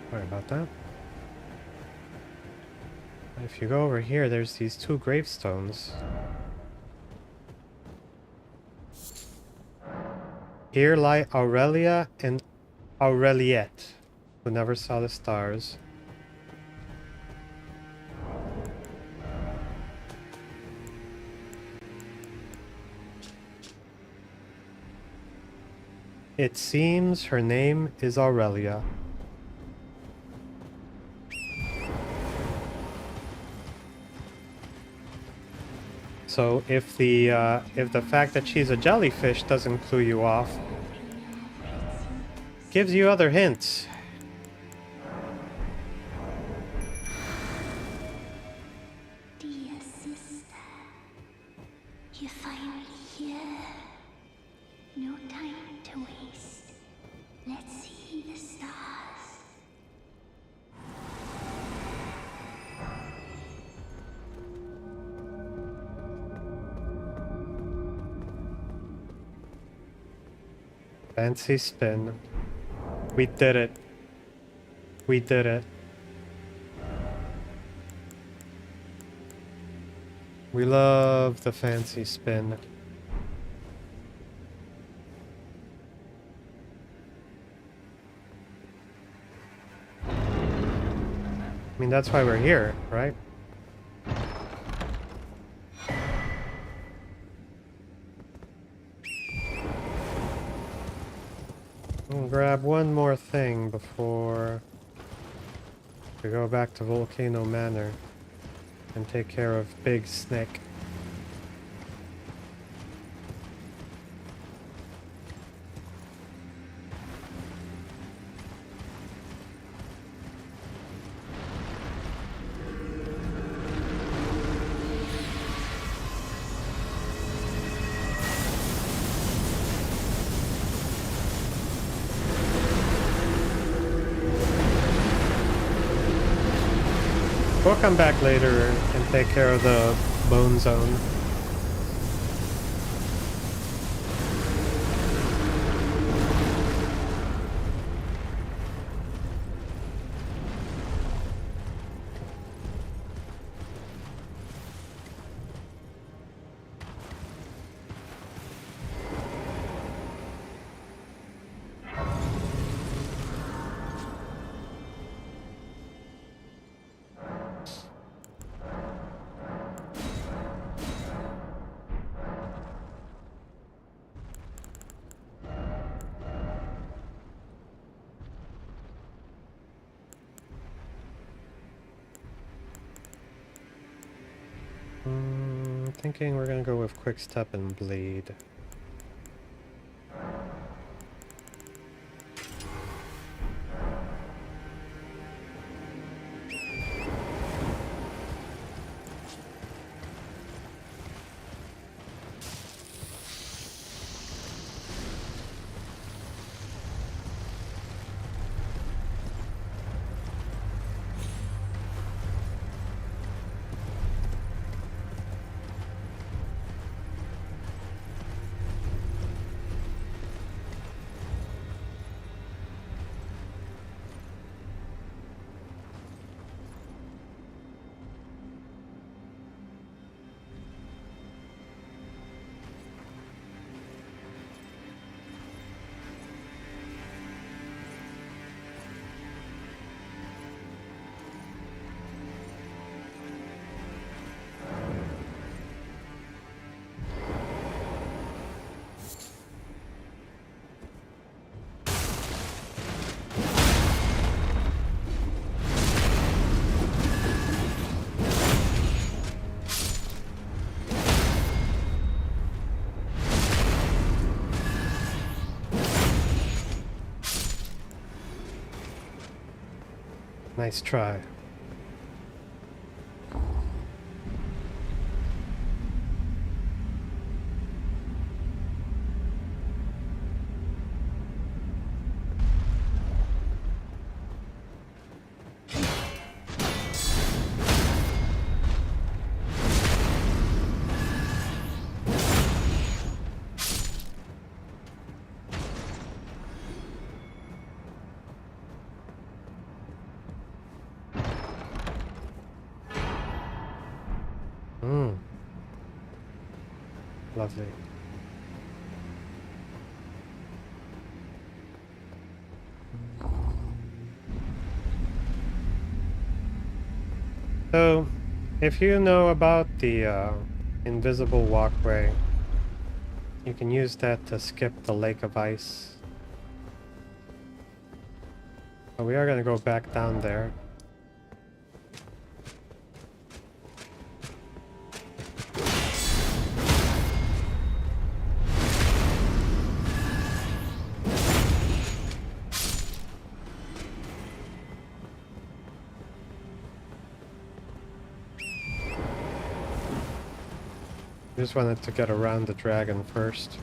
S1: Sorry about that. If you go over here, there's these two gravestones. Here lie Aurelia and Aureliette, who never saw the stars. It seems her name is Aurelia. So if the fact that she's a jellyfish doesn't clue you off, gives you other hints.
S4: Dear sister, you're finally here. No time to waste. Let's see the stars.
S1: Fancy spin. We did it. We did it. We love the fancy spin. I mean, that's why we're here, right? We'll grab one more thing before we go back to Volcano Manor and take care of Big Snake. We'll come back later and take care of the Bone Zone. Thinking we're gonna go with Quick Step and Bleed. Nice try. Lovely. So, if you know about the invisible walkway, you can use that to skip the lake of ice. So we are going to go back down there. Just wanted to get around the dragon first.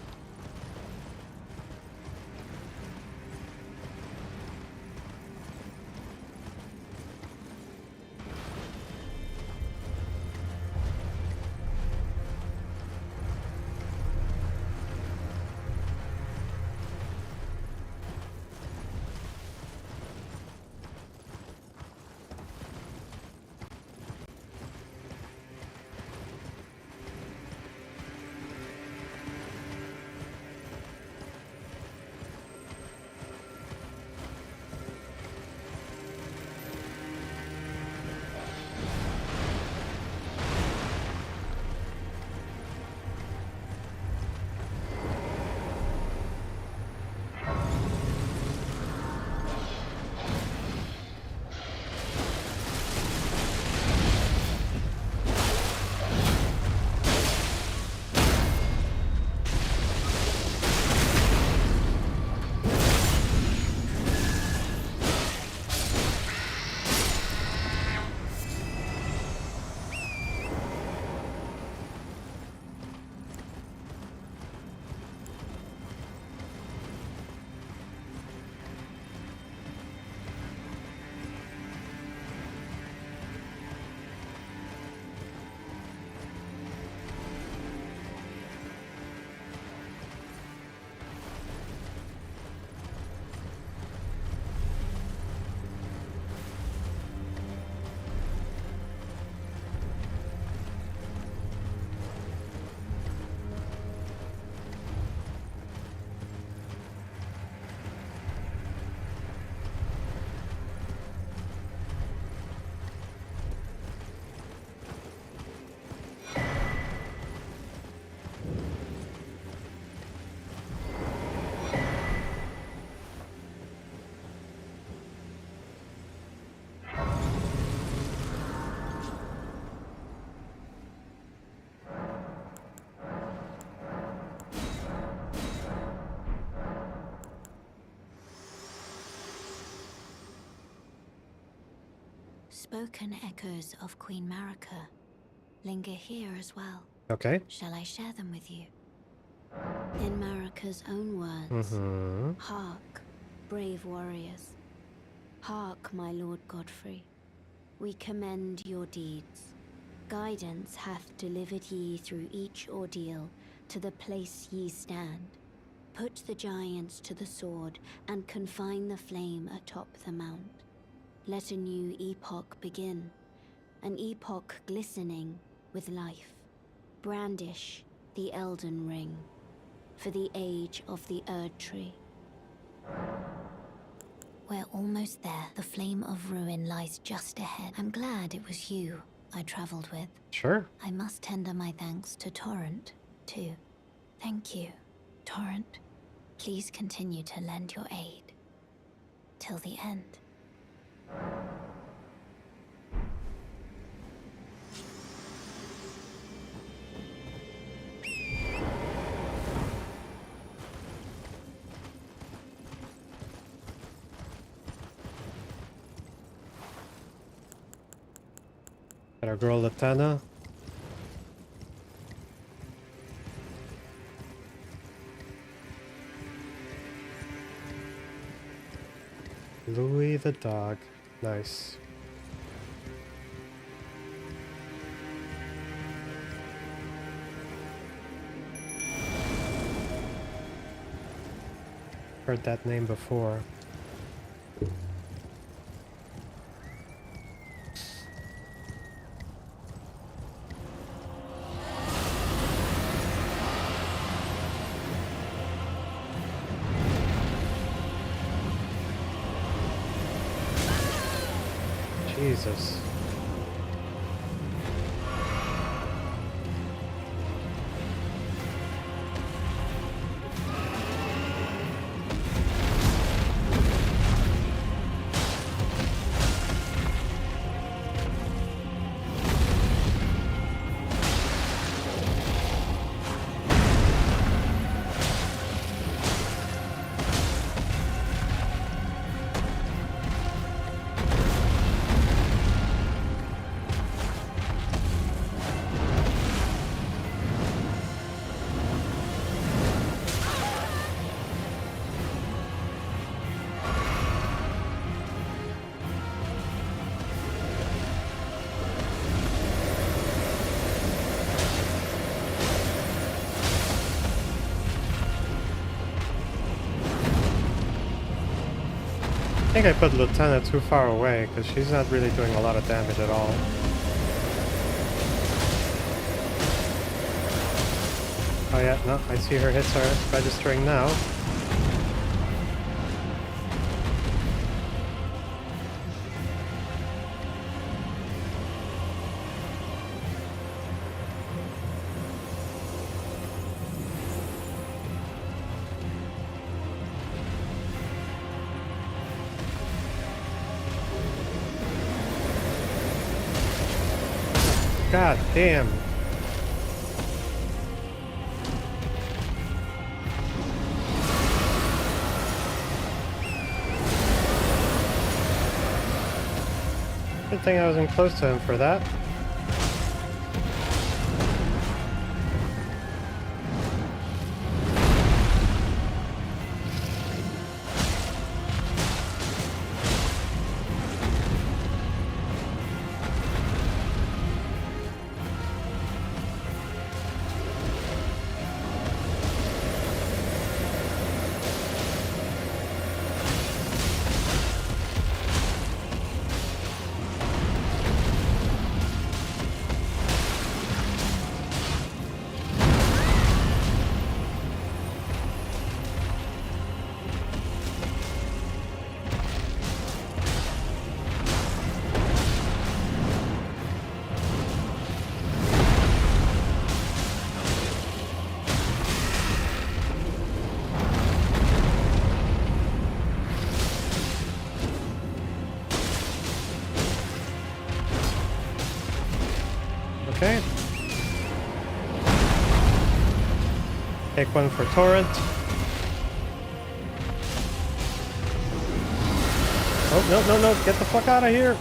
S4: Spoken echoes of Queen Marika linger here as well.
S1: Okay.
S4: Shall I share them with you? In Marika's own words, hark, brave warriors. Hark, my Lord Godfrey. We commend your deeds. Guidance hath delivered ye through each ordeal to the place ye stand. Put the giants to the sword and confine the flame atop the mount. Let a new epoch begin, an epoch glistening with life. Brandish the Elden Ring for the age of the Erd Tree. We're almost there. The flame of ruin lies just ahead. I'm glad it was you I traveled with.
S1: Sure.
S4: I must tender my thanks to Torrent, too. Thank you, Torrent. Please continue to lend your aid. Till the end.
S1: Got our girl Latana. Louis the dog. Nice. Heard that name before. Jesus. I think I put Lieutenant too far away because she's not really doing a lot of damage at all. Oh yeah, no, I see her hits are registering now. God damn. Good thing I wasn't close to him for that. Okay. Take one for Torrent. Oh, no, no, no. Get the fuck out of here.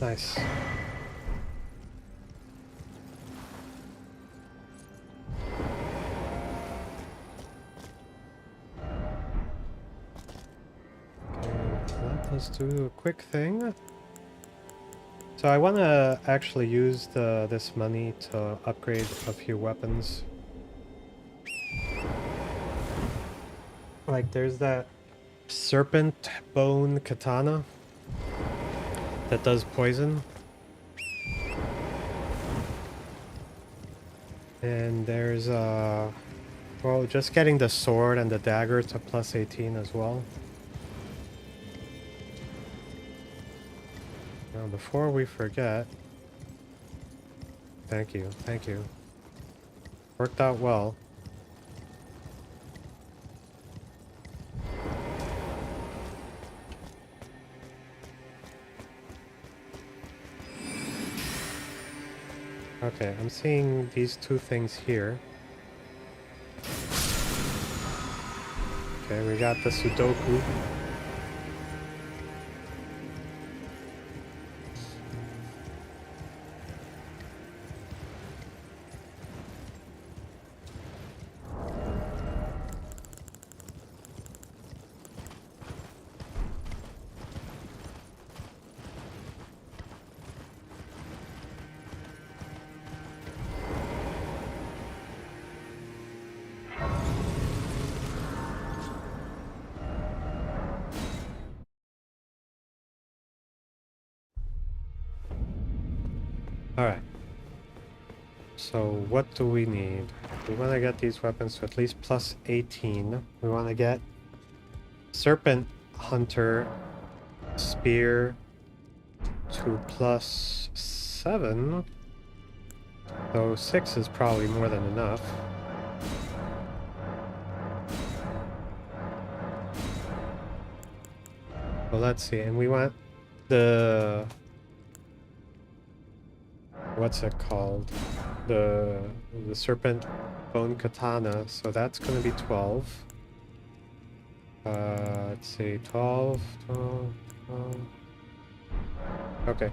S1: Nice. let's do a quick thing. So I want to actually use this money to upgrade a few weapons. Like there's that serpent bone katana that does poison. And there's well, just getting the sword and the dagger to plus 18 as well. Now before we forget, thank you, thank you. Worked out well. Okay, I'm seeing these two things here. Okay, we got the Sudoku. Alright. So what do we need? We want to get these weapons to at least plus 18. We want to get Serpent Hunter Spear to plus 7. Though 6 is probably more than enough. Well, let's see. And we want the... what's it called? The Serpent Bone Katana. So that's going to be 12. Let's see. 12, 12, 12. Okay.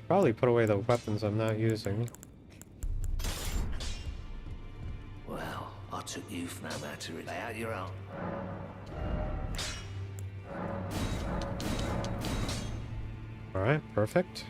S1: Probably put away the weapons I'm not using.
S9: Well, I took you for no matter. Lay out your own.
S1: Alright, perfect.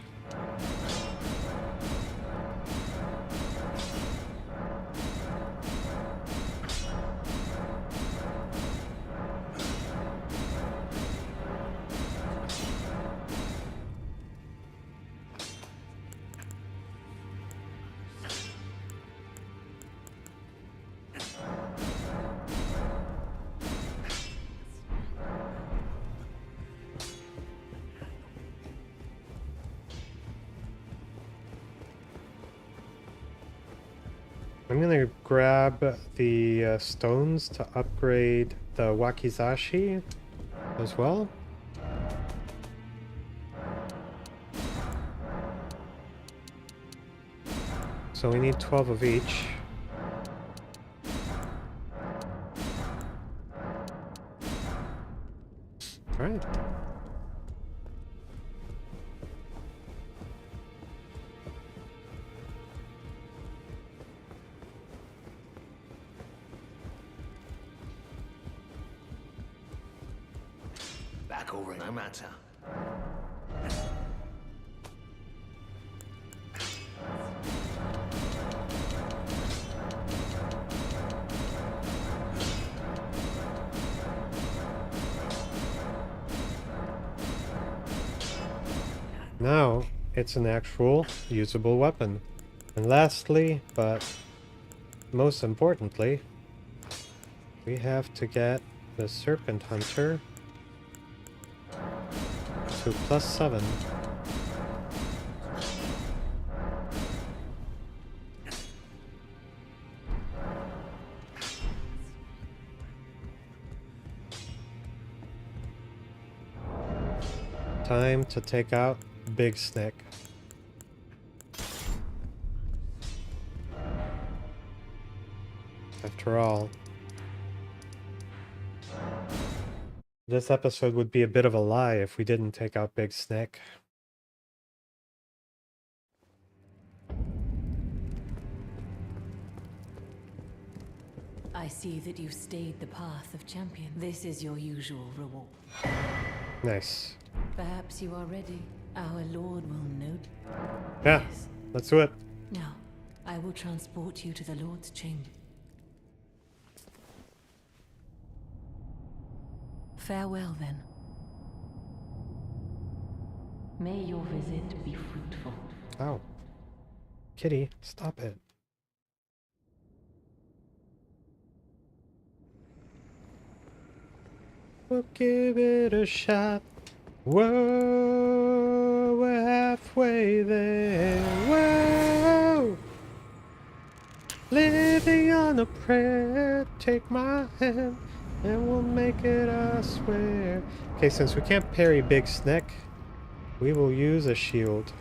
S1: I'm gonna grab the stones to upgrade the Wakizashi as well. So we need 12 of each. Alright.
S9: Back over, no matter.
S1: Now it's an actual usable weapon. And lastly, but most importantly, we have to get the Serpent Hunter to plus 7. Time to take out Big Snake. After all, This episode would be a bit of a lie if we didn't take out Big Snake.
S5: I see that you stayed the path of champion. This is your usual reward.
S1: Nice.
S5: Perhaps you are ready. Our Lord will note.
S1: Yeah,
S5: Yes.
S1: let's do it.
S5: Now, I will transport you to the Lord's chamber. Farewell, then. May your visit be fruitful.
S1: Ow. Kitty, stop it. We'll give it a shot. Whoa, we're halfway there. Whoa! Living on a prayer, take my hand, and we'll make it, I swear. Okay, since we can't parry Big Snake, we will use a shield.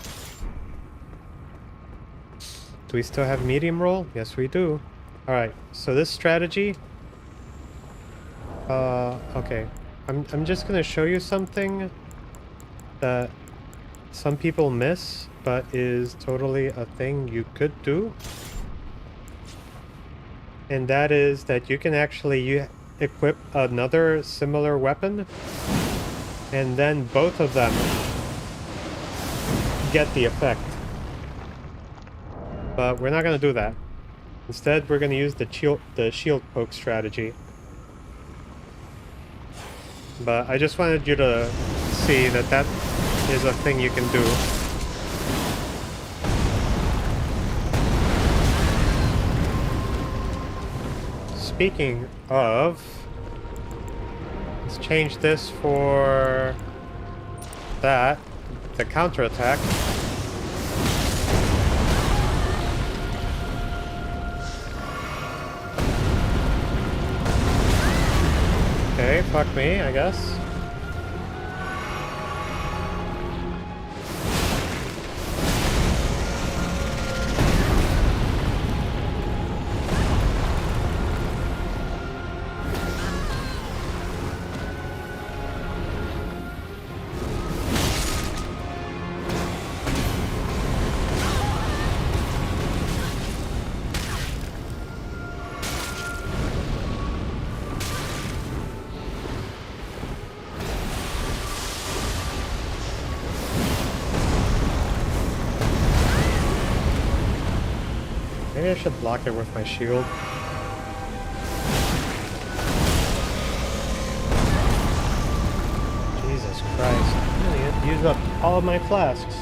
S1: Do we still have medium roll? Yes, we do. Alright, so this strategy... okay. I'm just gonna show you something that some people miss, but is totally a thing you could do. And that is that you can actually equip another similar weapon, and then both of them get the effect. But we're not gonna do that. Instead, we're gonna use the shield poke strategy. But I just wanted you to see that that is a thing you can do. Speaking of, let's change this for that, the counterattack. Okay, fuck me, I guess. Maybe I should block it with my shield. Jesus Christ. I really used up all of my flasks.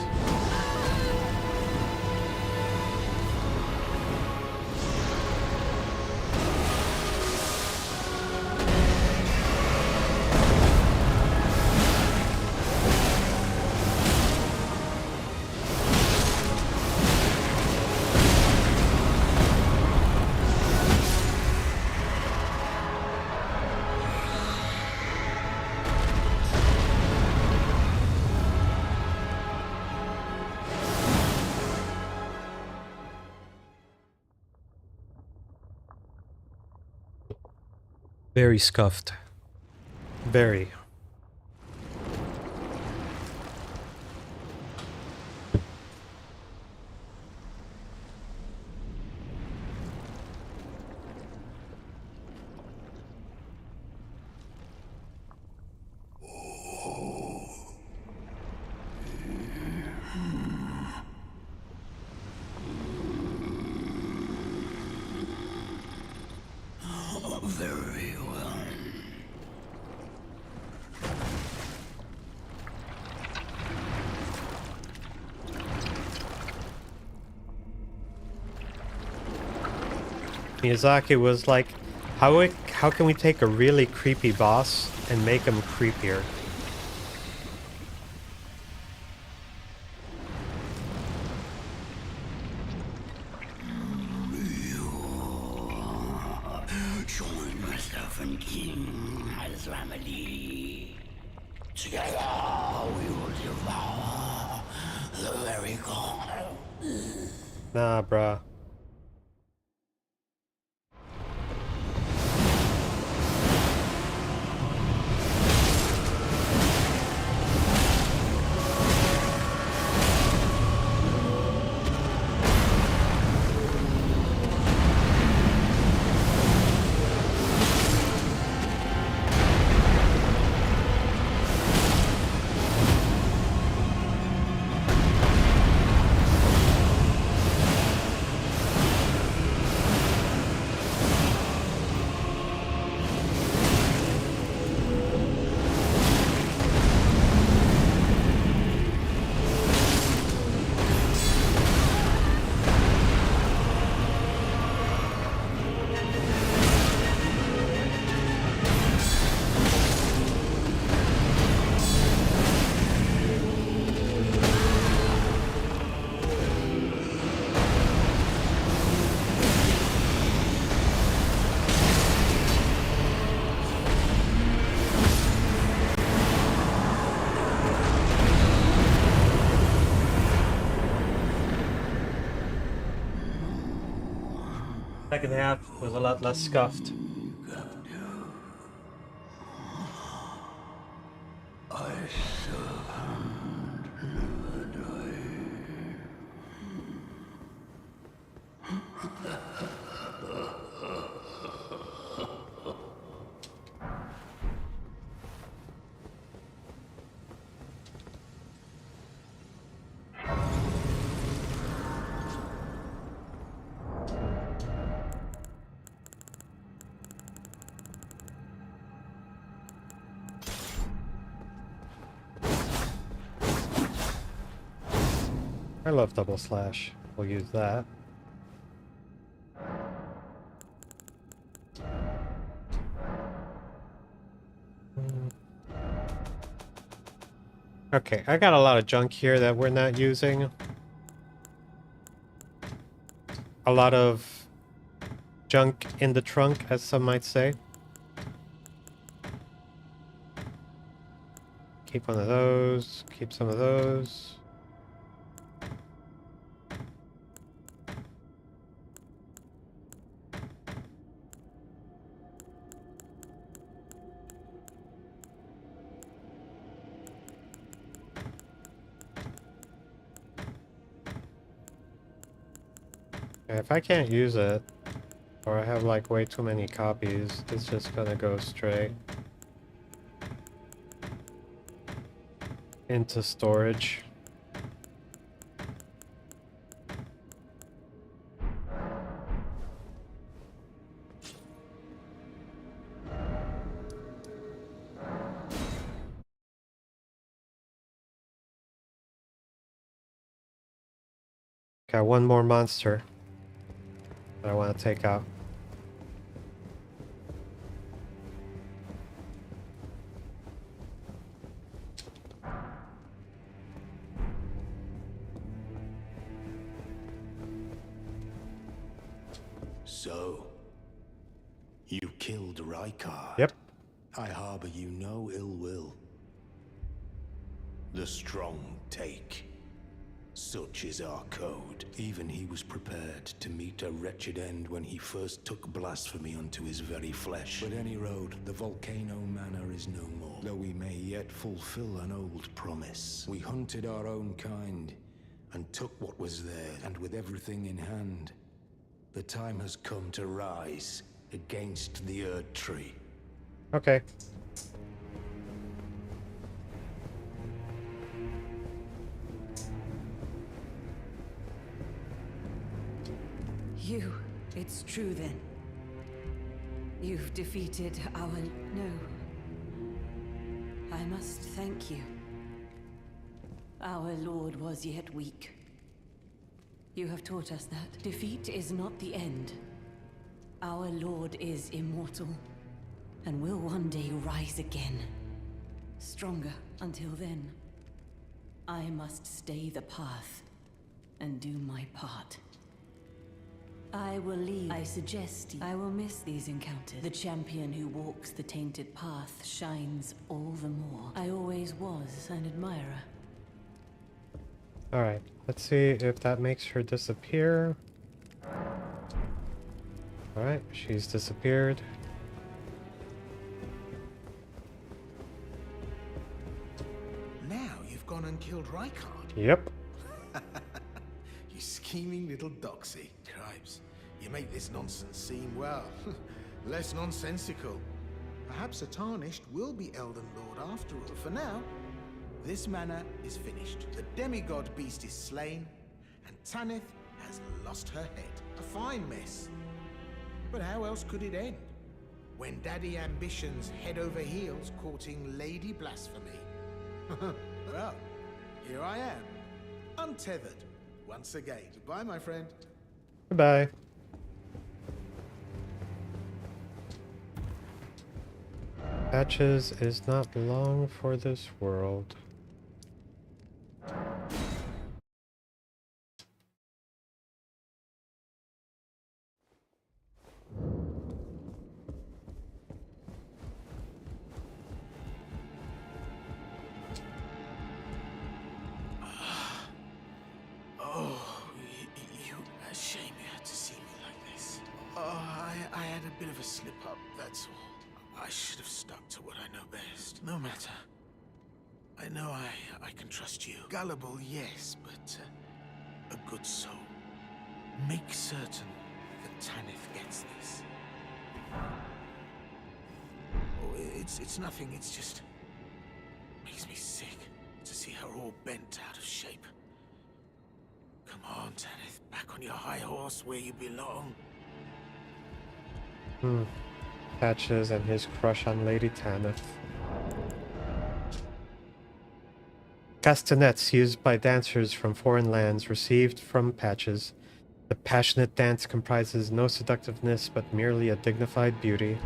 S1: Very scuffed. Very.
S9: Very well.
S1: Miyazaki was like, how can we take a really creepy boss and make him creepier?
S9: Join myself and King as remedy. Together we will devour the very god.
S1: Nah, bruh. Second half was a lot less scuffed. I love double slash. We'll use that. Okay, I got a lot of junk here that we're not using. A lot of junk in the trunk, as some might say. Keep one of those, keep some of those. If I can't use it, or I have like way too many copies, it's just gonna go straight into storage. Got one more monster that I want to take out.
S6: So, you killed Rykard.
S1: Yep.
S6: I harbor you no ill will. The strong take. Such is our code. Even he was prepared to meet a wretched end when he first took blasphemy unto his very flesh. But any road, the Volcano Manor is no more. Though we may yet fulfill an old promise. We hunted our own kind, and took what was there, and with everything in hand, the time has come to rise against the Erd Tree.
S1: Okay.
S5: It's true then. You've defeated our... No. I must thank you. Our lord was yet weak. You have taught us that defeat is not the end. Our lord is immortal, and will one day rise again. Stronger. Until then, I must stay the path and do my part. I will leave. I suggest I will miss these encounters. The champion who walks the tainted path shines all the more. I always was an admirer.
S1: Alright, let's see if that makes her disappear. Alright, she's disappeared.
S2: Now you've gone and killed Rykard.
S1: Yep.
S2: You scheming little doxy. Cripes, you make this nonsense seem, well, less nonsensical. Perhaps a Tarnished will be Elden Lord after all. For now, this manor is finished. The demigod beast is slain, and Tanith has lost her head. A fine mess. But how else could it end? When Daddy Ambition's head over heels courting Lady Blasphemy. Well, here I am, untethered. Once again. Goodbye, my friend.
S1: Goodbye. Patches is not long for this world.
S2: a bit of a slip-up, that's all. I should have stuck to what I know best. No matter. I know I can trust you. Gullible, yes, but a good soul. Make certain that Tanith gets this. Oh, it's nothing, it's just... makes me sick to see her all bent out of shape. Come on, Tanith, back on your high horse where you belong.
S1: Patches and his crush on Lady Tanith. Castanets used by dancers from foreign lands received from Patches. The passionate dance comprises no seductiveness but merely a dignified beauty.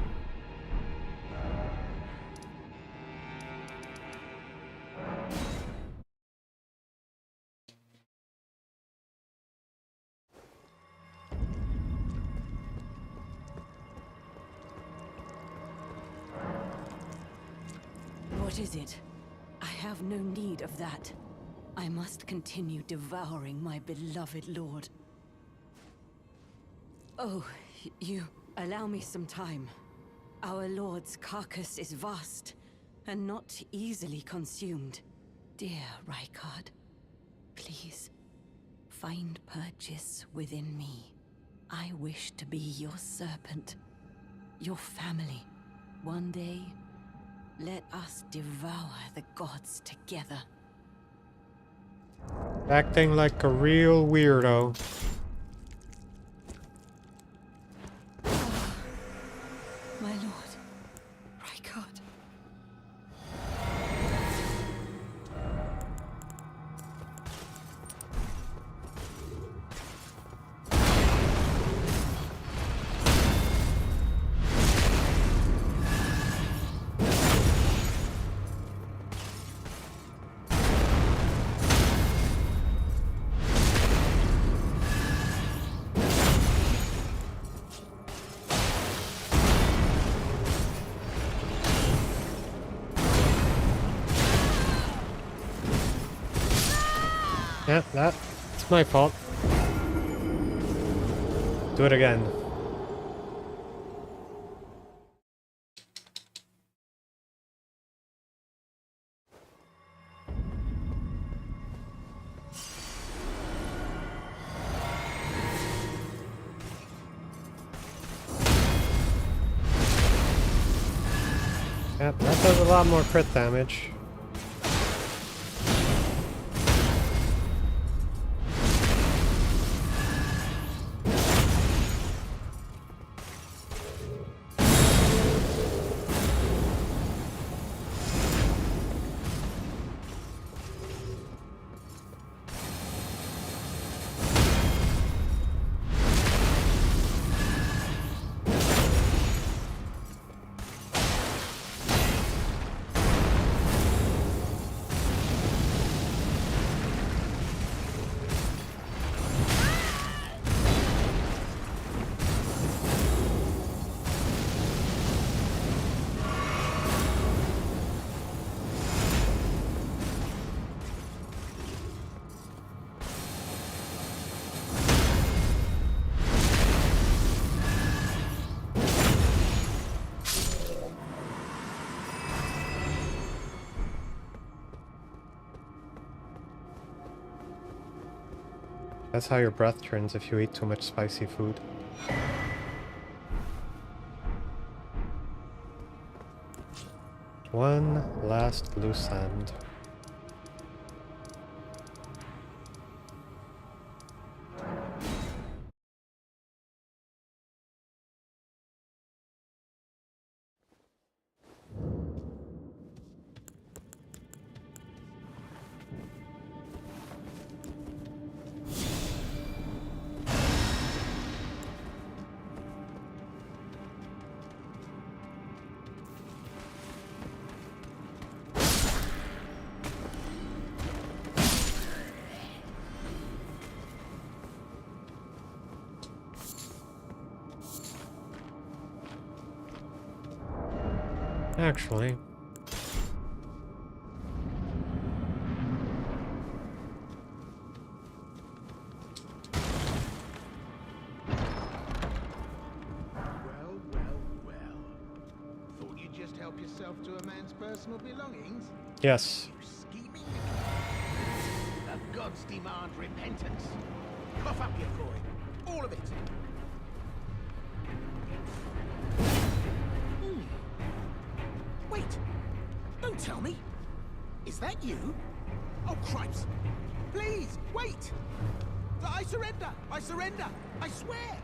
S5: What is it? I have no need of that. I must continue devouring my beloved lord. Oh, you allow me some time. Our lord's carcass is vast and not easily consumed. Dear Rykard, please find purchase within me. I wish to be your serpent, your family. One day, let us devour the gods together.
S1: Acting like a real weirdo.
S5: My lord, Rykard.
S1: Yeah, that's my fault. Do it again. Yeah, that does a lot more crit damage. That's how your breath turns if you eat too much spicy food. One last loose end. Actually,
S2: Well, yourself to a man's personal belongings?
S1: Yes.
S2: You scheming? The gods demand repentance. Cough up your coin. All of it. Wait. Don't tell me. Is that you? Oh, cripes. Please, wait. I surrender. I surrender. I swear.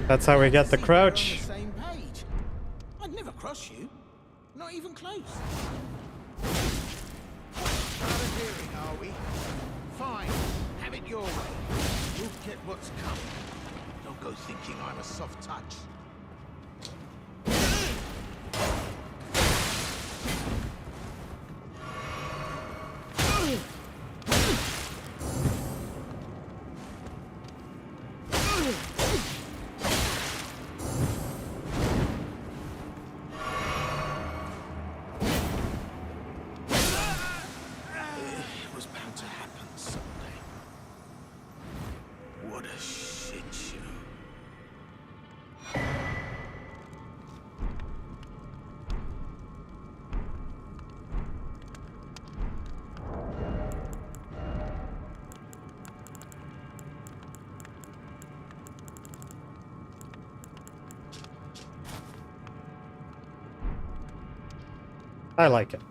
S1: That's how we get the crouch.
S2: On the same page. I'd never cross you. Not even close. Hard of hearing, are we? Fine. Have it your way. You'll get what's coming. Don't go thinking I'm a soft touch. It was bound to happen someday. What a shit show.
S1: I like it.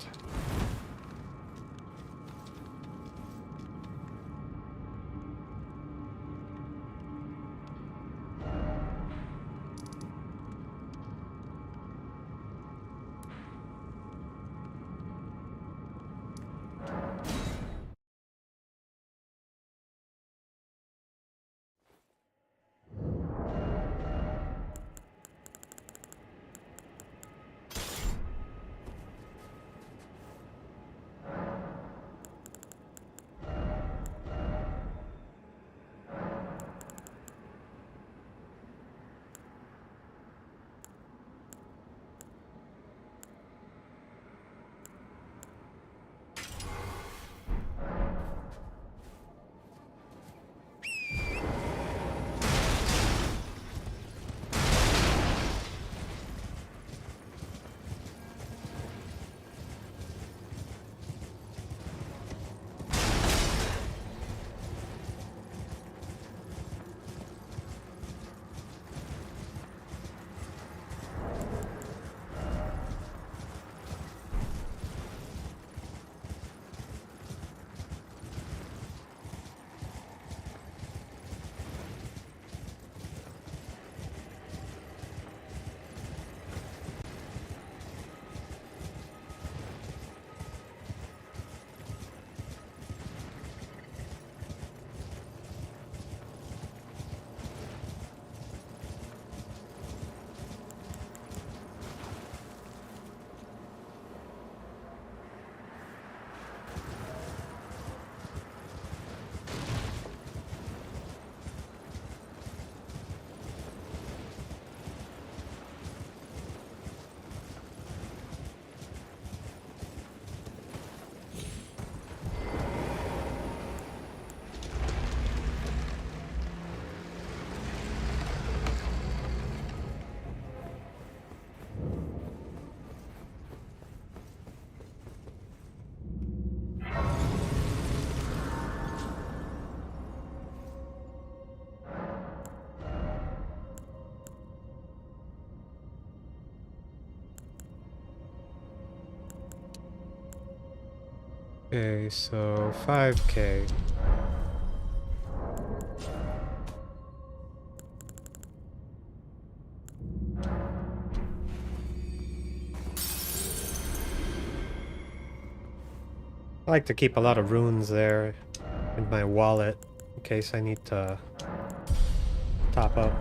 S1: Okay, so 5K. I like to keep a lot of runes there in my wallet in case I need to top up.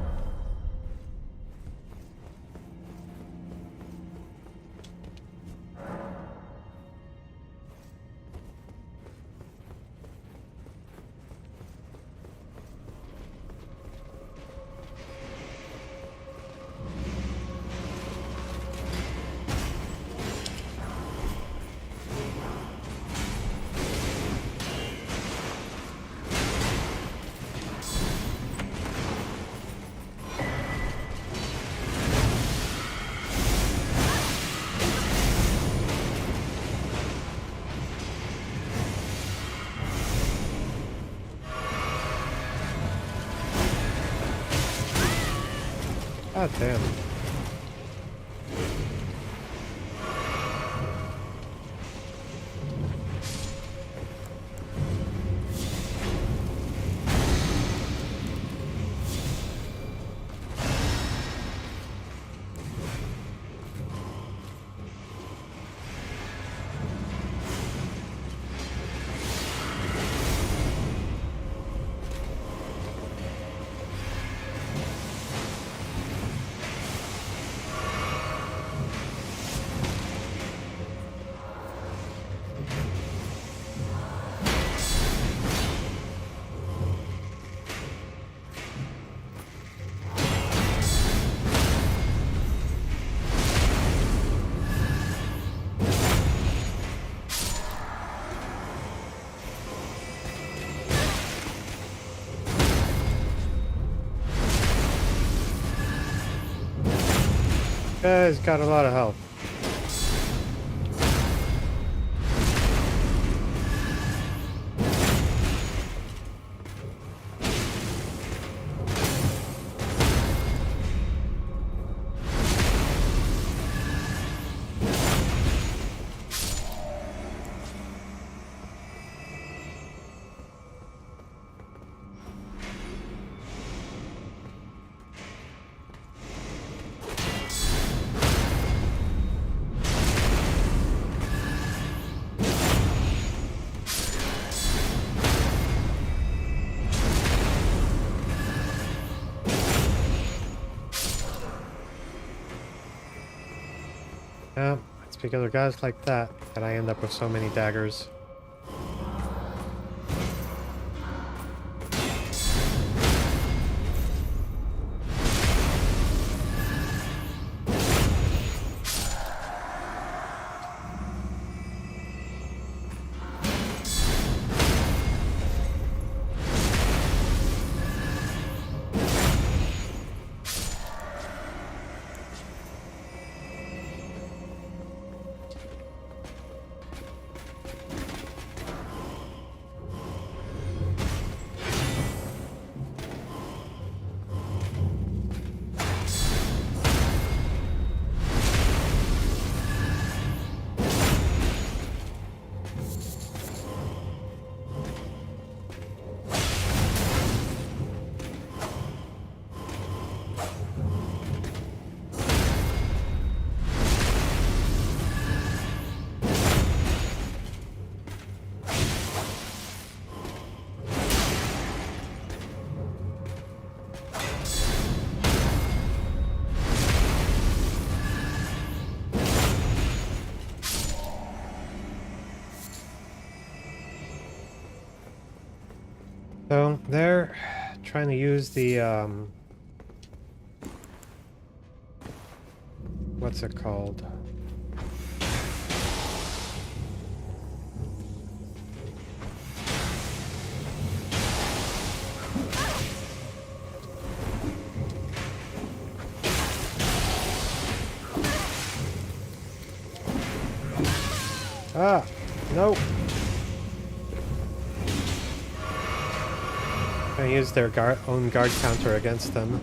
S1: God damn. He's got a lot of health. Yeah, it's because of guys like that that I end up with so many daggers. So they're trying to use the what's it called? Ah, nope. I use their own guard counter against them.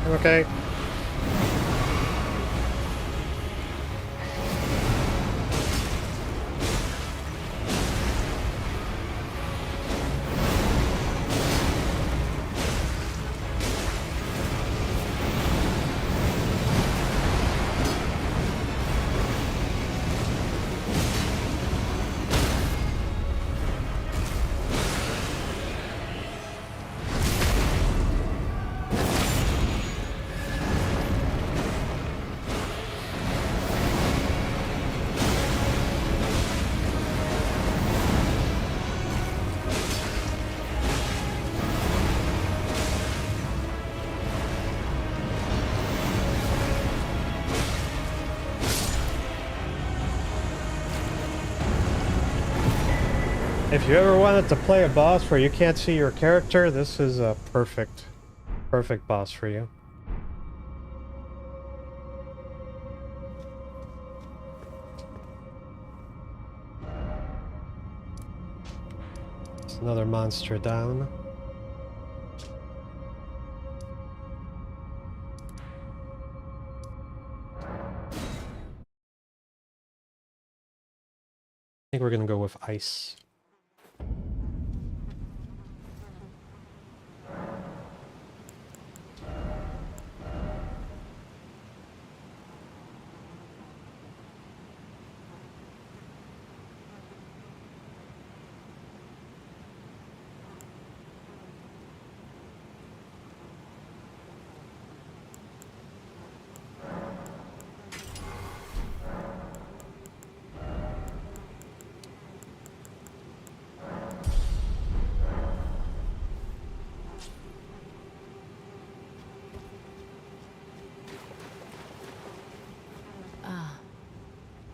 S1: I'm okay. If you ever wanted to play a boss where you can't see your character, this is a perfect boss for you. It's another monster down. I think we're gonna go with ice.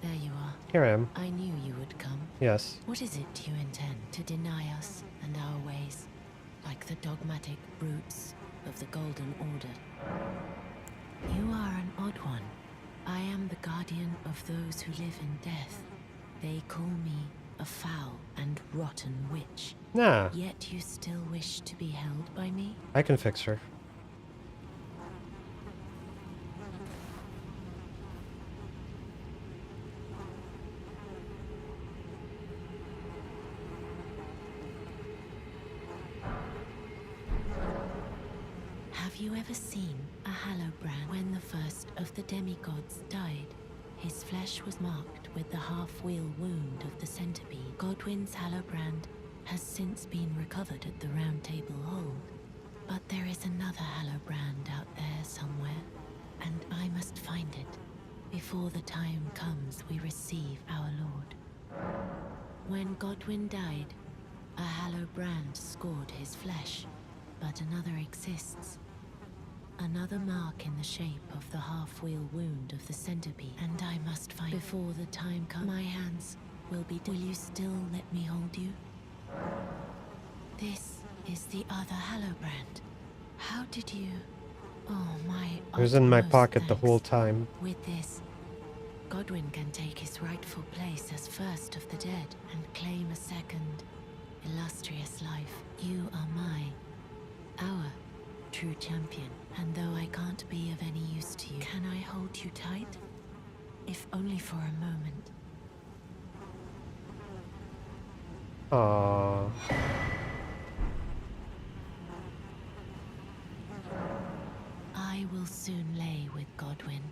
S5: There you are.
S1: Here I am.
S5: I knew you would come.
S1: Yes.
S5: What is it you intend to deny us and our ways, like the dogmatic brutes of the Golden Order? You are an odd one. I am the guardian of those who live in death. They call me a foul and rotten witch.
S1: Nah,
S5: Yet you still wish to be held by me?
S1: I can fix her.
S5: Have you ever seen a Hallowbrand? When the first of the demigods died, his flesh was marked with the half-wheel wound of the centipede. Godwyn's Hallowbrand has since been recovered at the Round Table Hold. But there is another Hallowbrand out there somewhere, and I must find it before the time comes we receive our Lord. When Godwyn died, a Hallowbrand scored his flesh, but another exists. Another mark in the shape of the half-wheel wound of the centipede, and I must find before the time comes. My hands will be. Will you still let me hold you? This is the other Hallowbrand. How did you? Oh my!
S1: It was in my
S5: utmost
S1: pocket the
S5: thanks.
S1: whole time.
S5: With this, Godwyn can take his rightful place as first of the dead and claim a second, illustrious life. You are our true champion. And though I can't be of any use to you, can I hold you tight? If only for a moment.
S1: Aww.
S5: I will soon lay with Godwyn,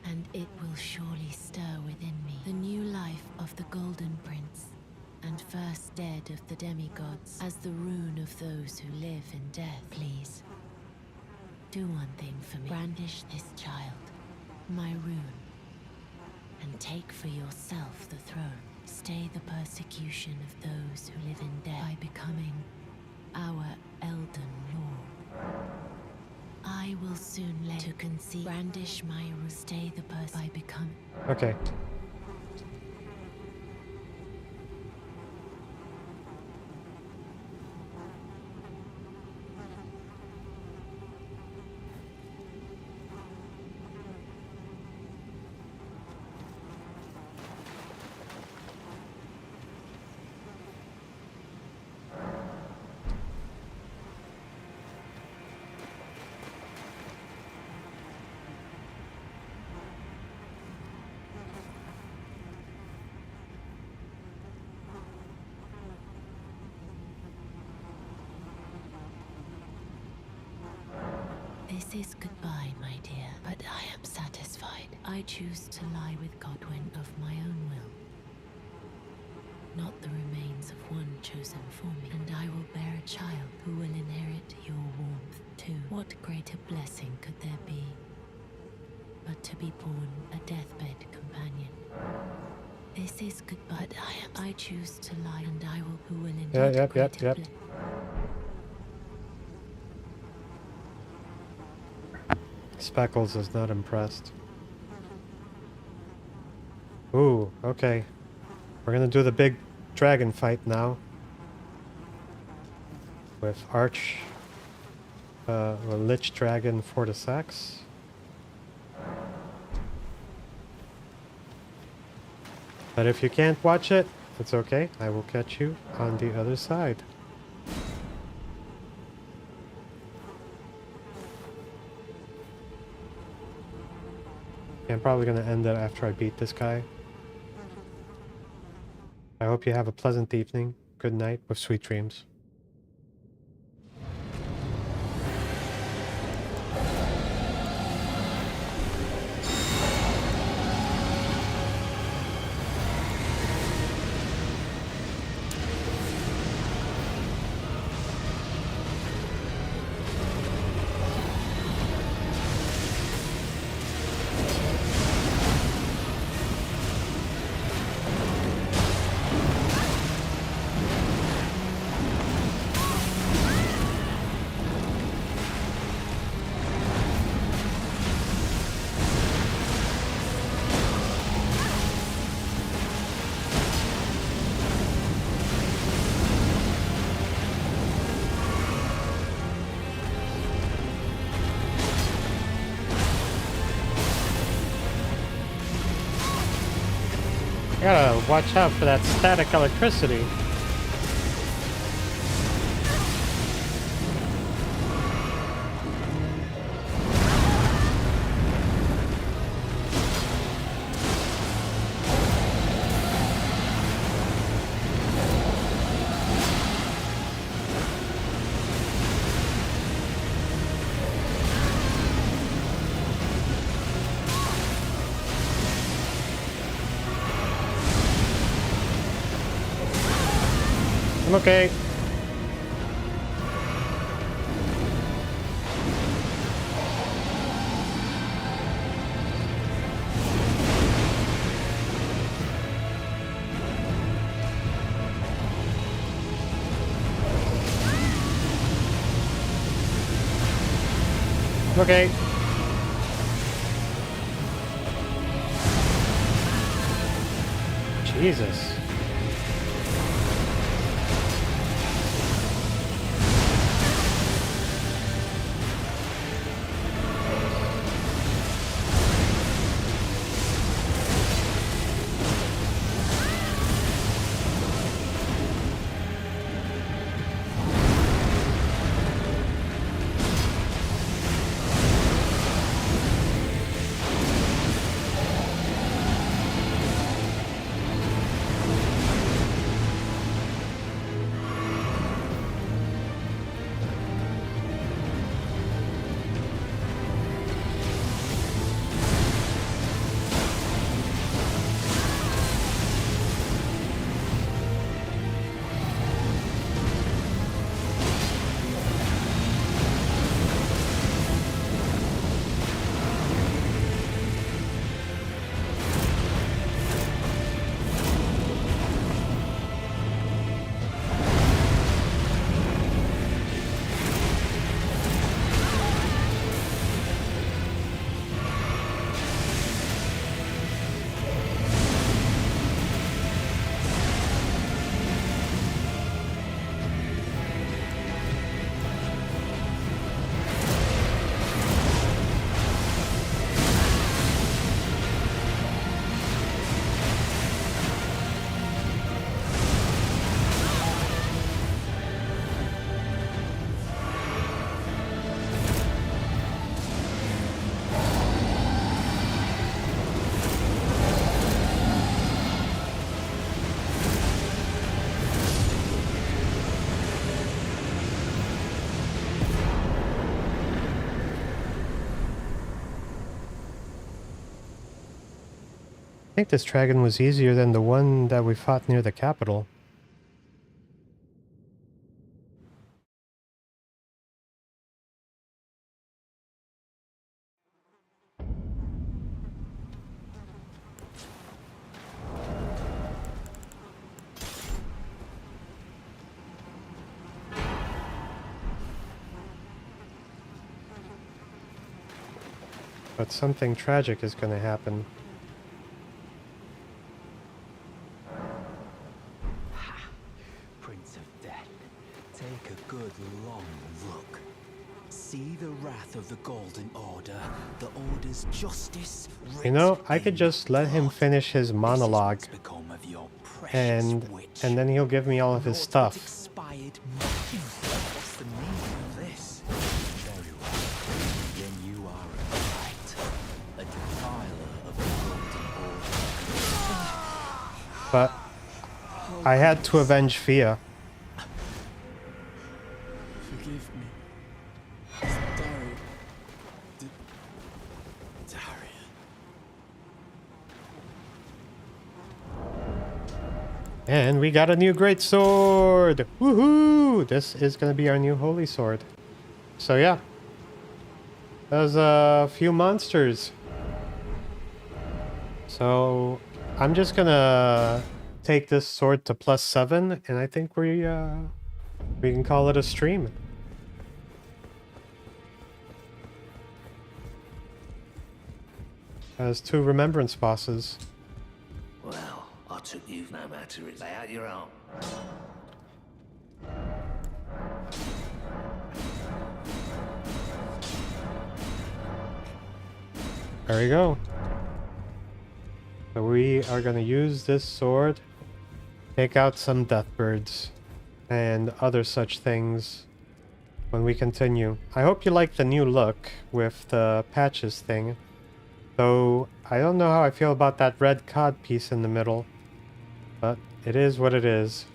S5: and it will surely stir within me the new life of the Golden Prince, and first dead of the demigods, as the rune of those who live in death. Please, do one thing for me. Brandish this child, my rune, and take for yourself the throne. Stay the persecution of those who live in death by becoming our Elden Lord. I will soon lay to conceive. Brandish my rune. Stay the by becoming.
S1: Okay.
S5: This is goodbye, my dear, but I am satisfied. I choose to lie with Godwyn of my own will. Not the remains of one chosen for me, and I will bear a child who will inherit your warmth too. What greater blessing could there be but to be born a deathbed companion? This is goodbye. I choose to lie, and I will who will inherit
S1: Yep. Speckles is not impressed. Ooh, okay. We're gonna do the big dragon fight now. With or Lich Dragon for the Sax. But if you can't watch it, it's okay. I will catch you on the other side. I'm probably gonna end it after I beat this guy. I hope you have a pleasant evening. Good night with sweet dreams. Gotta watch out for that static electricity. I'm okay. I'm okay. Jesus. I think this dragon was easier than the one that we fought near the capital. But something tragic is going to happen.
S2: Prince of Death, take a good long look. See the wrath of the Golden Order, the Order's justice.
S1: You know, I could just let him finish his monologue, and then he'll give me all of his stuff.
S2: Expired. What's the meaning of this? Very well. Then you are a defiler of the Golden Order.
S1: But I had to avenge Fia.
S2: Forgive me.
S1: And we got a new great sword! Woohoo! This is gonna be our new holy sword. So yeah. There's a few monsters. So I'm just gonna take this sword to +7, and I think we can call it a stream. As 2 remembrance bosses.
S9: Well, I took you no matter it. Lay out your arm.
S1: There we go. So we are gonna use this sword, take out some death birds, and other such things when we continue. I hope you like the new look with the patches thing. Though I don't know how I feel about that red cod piece in the middle, but it is what it is.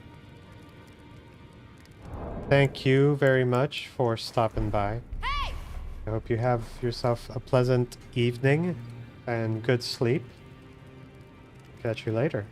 S1: Thank you very much for stopping by.
S8: Hey!
S1: I hope you have yourself a pleasant evening and good sleep. Catch you later.